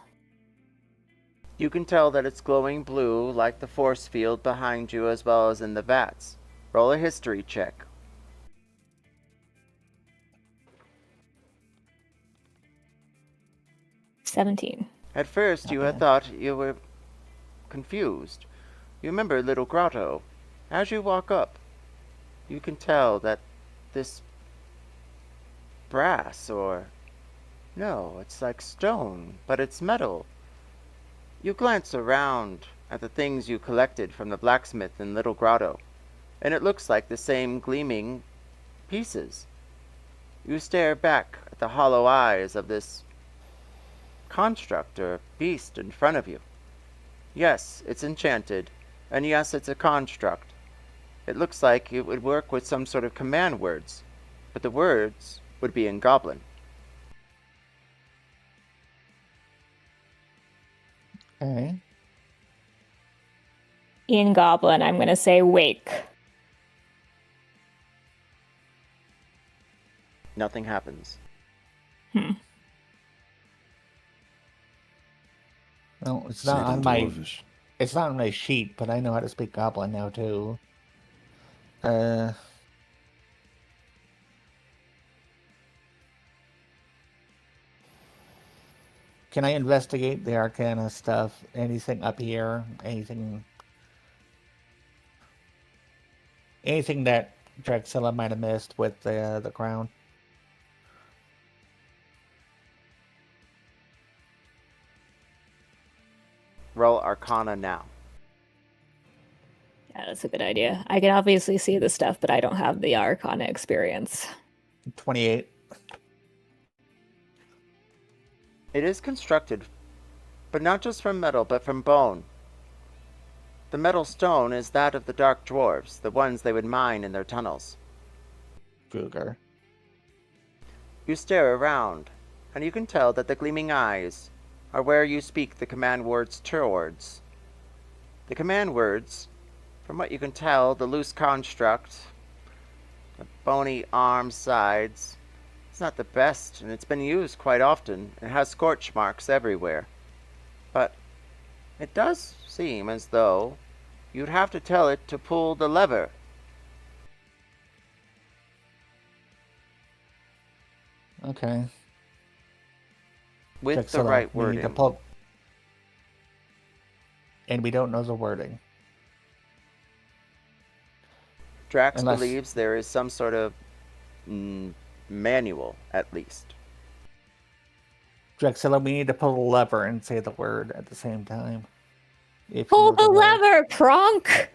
You can tell that it's glowing blue like the force field behind you as well as in the vats. Roll a history check. $17. At first, you had thought you were confused. You remember Little Grotto. As you walk up, you can tell that this brass or... No, it's like stone, but it's metal. You glance around at the things you collected from the blacksmith in Little Grotto, and it looks like the same gleaming pieces. You stare back at the hollow eyes of this construct or beast in front of you. Yes, it's enchanted, and yes, it's a construct. It looks like it would work with some sort of command words, but the words would be in Goblin. Okay. In Goblin, I'm going to say wake. Nothing happens. Well, it's Say not it on in my Dwarvish. it's not on my sheet, but I know how to speak Goblin now too. Can I investigate the Arcana stuff? Anything up here? Anything that Drexilla might have missed with the crown? Roll Arcana now. Yeah, that's a good idea. I can obviously see the stuff, but I don't have the Arcana experience. 28. It is constructed, but not just from metal, but from bone. The metal stone is that of the dark dwarves, the ones they would mine in their tunnels. Fuger. You stare around, and you can tell that the gleaming eyes are where you speak the command words towards. The command words, from what you can tell, the loose construct, the bony arms, sides, it's not the best, and it's been used quite often. It has scorch marks everywhere. But it does seem as though you'd have to tell it to pull the lever. Okay. With the Drexilla, right we need to wording. pull... And we don't know the wording. Drax Unless- believes there is some sort of manual, at least. Drexilla, we need to pull the lever and say the word at the same time. If you Pull know the word. lever, Kronk!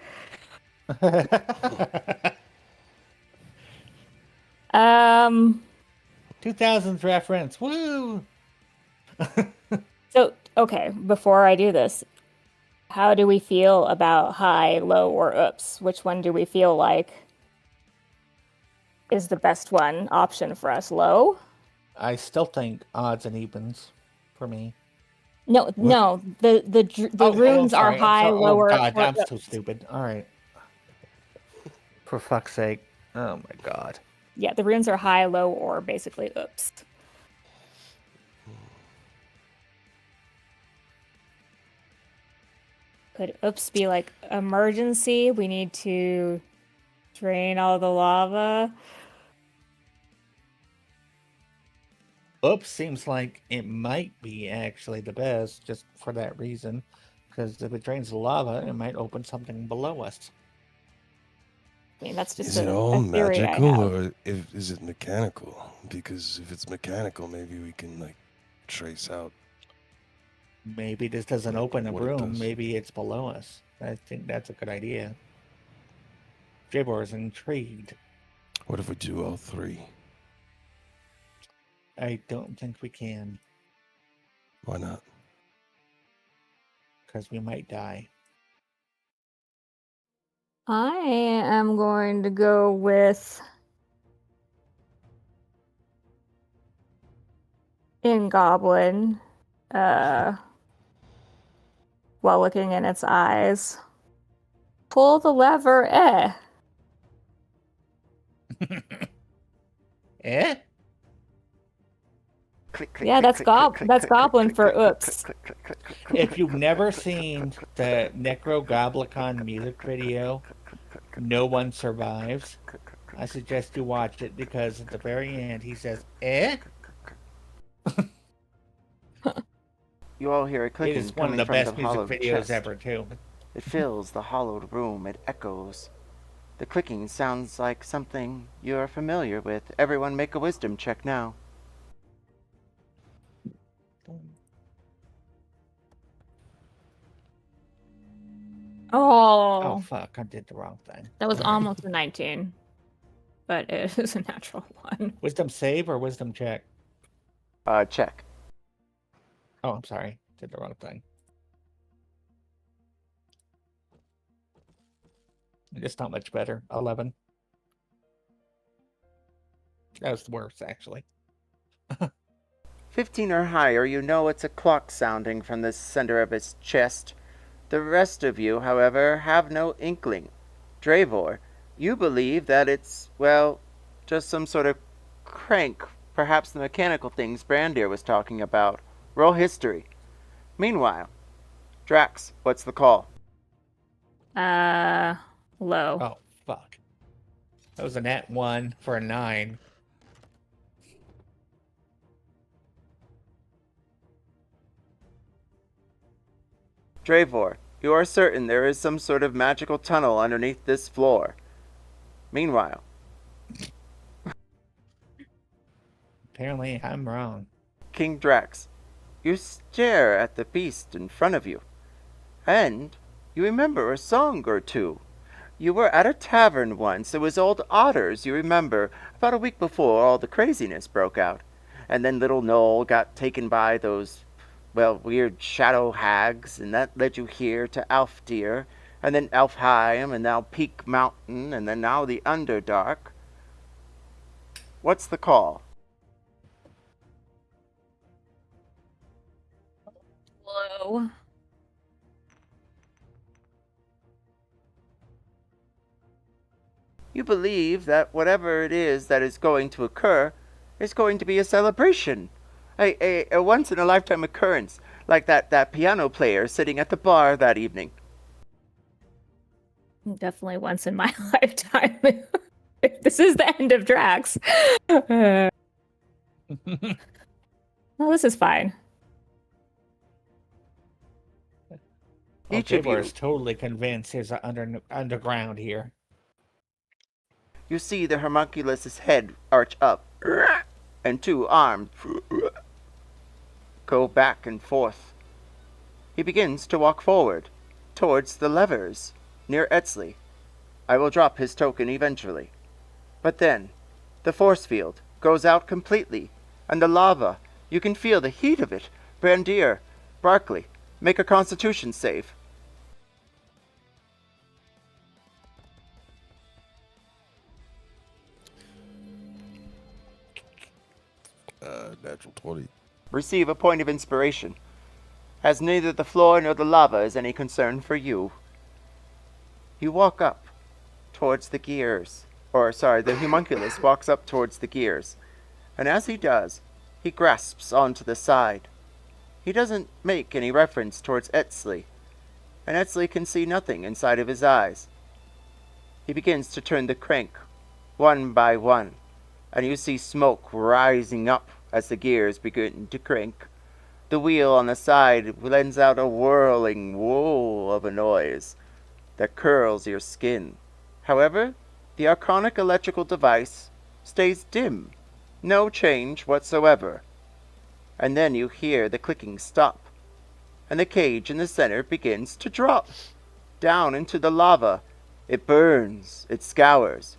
2000s reference. Woo! So, okay, before I do this, how do we feel about high, low, or oops? Which one do we feel like is the best one option for us? Low? I still think odds and evens for me. No, no. The runes are high, lower. Oh God, or I'm oops. so stupid. All right. For fuck's sake. Oh my God. Yeah, the runes are high, low, or basically oops. Could oops be like emergency? We need to drain all the lava. Oops seems like it might be actually the best just for that reason. Because if it drains the lava, it might open something below us. I mean, that's just Is it all a theory I magical have. or is it mechanical? Because if it's mechanical, maybe we can like trace out. Maybe this doesn't Like, open a what it room. does. Maybe it's below us. I think that's a good idea. Dravor is intrigued. What if we do all three? I don't think we can. Why not? Because we might die. I am going to go with in Goblin, while looking in its eyes. Pull the lever, Eh? Click, click, Yeah, click, that's click, gob- click, that's click, click, Goblin click, for click, oops. click, click, click, click, click, If click, you've click, never click, seen click, the click, Necro Goblicon music video, No One Survives, click, click, click, I suggest you watch it because at the very end he says, eh? You all hear a It clicking is one of coming the from the best music hollowed videos chest. ever, too. It fills the hollowed room. It echoes. The clicking sounds like something you're familiar with. Everyone make a wisdom check now. Oh, Oh, fuck, I did the wrong thing. that was All right. almost a 19, but it is a natural one. Wisdom save or wisdom check? Check. Oh, I'm sorry. Did the wrong thing. It's not much better. 11. That was worse, actually. 15 or higher, you know it's a clock sounding from the center of its chest. The rest of you, however, have no inkling. Dravor, you believe that it's, well, just some sort of crank, perhaps the mechanical things Brandir was talking about. Roll history. Meanwhile, Drax, what's the call? Low. Oh, fuck. That was a nat 1 for a 9. Dravor, you are certain there is some sort of magical tunnel underneath this floor. Meanwhile, Apparently, I'm wrong. King Drax, you stare at the beast in front of you, and you remember a song or two. You were at a tavern once. It was old Otters, you remember, about a week before all the craziness broke out. And then little Noel got taken by those, well, weird shadow hags, and that led you here to Alfdir, and then Alfhiem, and now Peak Mountain, and then now the Underdark. What's the call? Hello. You believe that whatever it is that is going to occur is going to be a celebration. A once-in-a-lifetime occurrence, like that piano player sitting at the bar that evening. Definitely once in my lifetime. If this is the end of Drax. Well, this is fine. Each of Dravor you, is totally convinced there's an underground here. you see the homunculus's head arch up, and two arms go back and forth. He begins to walk forward, towards the levers, near Etzli. I will drop his token eventually. But then, the force field goes out completely, and the lava, you can feel the heat of it. Brandir, Barkley, make a constitution save. Natural 20. Receive a point of inspiration, as neither the floor nor the lava is any concern for you. You walk up towards the gears, the homunculus walks up towards the gears, and as he does, he grasps onto the side. He doesn't make any reference towards Etzli, and Etzli can see nothing inside of his eyes. He begins to turn the crank, one by one, and you see smoke rising up as the gears begin to crank. The wheel on the side lends out a whirling wool of a noise that curls your skin. However, the archonic electrical device stays dim, no change whatsoever. And then you hear the clicking stop, and the cage in the center begins to drop down into the lava. It burns, it scours.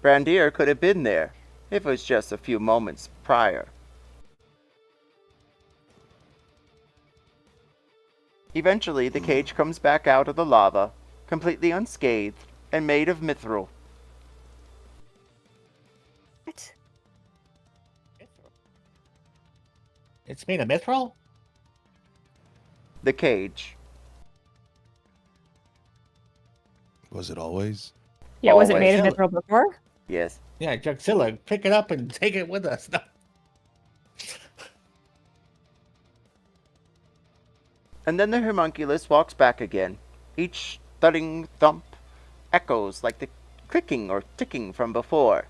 Brandir could have been there if it was just a few moments prior. Eventually, the cage comes back out of the lava, completely unscathed and made of mithril. What? It's made of mithril? The cage. Was it always? Yeah, was it Always. made of mithril before? Yes. Yeah, Juxilla, pick it up and take it with us. No. And then the homunculus walks back again. Each thudding thump echoes like the clicking or ticking from before.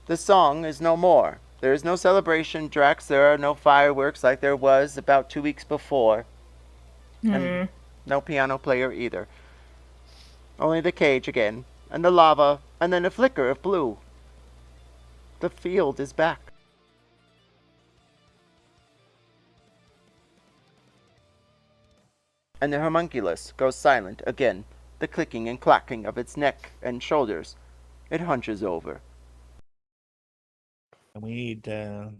The song is no more. There is no celebration, Drax. There are no fireworks like there was about 2 weeks before. And no piano player either. Only the cage again, and the lava, and then a flicker of blue. The field is back. And the homunculus goes silent again, the clicking and clacking of its neck and shoulders. It hunches over. And we need to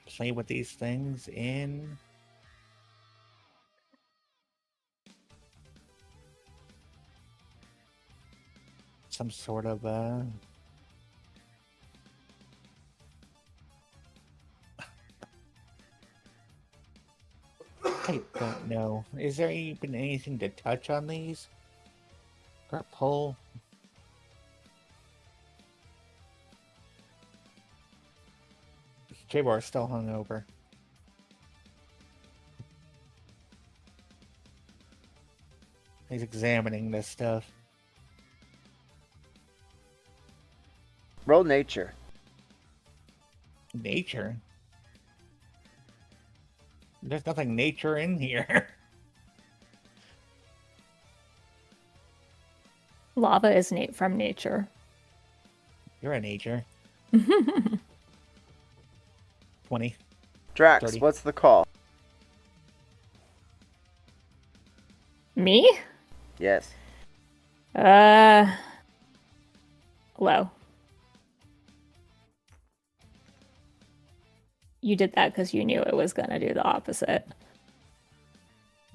play with these things in some sort of I don't know. Is there even anything to touch on these? Or pull? Dravor is still hungover. He's examining this stuff. Roll nature. Nature? There's nothing nature in here. Lava is from nature. You're a nature. 20. Drax, 30. what's the call? Me? Yes. Low. You did that because you knew it was gonna do the opposite.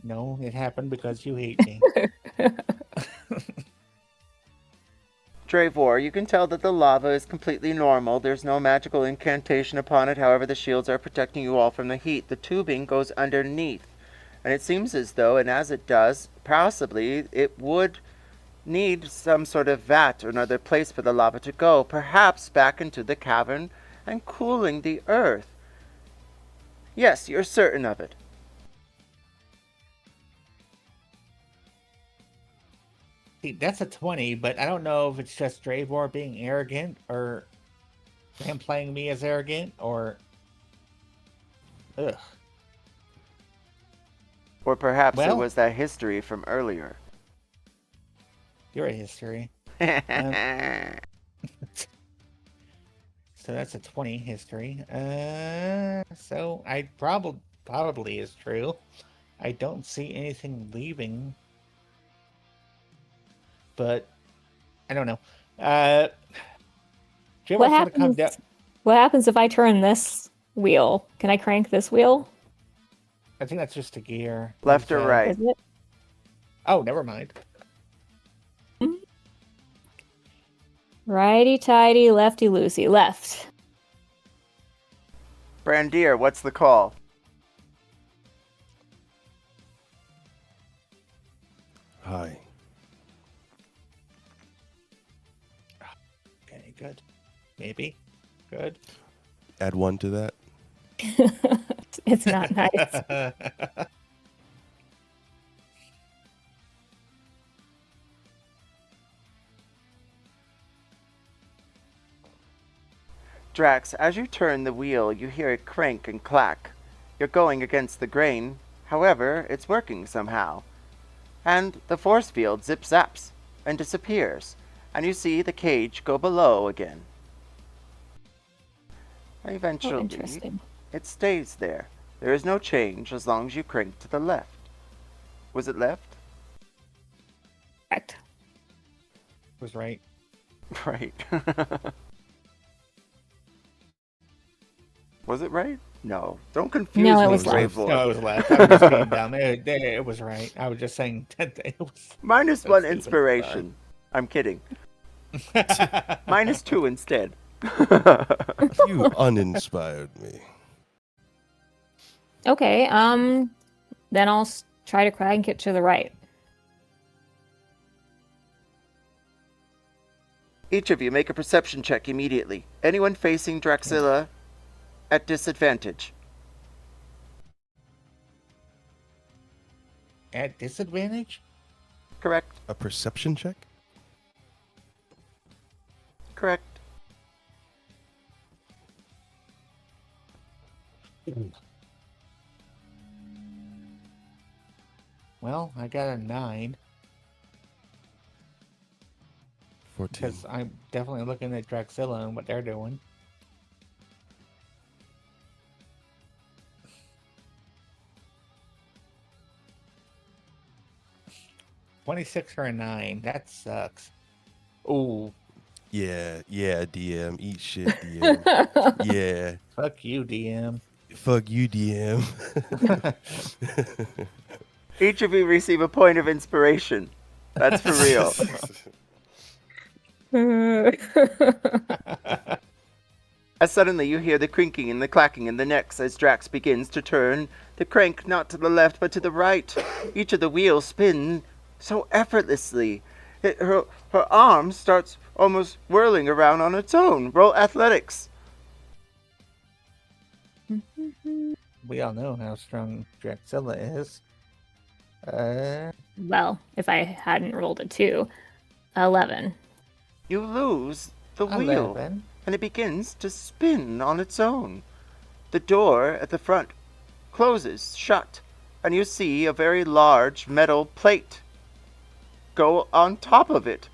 No, it happened because you hate me. Dravor, you can tell that the lava is completely normal. There's no magical incantation upon it. However, the shields are protecting you all from the heat. The tubing goes underneath. And it seems as though, and as it does, possibly it would need some sort of vat or another place for the lava to go. Perhaps back into the cavern and cooling the earth. Yes, you're certain of it. See, that's a 20, but I don't know if it's just Dravor being arrogant or him playing me as arrogant or... Ugh. Or perhaps it Well- was that history from earlier. You're a history. So that's a 20 history. So I probably is true. I don't see anything leaving. But I don't know. What happens? What happens if I turn this wheel? Can I crank this wheel? I think that's just a gear. Left or right? Is it? Oh, never mind. Righty tighty, lefty loosey, left. Brandir, what's the call? Hi. Okay, good. Maybe. Good. Add 1 to that. It's not nice. Drax, as you turn the wheel, you hear it crank and clack. You're going against the grain. However, it's working somehow. And the force field zip-zaps and disappears. And you see the cage go below again. Eventually, Oh, interesting. it stays there. There is no change as long as you crank to the left. Was it left? Correct. Was right. Right. Was it right? No. Don't confuse No, it me, was left. Dravor. No, it was left. I was just being dumb. It was right. I was just saying that it was... Minus That's 1 stupid. inspiration. I'm kidding. Minus 2 instead. You uninspired me. Okay, then I'll try to crank it to the right. Each of you make a perception check immediately. Anyone facing Draxilla at disadvantage. At disadvantage? Correct. A perception check? Correct. Well, I got a 9. 14. Because I'm definitely looking at Draxilla and what they're doing. $26 for a 9. That sucks. Ooh, Yeah, DM. Eat shit, DM. Yeah. fuck you, DM. Fuck you, DM. Each of you receive a point of inspiration. That's for real. As suddenly you hear the crinking and the clacking in the necks as Drax begins to turn the crank not to the left but to the right. Each of the wheels spin so effortlessly. Her arm starts almost whirling around on its own. Roll athletics. We all know how strong Draxilla is. Well, if I hadn't rolled a 2. 11. You lose the wheel, 11. and it begins to spin on its own. The door at the front closes shut, and you see a very large metal plate go on top of it.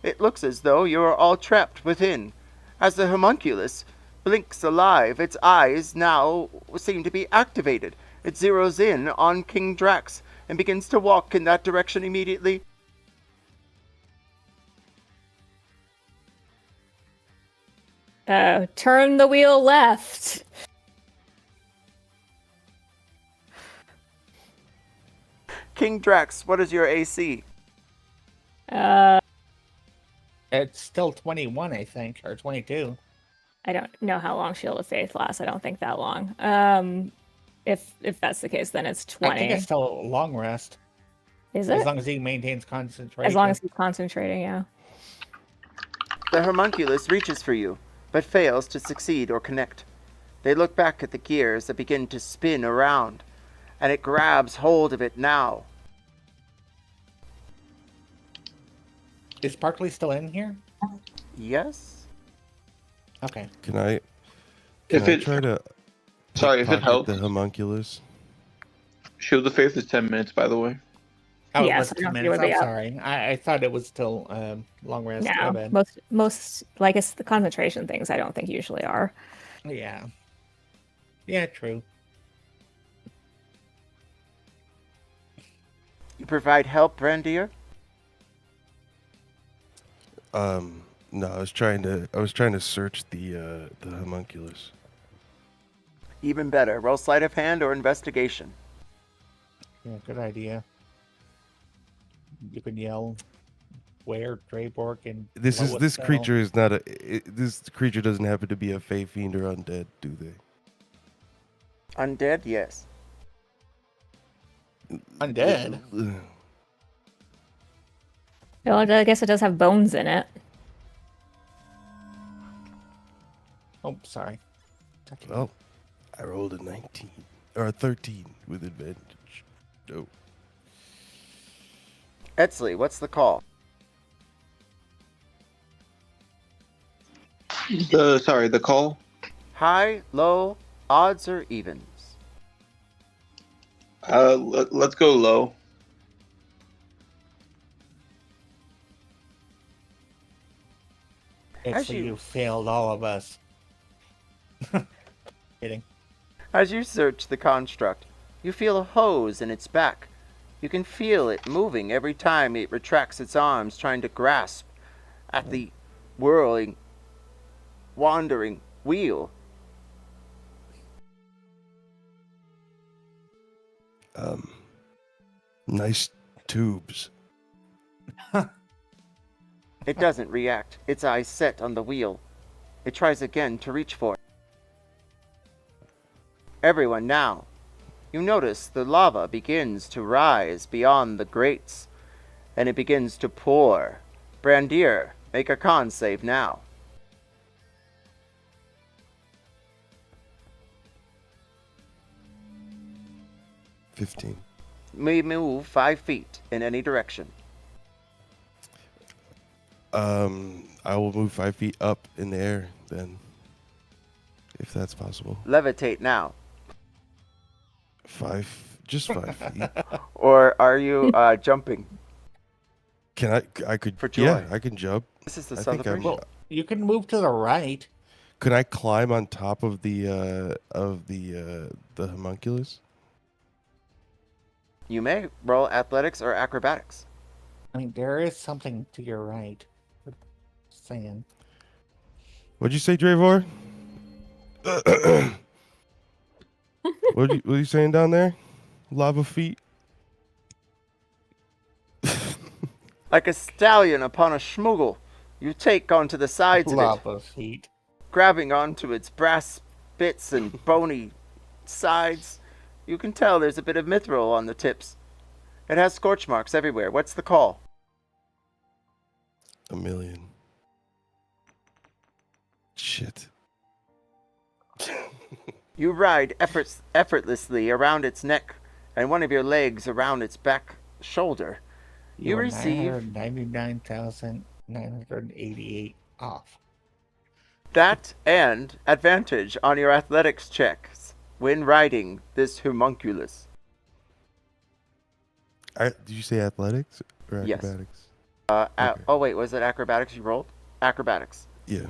It looks as though you are all trapped within. As the homunculus blinks alive, its eyes now seem to be activated. It zeroes in on King Drax and begins to walk in that direction immediately. Turn the wheel left. King Drax, what is your AC? It's still 21, I think, or 22. I don't know how long Shield of Faith lasts. I don't think that long. If that's the case, then it's 20. I think it's still a long rest. Is it? As long as he maintains concentration. As long as he's concentrating, yeah. The homunculus reaches for you, but fails to succeed or connect. They look back at the gears that begin to spin around, and it grabs hold of it now. Is Sparkly still in here? Yes? Okay. Can I If it try to sorry, if it pocket helps, the homunculus? Shield of Faith is 10 minutes, by the way. Oh, Yes, it was I 2 don't think it minutes. would be I'm up. sorry. I thought it was still long rest. My No, bad. most like it's the concentration things. I don't think usually are. Yeah. Yeah, true. You provide help, Brandir? No, I was trying to search the homunculus. Even better. Roll sleight of hand or investigation. Yeah, good idea. You can yell where Dravor can. This creature is not this creature doesn't happen to be a fey fiend or undead, do they? Undead, yes. Undead. Well, I guess it does have bones in it. Oh, sorry. Well, I rolled a 19 or a 13 with advantage. Oh. Etzli, what's the call? The call. High, low, odds, or evens? Let's go low. It's you- you failed all of us. Kidding. As you search the construct, you feel a hose in its back. You can feel it moving every time it retracts its arms, trying to grasp at the whirling, wandering wheel. Nice tubes. It doesn't react, its eyes set on the wheel. It tries again to reach for it. Everyone now. You notice the lava begins to rise beyond the grates, and it begins to pour. Brandir, make a con save now. 15. We move 5 feet in any direction. I will move 5 feet up in the air then, if that's possible. Levitate now. Just 5 feet. Or are you jumping? Can I could For joy. Yeah, I can jump. This is the I think I'm- celebration. Well, you can move to the right. Could I climb on top of the homunculus? You may roll athletics or acrobatics. I mean, there is something to your right. Just saying. What'd you say, Dravor? what are you saying down there? Lava feet? Like a stallion upon a schmoogle, you take onto the sides of it, Lava feet. grabbing onto its brass bits and bony sides. You can tell there's a bit of mithril on the tips. It has scorch marks everywhere. What's the call? 1,000,000. Shit. You ride effortlessly around its neck and one of your legs around its back shoulder. You are receive 99,988 off. that and advantage on your athletics checks. when riding this homunculus? Did you say athletics or Yes. acrobatics? Okay. Okay. Wait, was it acrobatics you rolled? Acrobatics. Yeah.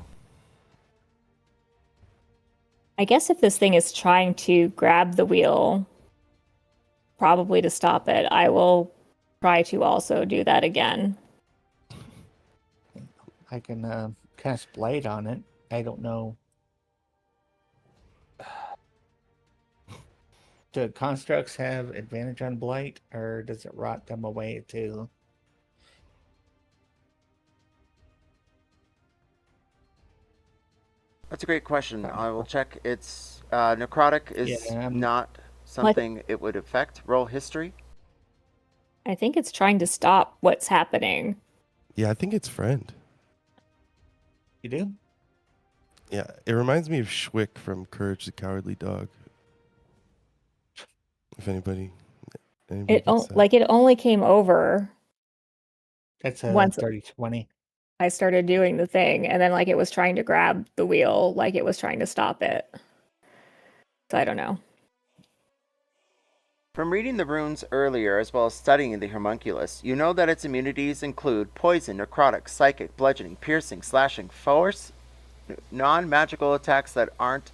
I guess if this thing is trying to grab the wheel, probably to stop it, I will try to also do that again. I can cast Blade on it. I don't know. Do constructs have advantage on Blight, or does it rot them away too? That's a great question. I will check. It's necrotic is not something it would affect. Roll history. I think it's trying to stop what's happening. Yeah, I think it's friend. You do? Yeah, it reminds me of Schwick from Courage the Cowardly Dog. If anybody It only came over. That's a once 30-20. I started doing the thing, and then it was trying to grab the wheel, like it was trying to stop it. So I don't know. From reading the runes earlier, as well as studying the homunculus, you know that its immunities include poison, necrotic, psychic, bludgeoning, piercing, slashing, force, non-magical attacks that aren't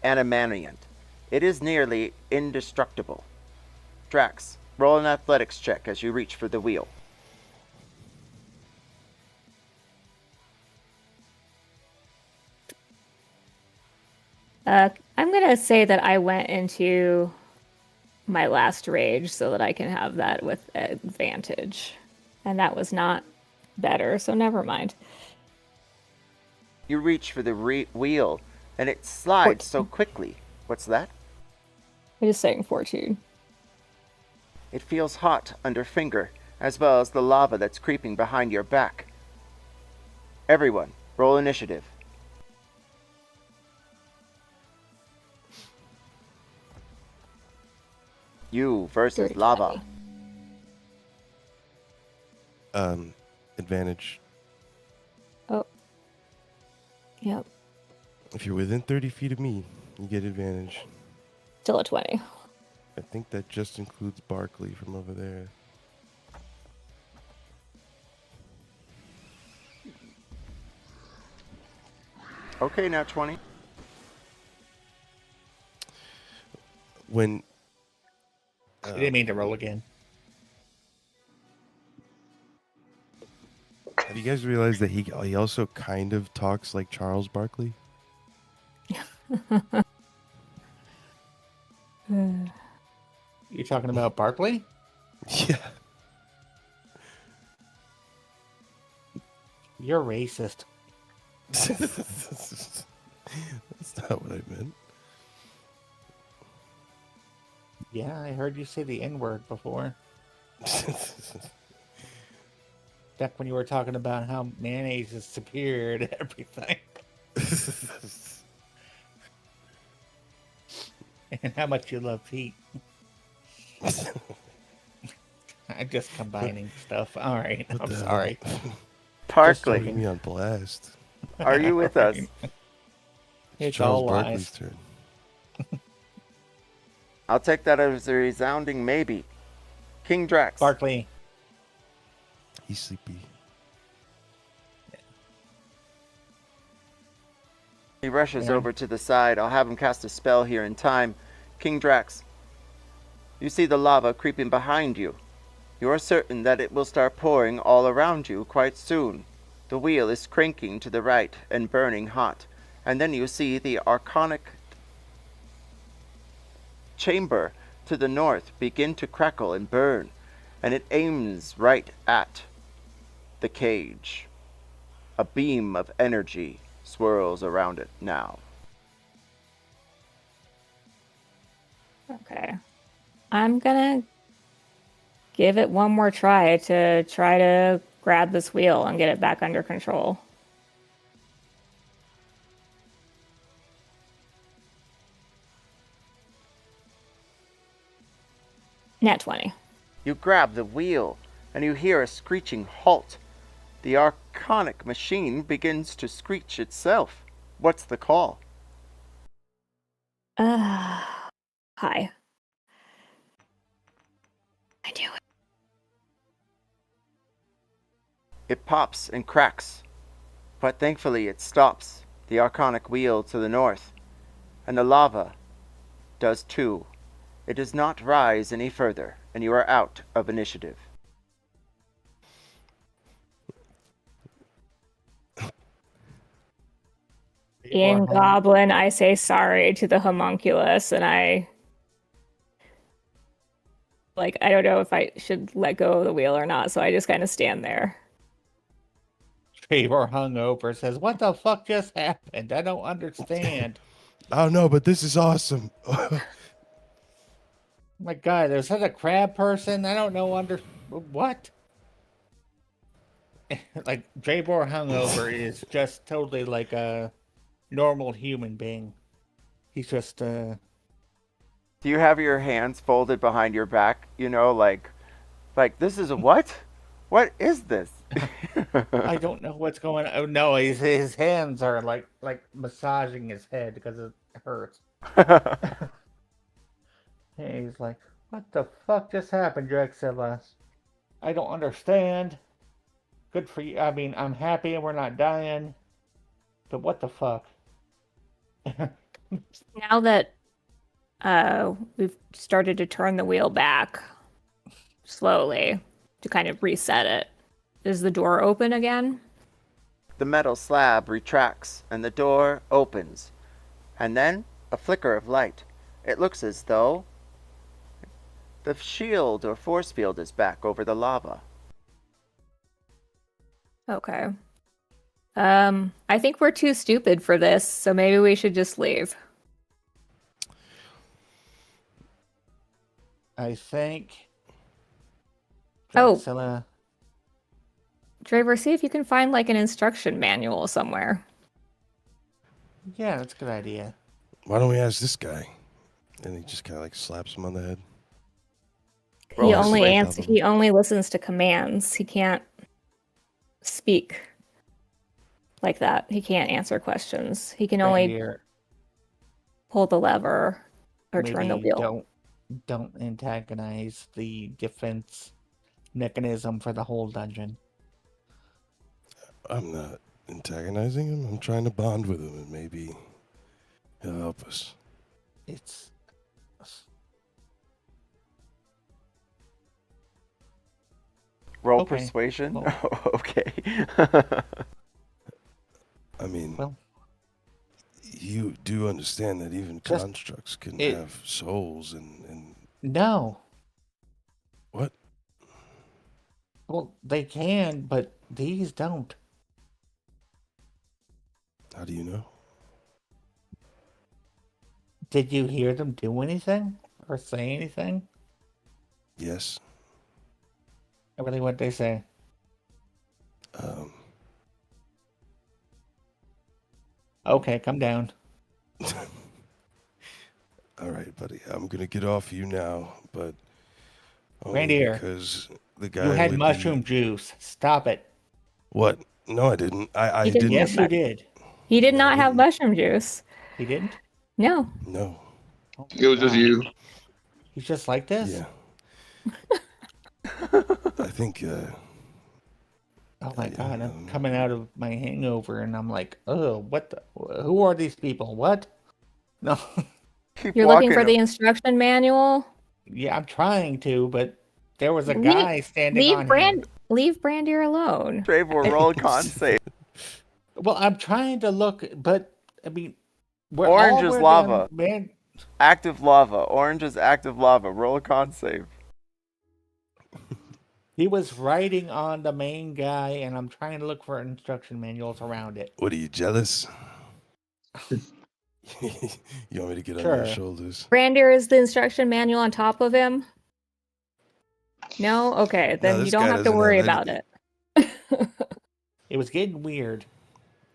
animanient. It is nearly indestructible. Drax, roll an athletics check as you reach for the wheel. I'm going to say that I went into my last rage so that I can have that with advantage. And that was not better, so never mind. You reach for the wheel, and it slides 14. so quickly. What's that? I'm just saying fortune. It feels hot under finger, as well as the lava that's creeping behind your back. Everyone, roll initiative. You versus lava. Advantage. Oh. Yep. If you're within 30 feet of me, you get advantage. Still a 20. I think that just includes Barkley from over there. Okay, now 20. When I didn't mean to roll again. have you guys realized that he also kind of talks like Charles Barkley? You're talking about Barkley? Yeah. You're racist. That's not what I meant. Yeah, I heard you say the N-word before. Back when you were talking about how mayonnaise is superior to everything. And how much you love Pete. I'm just combining stuff. All right, I'm sorry. Barkley, Putting me on blast. are you with us? It's Charles all Barkley's lies. turn. I'll take that as a resounding maybe. King Drax. Barkley. He's sleepy. He rushes over to the side. I'll have him cast a spell here in time. King Drax, you see the lava creeping behind you. You are certain that it will start pouring all around you quite soon. The wheel is cranking to the right and burning hot. And then you see the archonic chamber to the north begin to crackle and burn. And it aims right at the cage. A beam of energy swirls around it now. Okay. I'm gonna give it one more try to grab this wheel and get it back under control. Nat 20. You grab the wheel, and you hear a screeching halt. The archonic machine begins to screech itself. What's the call? Hi. I knew it. It pops and cracks, but thankfully it stops the archonic wheel to the north, and the lava does too. It does not rise any further, and you are out of initiative. In Goblin, I say sorry to the homunculus, and I don't know if I should let go of the wheel or not, so I just kind of stand there. Dravor hungover says, "What the fuck just happened? I don't understand." I don't know, but this is awesome. My God, there's such a crab person. I don't know what. Like Dravor hungover is just totally like a normal human being. He's just Do you have your hands folded behind your back? You know, like this is a what? What is this? I don't know what's going on. Oh no, his hands are like massaging his head because it hurts. And he's like, "What the fuck just happened, Drexilla? I don't understand. Good for you. I mean, I'm happy we're not dying, but what the fuck?" Now that we've started to turn the wheel back slowly to kind of reset it, is the door open again? The metal slab retracts and the door opens. And then a flicker of light. It looks as though the shield or force field is back over the lava. Okay. I think we're too stupid for this, so maybe we should just leave. I think. Oh. Drexilla. Dravor, see if you can find like an instruction manual somewhere. Yeah, that's a good idea. Why don't we ask this guy? And he just kind of like slaps him on the head. He only listens to commands. He can't speak like that. He can't answer questions. He can only pull the lever or turn the wheel. Don't antagonize the defense mechanism for the whole dungeon. I'm not antagonizing him. I'm trying to bond with him, and maybe he'll help us. It's roll persuasion. Well, okay. I mean, you do understand that even constructs can have souls and. No. What? Well, they can, but these don't. How do you know? Did you hear them do anything or say anything? Yes. Really, what they say? Okay, come down. All right, buddy. I'm gonna get off you now, but Randy, because the guy you had with mushroom juice. Stop it. What? No, I didn't. I didn't. Yes, you did. He did not have mushroom juice. He didn't? No. No. Oh, it was just you. He's just like this? Yeah. I think. Oh my God! I'm coming out of my hangover, and I'm like, "Oh, what the? Who are these people? What?" No. You're looking for the instruction manual? Yeah, I'm trying to, but there was a guy standing on him. Leave Brandir alone. Dravor, roll con save. Well, I'm trying to look, but I mean, orange is lava. Active lava. Orange is active lava. Roll a con save. He was writing on the main guy, and I'm trying to look for instruction manuals around it. What are you, jealous? You want me to get on your shoulders? Brandir, is the instruction manual on top of him? No? Okay, then you don't have to worry about it. It was getting weird.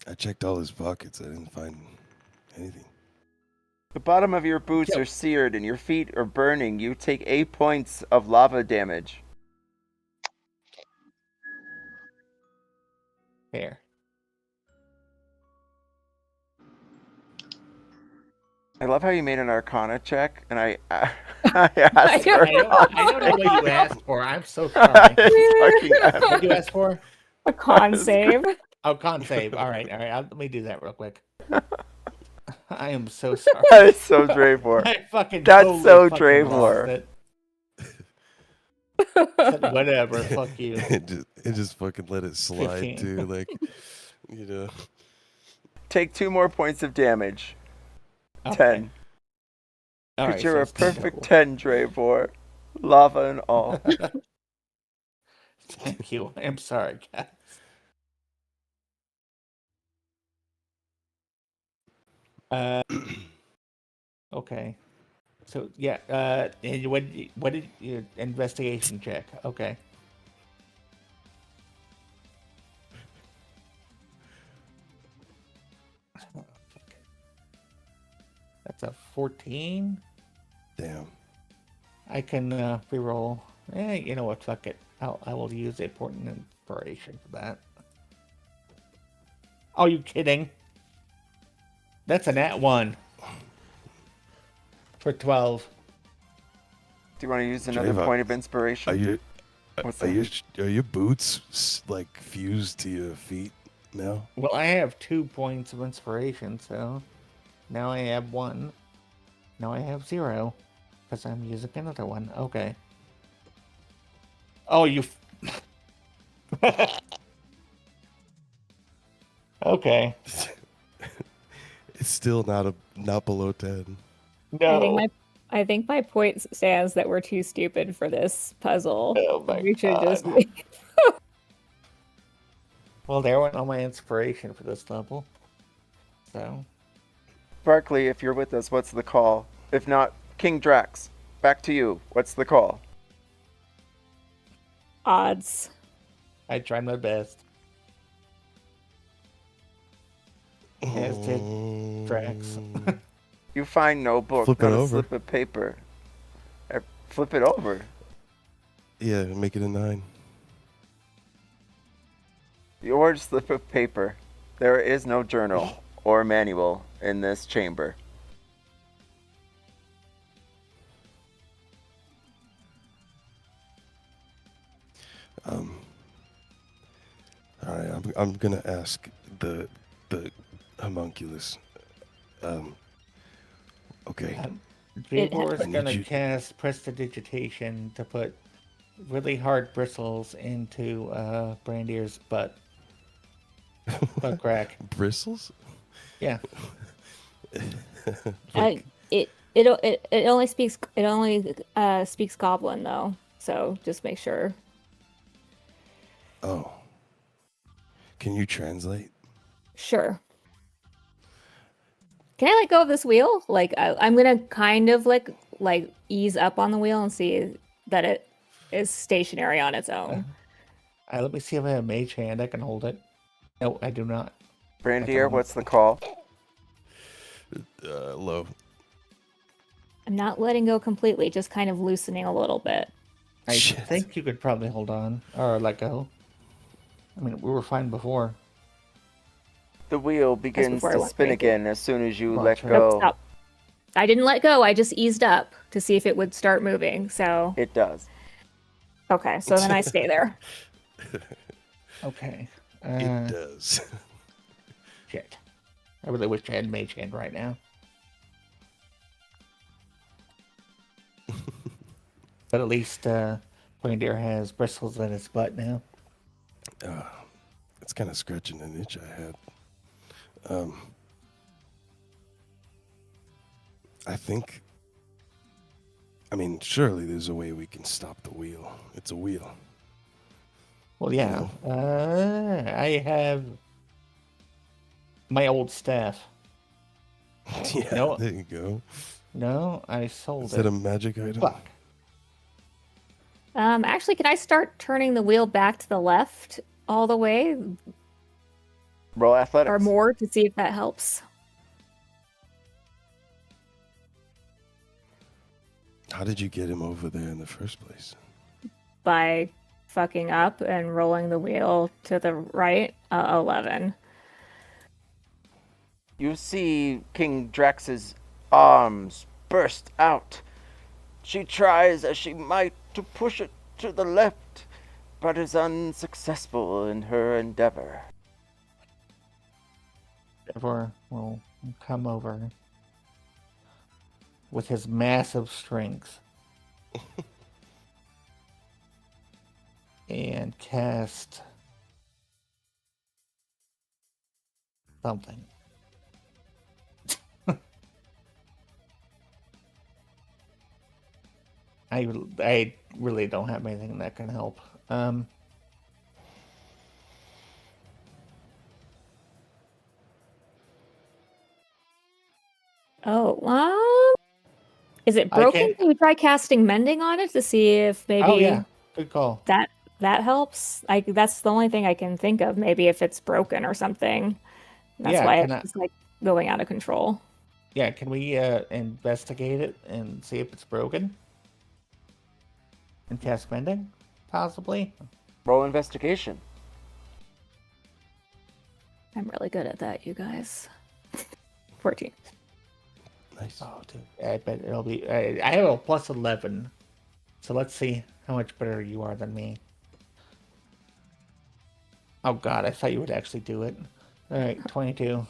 I checked all his pockets. I didn't find anything. The bottom of your boots are seared and your feet are burning. You take 8 points of lava damage. Fair. I love how you made an Arcana check, and I asked know. for I don't know what you asked for. I'm so sorry. It's fucking What epic. did you ask for? A con That's save. Oh, con save. All right. Let me do that real quick. I am so sorry. That is so Dravor. I fucking That's totally so fucking lost Dravor. it. Said, whatever. Fuck you. It just fucking let it slide 15. too, like, you know. Take 2 more points of damage. Okay. 10. All Because right, you're so a it's 10 perfect total. 10, Dravor. Lava and all. Thank you. I'm sorry, guys. Okay. So yeah. And what did your investigation check? Okay. That's a 14. Damn. I can reroll. You know what? Fuck it. I will use a important inspiration for that. Oh, you kidding? That's a nat 1 for 12. Do you want to use another Drava, point of inspiration? What's are that? your boots like fused to your feet now? Well, I have 2 points of inspiration, so now I have 1. Now I have 0 because I'm using another one. Okay. Oh, you. Okay. It's still not below 10. No. I think my point stands that we're too stupid for this puzzle. Oh my We should God. just Well, there went all my inspiration for this level. So. Barkley, if you're with us, what's the call? If not, King Drax, back to you. What's the call? odds. I tried my best. As did Drax. You find no book, Flip it not a over. slip of paper. Flip it over. Yeah, make it a 9. Your slip of paper. There is no journal or manual in this chamber. All right, I'm gonna ask the homunculus. Okay. Dravor is I need going to you- cast prestidigitation to put really hard bristles into Brandier's butt. Butt crack. Bristles? Yeah. It only speaks Goblin though, so just make sure. Oh. Can you translate? Sure. Can I let go of this wheel? Like I'm gonna kind of like ease up on the wheel and see that it is stationary on its own. Let me see if I have mage hand. I can hold it. No, I do not. Brandier, what's the call? Low. I'm not letting go completely, just kind of loosening a little bit. I Shit. think you could probably hold on or let go. I mean, we were fine before. The wheel begins before I to went spin crazy. again as soon as you Well, let true. go. Nope, stop. I didn't let go. I just eased up to see if it would start moving. So It does. okay, so then I stay there. Okay. It does. Shit. I really wish I had mage hand right now. But at least Reindeer has bristles in his butt now. It's kind of scratching an itch I had. I mean, surely there's a way we can stop the wheel. It's a wheel. Well, yeah. I have my old staff. Yeah, No. there you go. No, I sold Is it. that a magic item? Fuck. Actually, can I start turning the wheel back to the left all the way Roll athletics. or more to see if that helps? How did you get him over there in the first place? By fucking up and rolling the wheel to the right. 11. You see King Drax's arms burst out. She tries as she might to push it to the left, but is unsuccessful in her endeavor. Dravor will come over with his massive strength and cast something. I really don't have anything that can help. Oh, is it broken? Can we try casting mending on it to see if maybe? Oh yeah, good call. That helps. That's the only thing I can think of. Maybe if it's broken or something. That's Yeah, why it's like going out of control. Yeah, can we investigate it and see if it's broken? And cast mending, possibly? Roll investigation. I'm really good at that, you guys. 14. Nice. Oh, dude, I bet it'll be... I have a plus 11. So let's see how much better you are than me. Oh god, I thought you would actually do it. Alright, 22.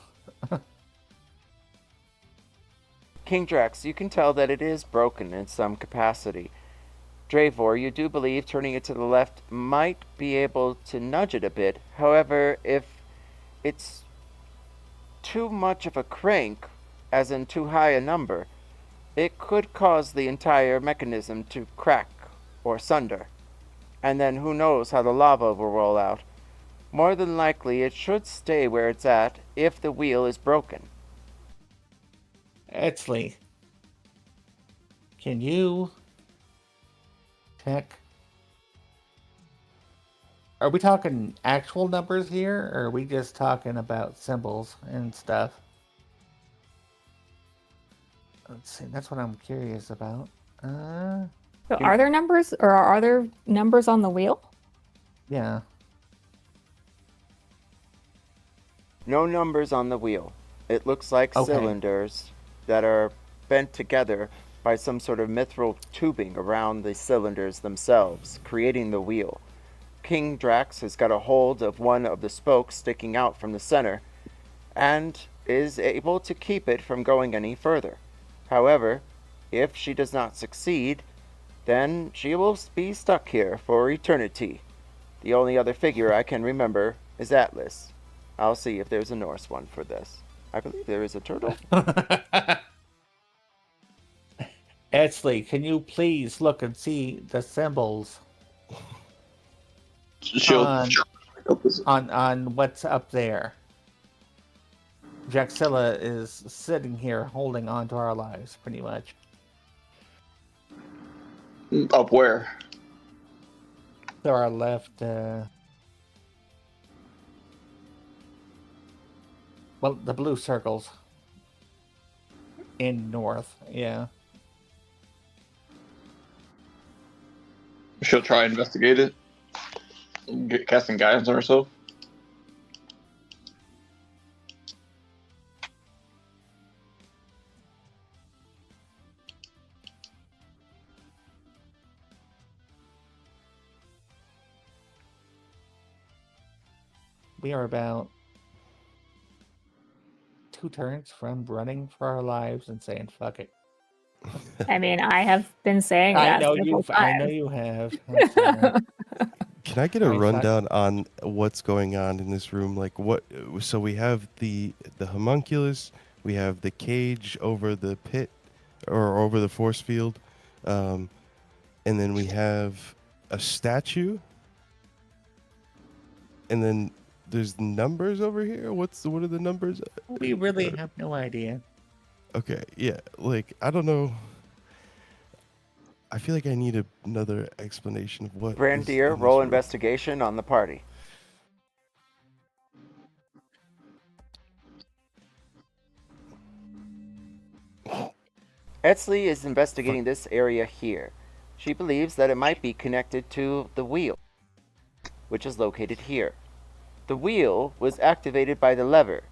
King Drax, you can tell that it is broken in some capacity. Dravor, you do believe turning it to the left might be able to nudge it a bit. However, if it's too much of a crank, as in too high a number, it could cause the entire mechanism to crack or sunder. And then who knows how the lava will roll out. More than likely, it should stay where it's at if the wheel is broken. Etzley, can you check? Are we talking actual numbers here, or are we just talking about symbols and stuff? Let's see, that's what I'm curious about. So are there numbers, or are there numbers on the wheel? Yeah. No numbers on the wheel. It looks like cylinders that are bent together by some sort of mithril tubing around the cylinders themselves, creating the wheel. King Drax has got a hold of one of the spokes sticking out from the center, and is able to keep it from going any further. However, if she does not succeed, then she will be stuck here for eternity. The only other figure I can remember is Atlas. I'll see if there's a Norse one for this. I believe there is a turtle. Etzley, can you please look and see the symbols on what's up there? Jaxilla is sitting here holding on to our lives, pretty much. Up where? To our left, well, the blue circles. In north, yeah. She'll try and investigate it. Casting guidance on herself. We are about 2 turns from running for our lives and saying fuck it. I mean, I have been saying that. I know you have. Can I get a rundown on what's going on in this room? Like what? So we have the homunculus, we have the cage over the pit, or over the force field, and then we have a statue, and then there's numbers over here. What are the numbers? We really have no idea. Okay, yeah, like I don't know. I feel like I need another explanation of what. Brandir, roll investigation on the party. Etzley is investigating this area here. She believes that it might be connected to the wheel, which is located here. The wheel was activated by the lever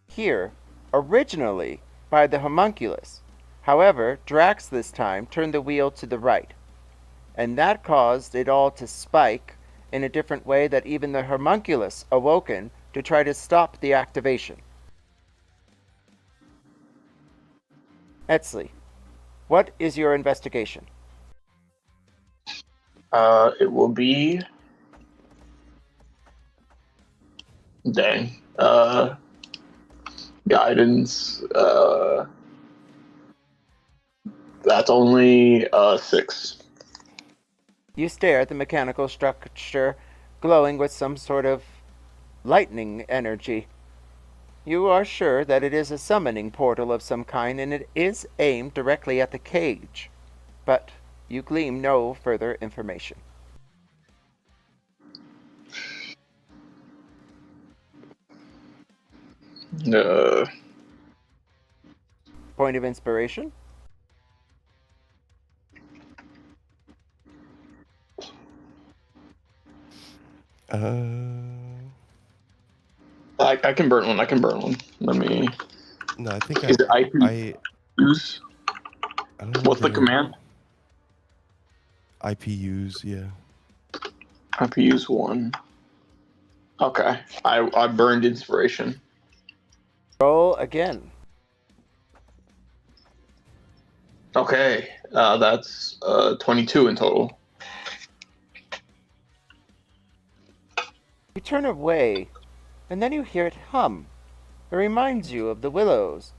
here originally by the homunculus. However, Drax this time turned the wheel to the right, and that caused it all to spike in a different way that even the homunculus awoken to try to stop the activation. Etzli, what is your investigation? It will be. Dang. Guidance. That's only 6. You stare at the mechanical structure glowing with some sort of lightning energy. You are sure that it is a summoning portal of some kind, and it is aimed directly at the cage, but you glean no further information. Point of inspiration? I can burn one. Let me. No, I think Is it IP use? I don't know. What's the command? IPUs, yeah. IP use 1. Okay. I burned inspiration. Roll again. Okay. That's 22 in total. You turn away, and then you hear it hum. It reminds you of the willows,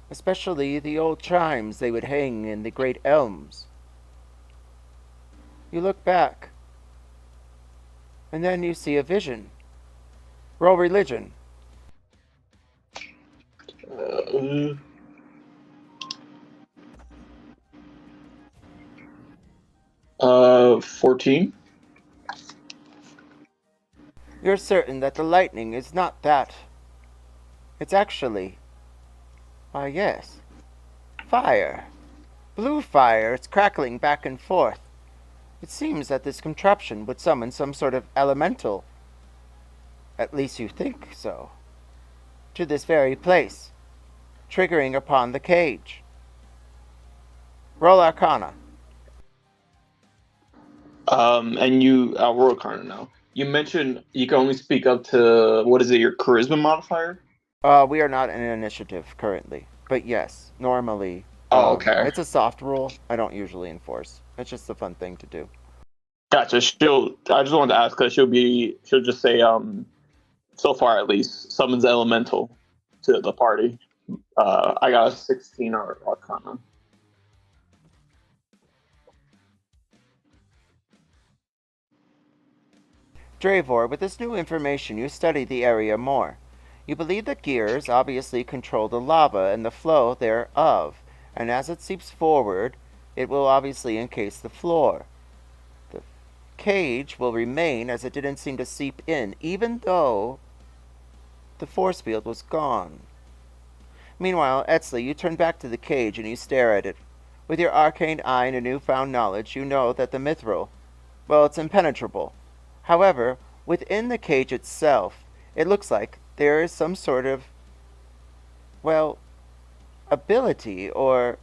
especially the old chimes they would hang in the great elms. You look back, and then you see a vision. Roll religion. 14. You're certain that the lightning is not that. It's actually, why yes, fire. Blue fire. It's crackling back and forth. It seems that this contraption would summon some sort of elemental, at least you think so, to this very place, triggering upon the cage. Roll Arcana. I'll roll Arcana now. You mentioned you can only speak up to, what is it, your charisma modifier? We are not in an initiative currently, but yes, normally. Oh, okay. It's a soft rule. I don't usually enforce. It's just a fun thing to do. Gotcha. I just wanted to ask because she'll just say, so far at least, summons elemental to the party. I got a 16 Arcana. Dravor, with this new information, you study the area more. You believe that gears obviously control the lava and the flow thereof, and as it seeps forward, it will obviously encase the floor. The cage will remain as it didn't seem to seep in, even though the force field was gone. Meanwhile, Etzli, you turn back to the cage and you stare at it. With your arcane eye and a newfound knowledge, you know that the mithril, well, it's impenetrable. However, within the cage itself, it looks like there is some sort of, well, ability or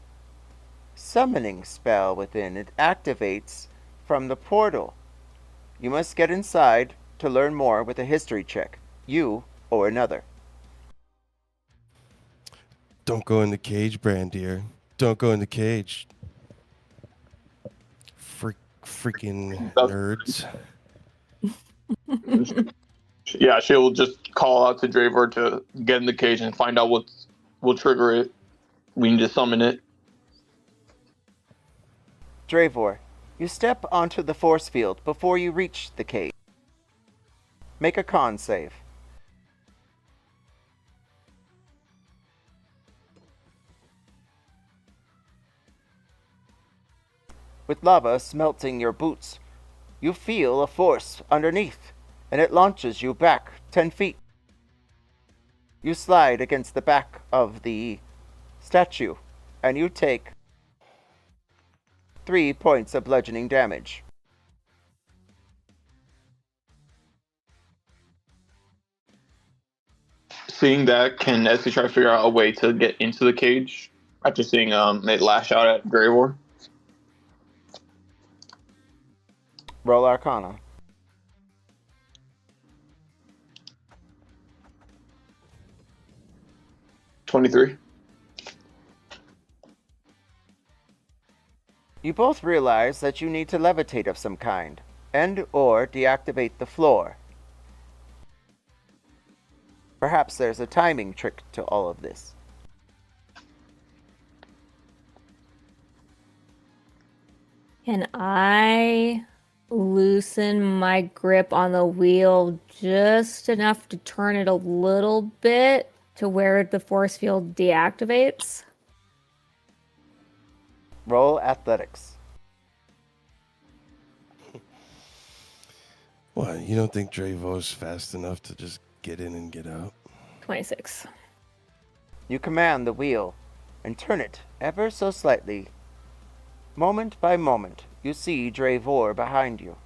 summoning spell within. It activates from the portal. You must get inside to learn more with a history check. You or another. Don't go in the cage, Brandier. Don't go in the cage. Freaking nerds. Yeah, she'll just call out to Dravor to get in the cage and find out what will trigger it. We need to summon it. Dravor, you step onto the force field before you reach the cage. Make a con save. With lava smelting your boots, you feel a force underneath, and it launches you back 10 feet. You slide against the back of the statue, and you take 3 points of bludgeoning damage. Seeing that, can Essie try to figure out a way to get into the cage after seeing it lash out at Dravor? Roll Arcana. 23. You both realize that you need to levitate of some kind, and or deactivate the floor. Perhaps there's a timing trick to all of this. Can I loosen my grip on the wheel just enough to turn it a little bit to where the force field deactivates? Roll athletics. What, you don't think Dravor's fast enough to just get in and get out? 26. You command the wheel and turn it ever so slightly. Moment by moment, you see Dravor behind you.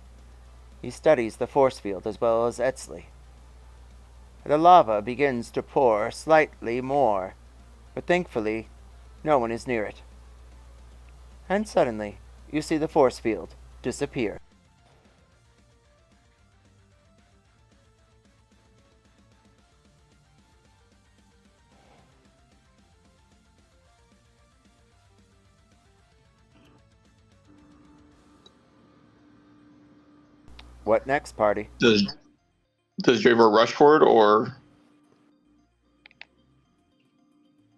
He studies the force field as well as Etzli. The lava begins to pour slightly more, but thankfully, no one is near it. And suddenly, you see the force field disappear. What next, party? Does Dravor rush for it, or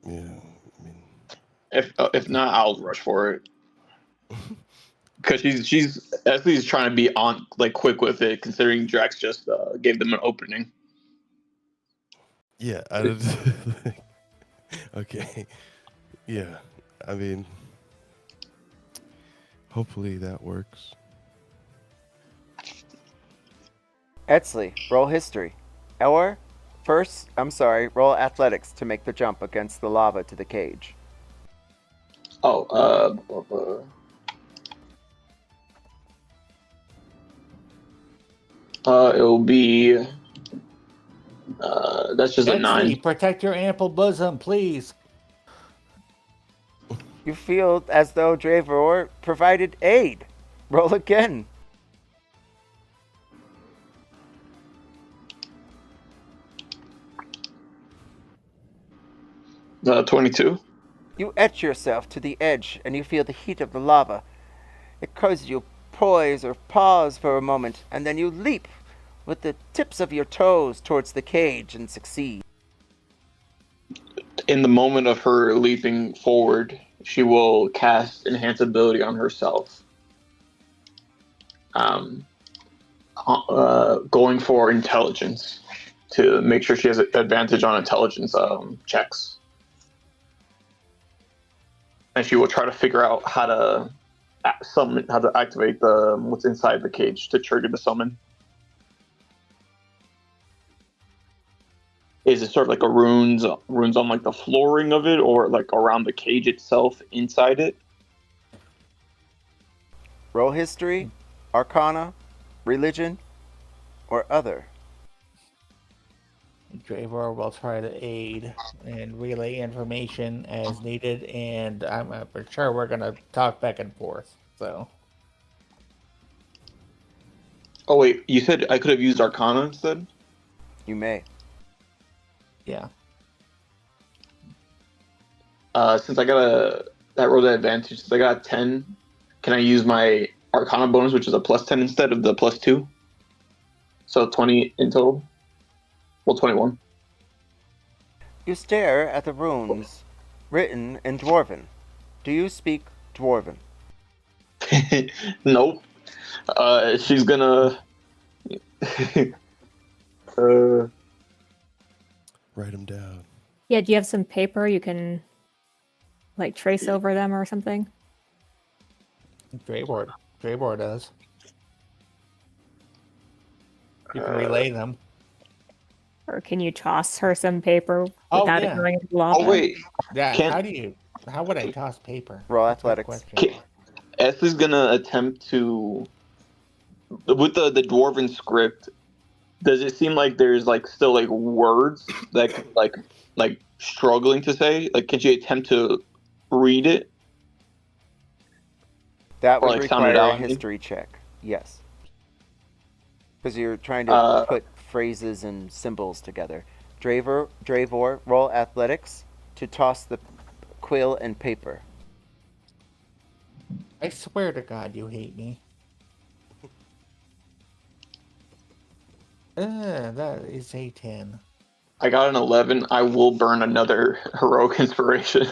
Yeah, I mean, if not, I'll rush for it. Because she's Esley's trying to be on quick with it, considering Drax just gave them an opening. yeah, okay, yeah, I mean, hopefully that works. Etzli, roll history. Or, roll athletics to make the jump against the lava to the cage. Oh, it'll be that's just a 9. Protect your ample bosom, please. You feel as though Dravor provided aid. Roll again. 22. You etch yourself to the edge, and you feel the heat of the lava. It causes you poise or pause for a moment, and then you leap with the tips of your toes towards the cage and succeed. In the moment of her leaping forward, she will cast enhance ability on herself. Going for intelligence to make sure she has an advantage on intelligence checks. And she will try to figure out how to summon, how to activate the what's inside the cage to trigger the summon. Is it sort of like a runes on like the flooring of it, or like around the cage itself, inside it? Roll history, arcana, religion, or other. Dravor will try to aid and relay information as needed, and I'm for sure we're gonna talk back and forth. So. Oh wait, you said I could have used Arcana instead? You may. Yeah. Since I got that rolled at advantage, since I got a 10, can I use my Arcana bonus, which is a +10 instead of the +2? So 20 in total. Well, 21. You stare at the runes written in Dwarven. Do you speak Dwarven? Nope. She's gonna. Write them down. Yeah, do you have some paper you can like trace over them or something? Dravor does. You can relay them. Or can you toss her some paper without it going into lava? Oh wait. Yeah. How would I toss paper? Roll That's a good athletics. question. S is gonna attempt to, with the dwarven script, Does it seem like there's like still like words that like struggling to say? Like, can she attempt to read it That or would like sound it require a out? I mean? history check. Yes. Because you're trying to put phrases and symbols together. Dravor, roll athletics to toss the quill and paper. I swear to God, you hate me. That is a 10. I got an 11. I will burn another heroic inspiration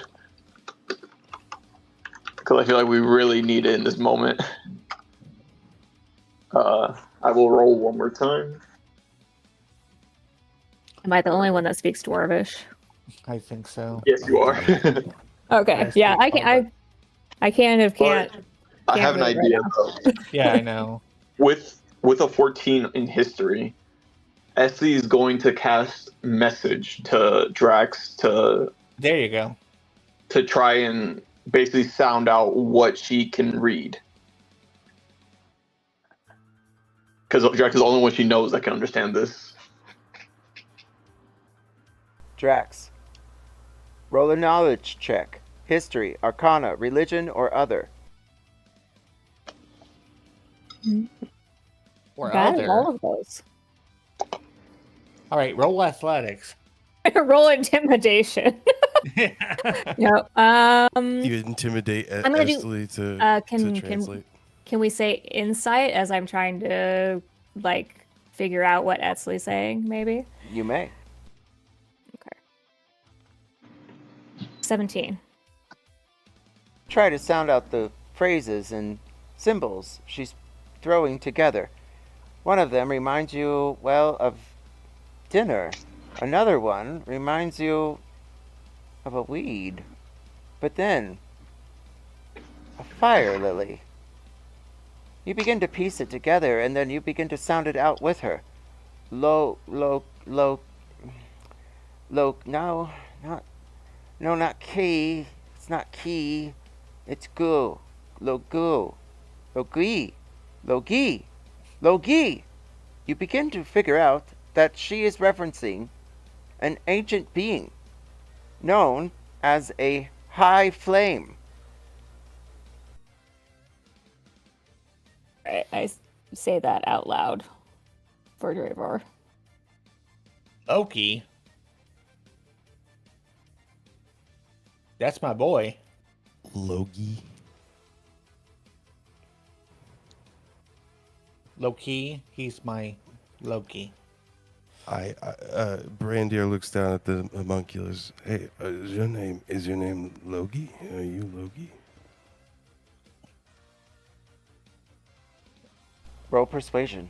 because I feel like we really need it in this moment. I will roll one more time. Am I the only one that speaks Dwarvish? I think so. Yes, you are. Okay. Yeah, I can. I kind of can't. I have an read right idea now. though. Yeah, I know. With a 14 in history, Essie is going to cast message to Drax to There you go. try and basically sound out what she can read. Because Drax is the only one she knows that can understand this. Drax. Roll a knowledge check. History, arcana, religion, or other. Or Got other. all of those. All right, roll athletics. Roll intimidation. No. You intimidate I'm gonna do- Estley to Can translate. can we say insight as I'm trying to like figure out what Etzley's saying? Maybe. You may. Okay. 17. Try to sound out the phrases and symbols she's throwing together. One of them reminds you, well, of dinner. Another one reminds you of a weed. But then, a fire lily. You begin to piece it together, and then you begin to sound it out with her. No, not key. It's not key. It's go. Logi. You begin to figure out that she is referencing an ancient being known as a high flame. I say that out loud for Dravor. Loki. That's my boy. Logi. Loki. He's my Loki. Brandir looks down at the homunculus. Hey, is your name Logi? Are you Logi? Roll persuasion.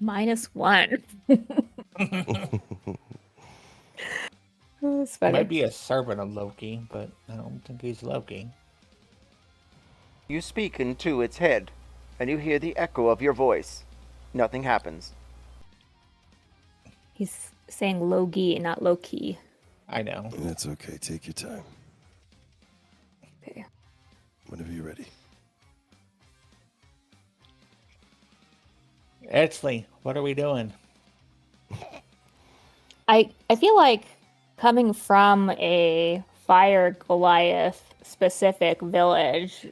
-1. That's He funny. might be a servant of Loki, but I don't think he's Loki. You speak into its head, and you hear the echo of your voice. Nothing happens. He's saying Logi, not Loki. I know. That's okay. Take your time. Okay. Whenever you're ready. Etzley, what are we doing? I feel like coming from a fire Goliath specific village,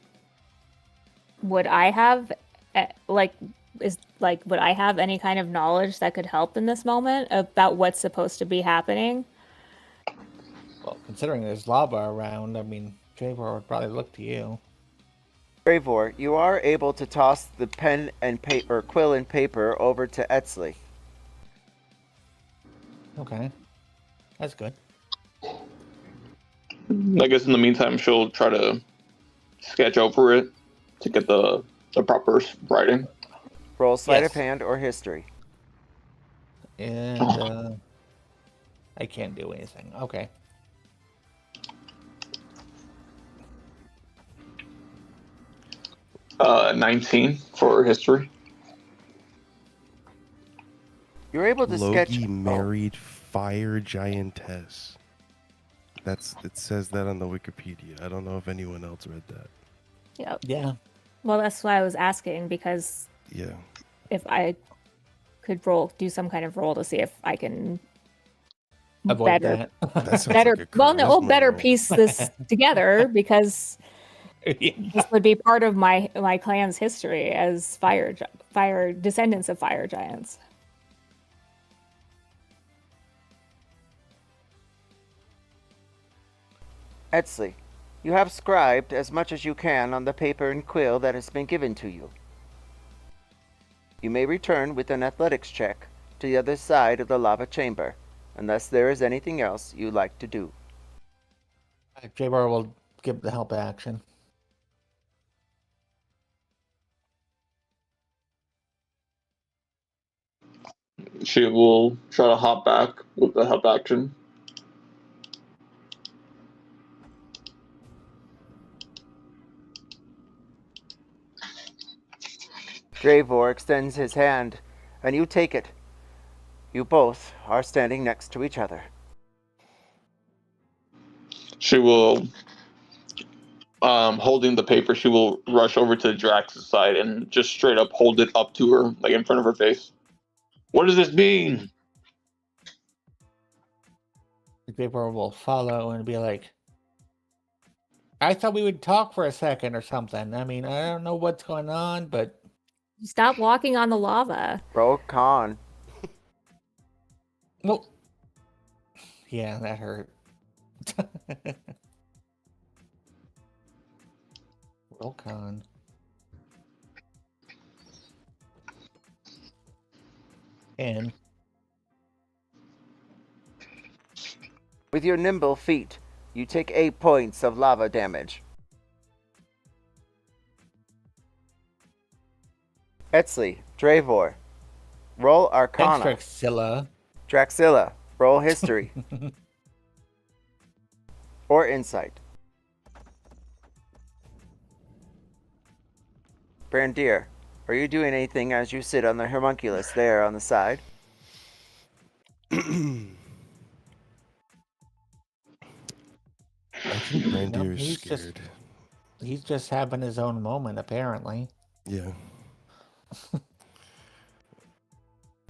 would I have would I have any kind of knowledge that could help in this moment about what's supposed to be happening? Well, considering there's lava around, I mean, Dravor would probably look to you. Dravor, you are able to toss the pen and paper, quill and paper over to Etzley. Okay. That's good. I guess in the meantime, she'll try to sketch over it to get the proper writing. Roll sleight Yes. of hand or history. And I can't do anything. Okay. Uh, 19 for history. You're able to sketch. Logi married fire giantess. It says that on the Wikipedia. I don't know if anyone else read that. Yep. Yeah. Well, that's why I was asking, because Yeah. if I could do some kind of roll to see if I can Avoid better, that. That sounds better, like a well, no, charisma better roll. piece this together, because Yeah. this would be part of my clan's history as fire descendants of fire giants. Etsley, you have scribed as much as you can on the paper and quill that has been given to you. You may return with an athletics check to the other side of the lava chamber, unless there is anything else you like to do. Dravor will give the help action. She will try to hop back with the help action. Dravor extends his hand, and you take it. You both are standing next to each other. She will, holding the paper, she will rush over to Drax's side and just straight up hold it up to her, like in front of her face. What does this mean? Dravor will follow and be like, I thought we would talk for a second or something. I mean, I don't know what's going on, but Stop walking on the lava. Roll con. well, yeah, that hurt. Roll con. And With your nimble feet, you take 8 points of lava damage. Etsley, Dravor, roll Arcana. Draxilla. Draxilla, roll History. Or Insight. Brandir, are you doing anything as you sit on the homunculus there on the side? I think Brandir is he's scared. He's just having his own moment, apparently. Yeah. What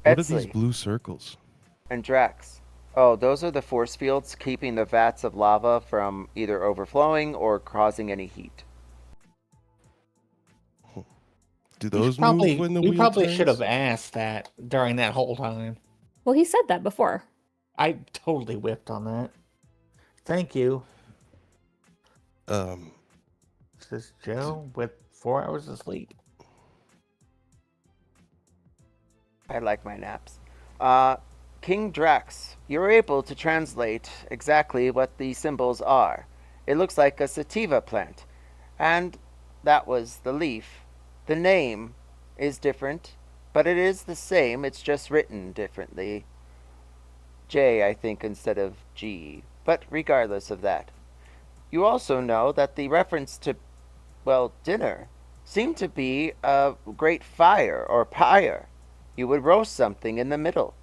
are these Etsley blue circles? and Drax. Oh, those are the force fields keeping the vats of lava from either overflowing or causing any heat. Do those move when the wheel We probably turns? should have asked that during that whole time. Well, he said that before. I totally whipped on that. Thank you. This is Joe with 4 hours of sleep. I like my naps. King Drax, you're able to translate exactly what the symbols are. It looks like a sativa plant, and that was the leaf. The name is different, but it is the same, it's just written differently. J, I think, instead of G, but regardless of that. You also know that the reference to, well, dinner seemed to be a great fire or pyre. You would roast something in the middle.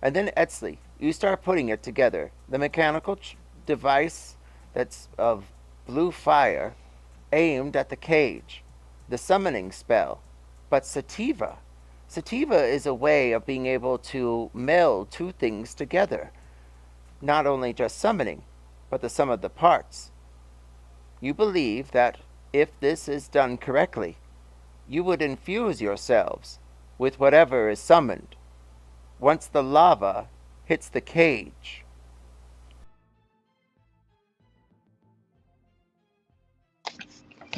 And then Etsley, you start putting it together. The mechanical device that's of blue fire aimed at the cage. The summoning spell. But sativa. Sativa is a way of being able to meld two things together. Not only just summoning, but the sum of the parts. You believe that if this is done correctly, you would infuse yourselves with whatever is summoned once the lava hits the cage.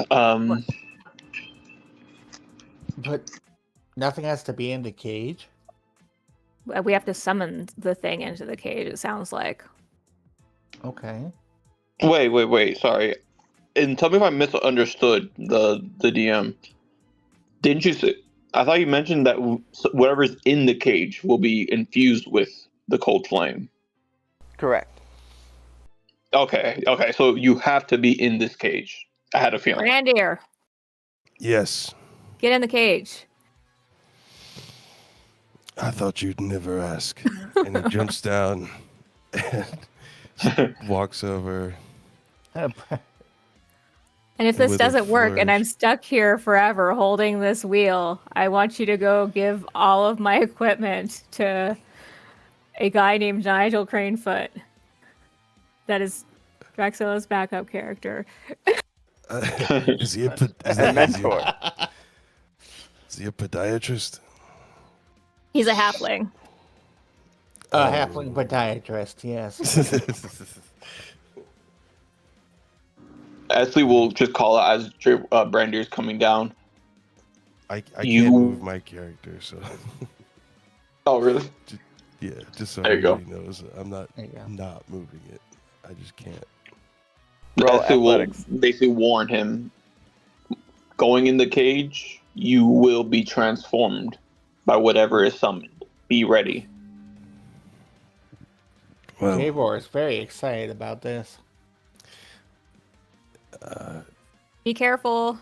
But nothing has to be in the cage. We have to summon the thing into the cage, it sounds like. Okay. Wait. Sorry. And tell me if I misunderstood the DM. Didn't you say? I thought you mentioned that whatever's in the cage will be infused with the cold flame. Correct. Okay. So you have to be in this cage. I had a feeling. Brandir, Yes. get in the cage. I thought you'd never ask. And he jumps down and Walks over. And if this With a doesn't work and I'm flourish. stuck here forever holding this wheel, I want you to go give all of my equipment to a guy named Nigel Cranefoot. That is Draxilla's backup character. Is he a And mentor. Is he a podiatrist? He's a halfling. A halfling podiatrist, yes. Ashley will just call out as Brandier's coming down. I You- can't move my character, so Oh, really? yeah, just so There you go. everybody knows, I'm not There you go. not moving it. I just can't. Roll Ashley will athletics. basically warn him. Going in the cage, you will be transformed by whatever is summoned. Be ready. Well, Dravor is very excited about this. Be careful.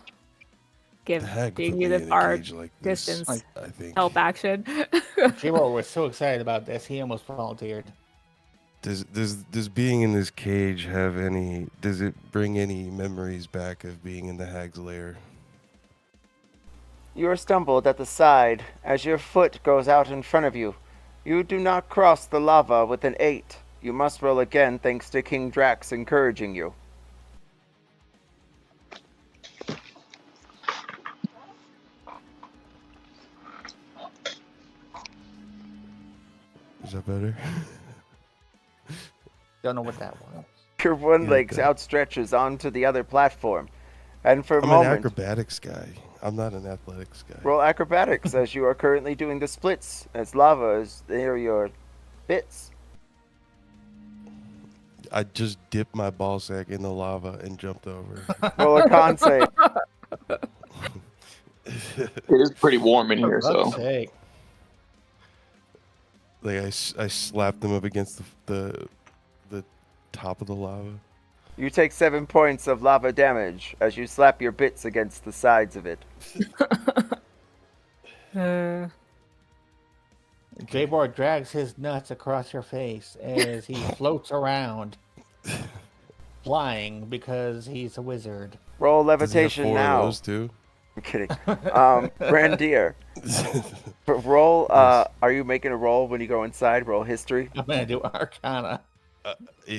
the hag put Giving me you in the a art cage like this, distance I think. help action. Dravor was so excited about this, he almost volunteered. Does being in this cage have any? Does it bring any memories back of being in the hag's lair? You are stumbled at the side as your foot goes out in front of you. You do not cross the lava with an 8. You must roll again thanks to King Drax encouraging you. Is that better? Don't know what that was. Your one Yeah, leg okay. outstretches onto the other platform. And for a I'm an moment, acrobatics guy. I'm not an athletics guy. roll acrobatics as you are currently doing the splits, as lava is near your bits. I just dipped my ball sack in the lava and jumped over. Roll a con save. It is pretty warm in here, For so. fuck's sake. Like I slapped them up against the top of the lava. You take 7 points of lava damage as you slap your bits against the sides of it. Dravor drags his nuts across your face as he floats around, flying because he's a wizard. Roll Does he have levitation 4 now. of those too? I'm kidding. Brandier. Roll, Yes. are you making a roll when you go inside? Roll history. I'm gonna do Arcana.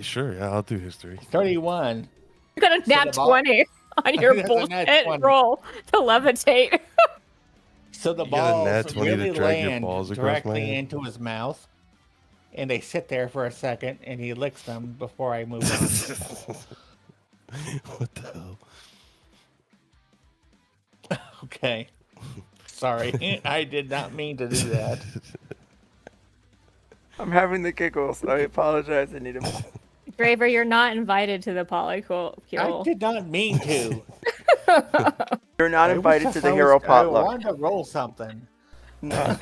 Sure, yeah, I'll do history. 31. You got a nat the ball- 20 on your That's a nat bullshit 20. roll to levitate. So the You got a balls nat 20 to really drag your land balls across my directly head? into his mouth, and they sit there for a second, and he licks them before I move on. What the hell? Okay. Sorry, I did not mean to do that. I'm having the giggles. I apologize. I need a. Dravor, you're not invited to the polycule. I did not mean to. You're not I was invited to just- the I hero was- I potluck. wanted to roll something. No.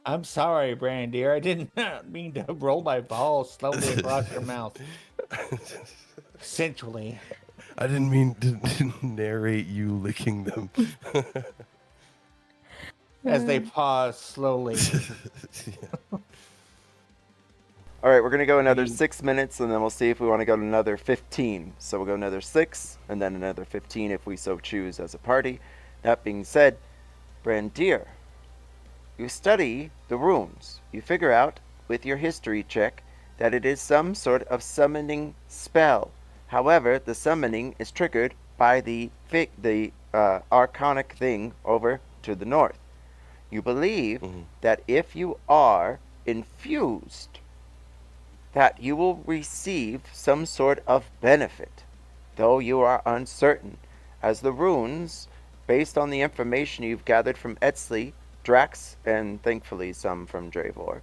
I'm sorry, Brandier. I did not mean to roll my balls slowly across your mouth. Sensually. I didn't mean to narrate you licking them. As they pause slowly. All right, we're going to go another 6 minutes, and then we'll see if we want to go to another 15. So we'll go another 6, and then another 15 if we so choose as a party. That being said, Brandier, you study the runes. You figure out, with your history check, that it is some sort of summoning spell. However, the summoning is triggered by the arcanic thing over to the north. You believe that if you are infused, that you will receive some sort of benefit, though you are uncertain, as the runes, based on the information you've gathered from Etzli, Drax, and thankfully some from Dravor,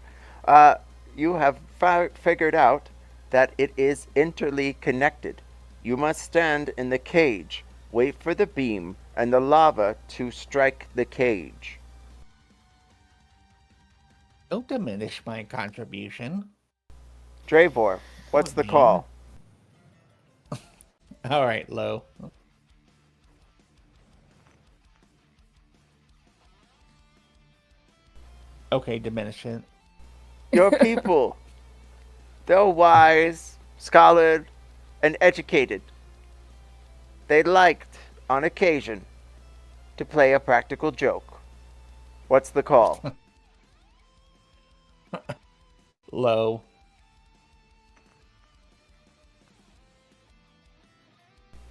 you have figured out that it is interly connected. You must stand in the cage, wait for the beam and the lava to strike the cage. Don't diminish my contribution. Dravor, what's the call? All right, Lo. Okay, diminish it. Your people, Though wise, scholar, and educated, they liked, on occasion, to play a practical joke. What's the call? Low.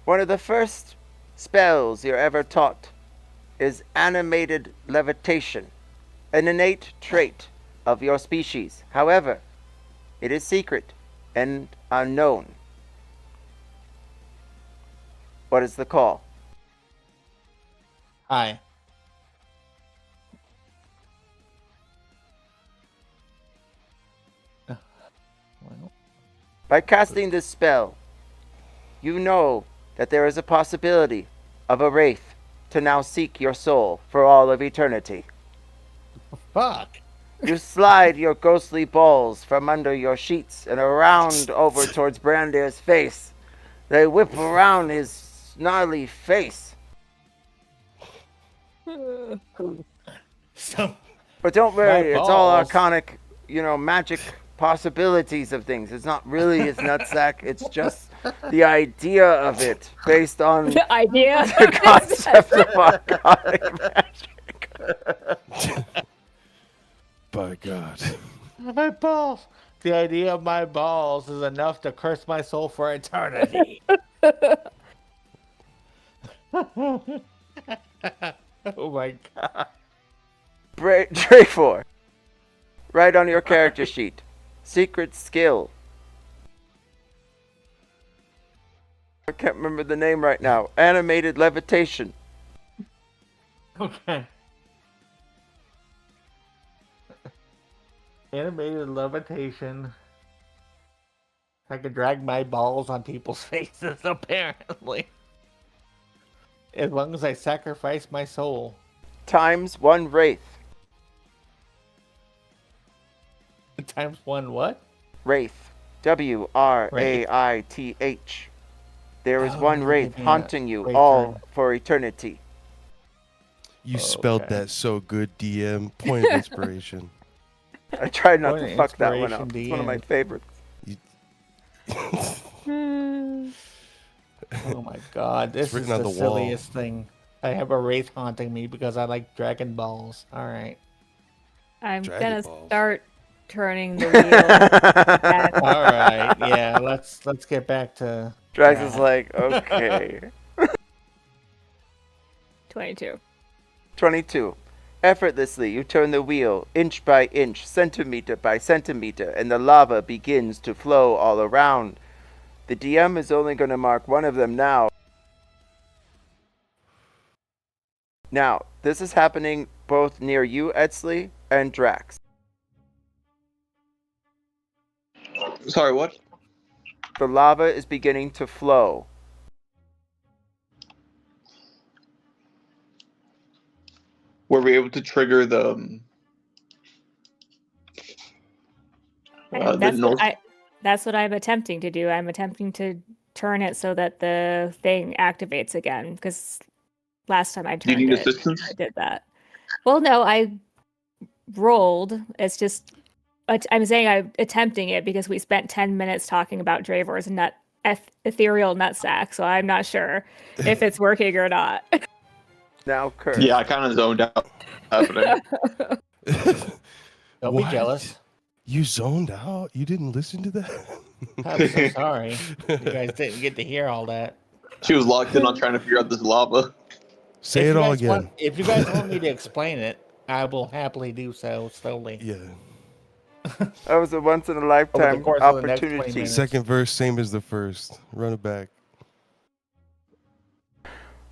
One of the first spells you're ever taught is animated levitation, an innate trait of your species. However, it is secret and unknown. What is the call? Hi. Well, By casting this spell, you know that there is a possibility of a wraith to now seek your soul for all of eternity. fuck. You slide your ghostly balls from under your sheets and around over towards Brandir's face. They whip around his gnarly face. So, But don't worry, it's all balls. arcanic, magic possibilities of things. It's not really his nutsack, it's just the idea of it based on The idea. the concept of arcanic magic. By God. my balls. The idea of my balls is enough to curse my soul for eternity. Oh my god. Dravor, write on your character sheet. Secret skill. I can't remember the name right now. Animated levitation. Okay. Animated levitation. I can drag my balls on people's faces, apparently. As long as I sacrifice my soul. Times one wraith. Times one what? Wraith. W-R-A-I-T-H. There is one wraith haunting you wraith all turn. for eternity. You spelled Okay. that so good, DM. Point of inspiration. I tried not Point to of fuck that one up. inspiration, It's one of my DM. favorites. Oh my god, this is written on the the wall. silliest thing. I have a wraith haunting me because I like Dragon Balls. Alright. I'm Dragon gonna Balls. start turning the wheel. back. Alright, yeah, let's get back to Drax is that. like, okay. 22. 22. Effortlessly, you turn the wheel, inch by inch, centimeter by centimeter, and the lava begins to flow all around. The DM is only going to mark one of them now. Now, this is happening both near you, Edsley, and Drax. Sorry, what? The lava is beginning to flow. Were we able to trigger the north? That's what I'm attempting to do. I'm attempting to turn it so that the thing activates again. Because last time I Do you turned need it, assistance? I did that. Well, no, I rolled. It's just I'm saying I'm attempting it because we spent 10 minutes talking about Dravor's ethereal nutsack. So I'm not sure if it's working or not. Now, Kurt. Yeah, I kind of zoned out. Happening. Don't be What? jealous. You zoned out? You didn't listen to that? I'm so sorry. You guys didn't get to hear all that. She was locked in on trying to figure out this lava. Say If it you all guys again. if you guys want me to explain it, I will happily do so slowly. Yeah. That was a once in a Over lifetime the course of the next 20 opportunity. minutes. Second verse, same as the first. Run it back.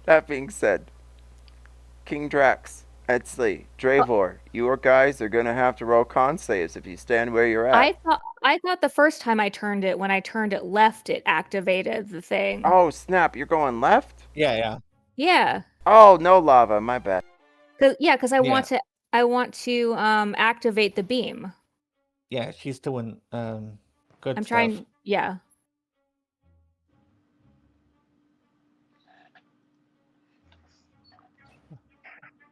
That being said, King Drax, Edsley, Dravor, you guys are gonna have to roll con saves if you stand where you're at. I thought the first time I turned it, when I turned it left, it activated the thing. Oh snap! You're going left? Yeah. Yeah. Oh no, lava. My bad. Because I Yeah. want to activate the beam. Yeah, she's doing good I'm stuff. trying. Yeah.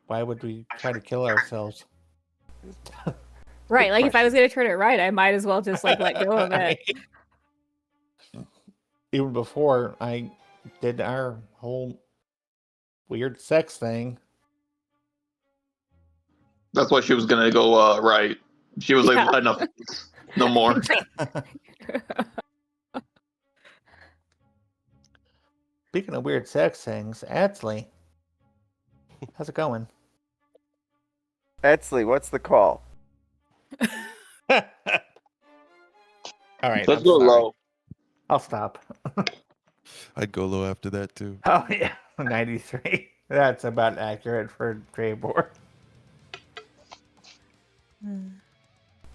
Why would we try to kill ourselves? Right, Good like if I was question. gonna turn it right, I might as well just like let go of I it. mean, even before I did our whole weird sex thing. That's why she was gonna go right. She was Yeah. like, enough, no more. Speaking of weird sex things, Atsley, how's it going? Etsley, what's the call? All right, Let's I'm go sorry. low. I'll stop. I'd go low after that too. Oh yeah, 93. That's about accurate for Dravor.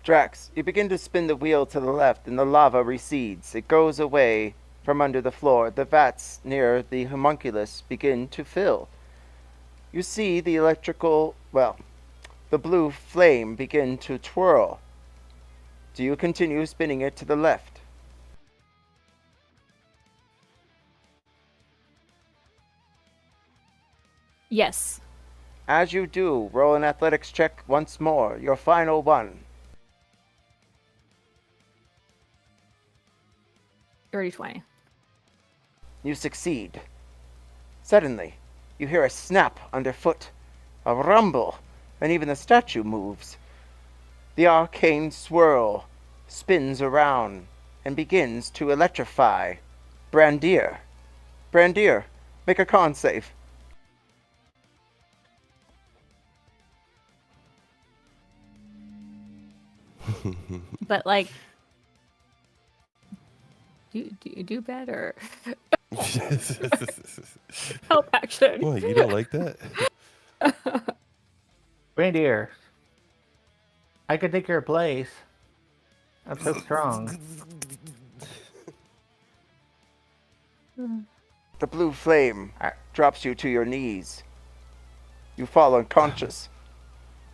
Drax, you begin to spin the wheel to the left and the lava recedes. It goes away from under the floor. The vats near the homunculus begin to fill. You see the the blue flame begin to twirl. Do you continue spinning it to the left? Yes. As you do, roll an athletics check once more. Your final one. Dirty 20. You succeed. Suddenly, you hear a snap underfoot, a rumble, and even the statue moves. The arcane swirl spins around and begins to electrify Brandir. Brandir, make a con save. But like do better. Help action. What, you don't like that? Reindeer, I could take your place. I'm so strong. The blue flame drops you to your knees. You fall unconscious.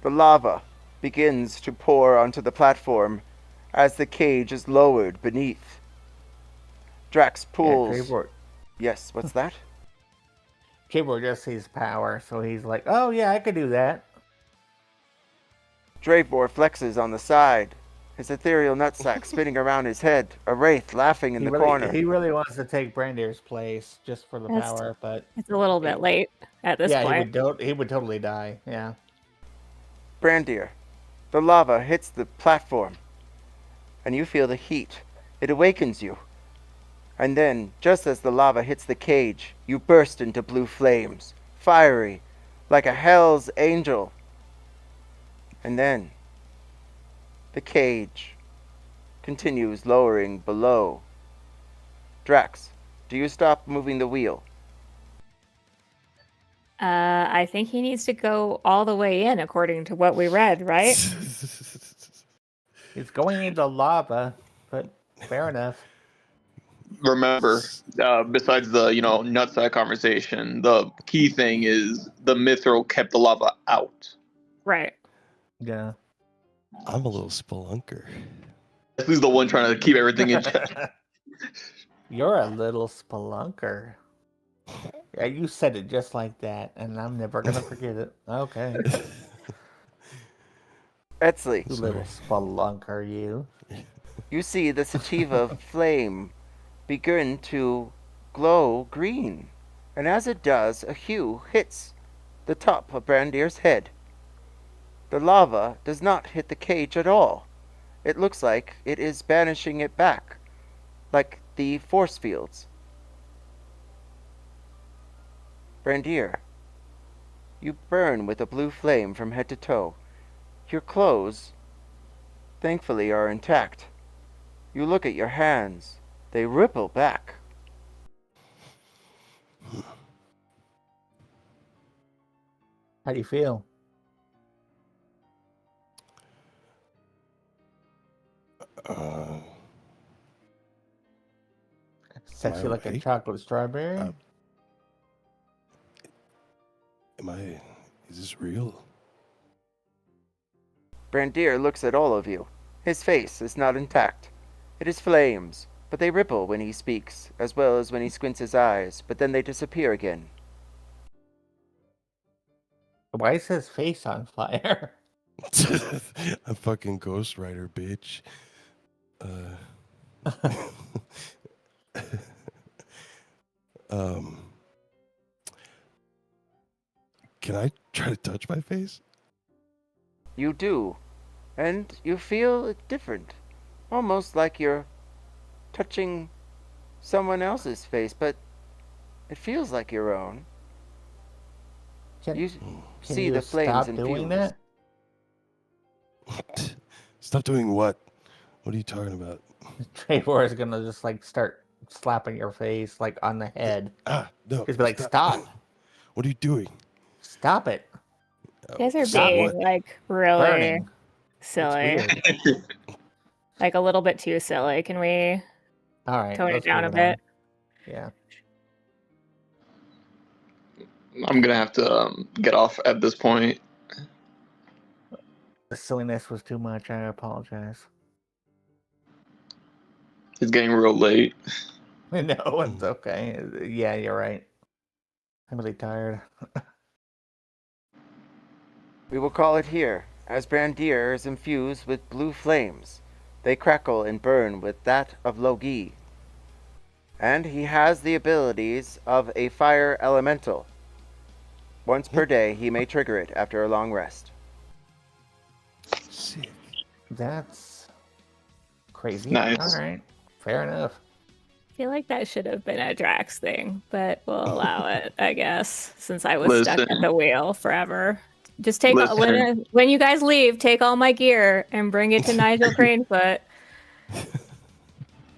The lava begins to pour onto the platform as the cage is lowered beneath. Drax pulls. Yeah, Dravor. Yes, what's that? Dravor just sees power, so he's like, "Oh yeah, I could do that." Dravor flexes on the side, his ethereal nutsack spinning around his head, a wraith laughing in the corner. He really wants to take Brandir's place just for the power, but It's a little bit late at this point. he would totally die. Yeah. Brandir, the lava hits the platform, and you feel the heat. It awakens you. And then, just as the lava hits the cage, you burst into blue flames, fiery, like a hell's angel. And then, the cage continues lowering below. Drax, do you stop moving the wheel? I think he needs to go all the way in according to what we read, right? He's going into lava, but fair enough. Remember, besides the nutsack conversation, the key thing is the mithril kept the lava out. Right. Yeah. I'm a little spelunker. This is the one trying to keep everything in check. You're a little spelunker. Yeah, you said it just like that, and I'm never gonna forget it. Okay. Etsley, You little spelunker, you. you see the sativa flame begin to glow green. And as it does, a hue hits the top of Brandir's head. The lava does not hit the cage at all. It looks like it is banishing it back, like the force fields. Brandir, you burn with a blue flame from head to toe. Your clothes, thankfully, are intact. You look at your hands. They ripple back. How do you feel? Sexy like a awake? chocolate strawberry? Is this real? Brandir looks at all of you. His face is not intact. It is flames, but they ripple when he speaks, as well as when he squints his eyes, but then they disappear again. Why is his face on fire? A fucking ghostwriter, bitch. Um, can I try to touch my face? You do, and you feel different, almost like you're touching someone else's face, but it feels like your own. Can, You can see you the flames stop doing infused. that? Stop doing what? What are you talking about? Dravor is gonna just like start slapping your face like on the head. No. Just be like, stop. What are you doing? Stop it. You guys are Stop being what? like really Burning. silly. It's weird. Like a little bit too silly. Can we All right, tone it let's down a move on. bit? Yeah. I'm gonna have to get off at this point. The silliness was too much. I apologize. It's getting real late. No, it's okay. Yeah, you're right. I'm really tired. We will call it here, as Brandir is infused with blue flames. They crackle and burn with that of Logi. And he has the abilities of a fire elemental. Once per day, he may trigger it after a long rest. Sick. That's crazy. Nice. All right. Fair enough. I feel like that should have been a Drax thing, but we'll allow it, I guess, since I was stuck at Listen. the wheel forever. Just take Listen. when you guys leave, take all my gear and bring it to Nigel Cranefoot.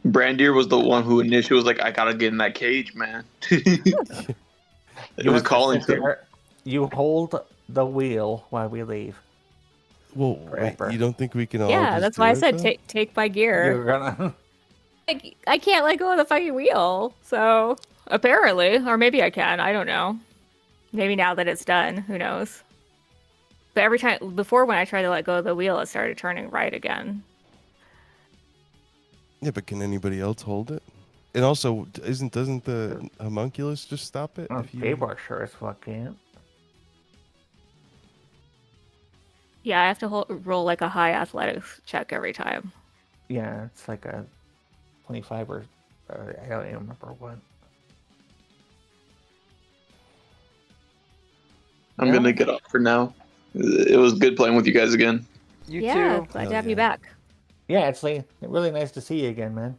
Brandir was the one who initially was like, I gotta get in that cage, man. It You was have to calling sit to him. there. You hold the wheel while we leave. Well, wait, Forever. you don't think we can all Yeah, just that's do why I it, said though? take my gear. You're gonna. I can't let go of the fucking wheel. So apparently, or maybe I can. I don't know. Maybe now that it's done, who knows? But every time before, when I tried to let go of the wheel, it started turning right again. Yeah, but can anybody else hold it? And also, doesn't the homunculus just stop it? Oh, if you... Dravor sure as fuck can't. Yeah, I have to roll like a high athletics check every time. Yeah, it's like a 25 or I don't even remember what. I'm gonna get off for now. It was good playing with you guys again. You Yeah, too. glad Hell to have yeah. you back. Yeah, it's like really nice to see you again, man.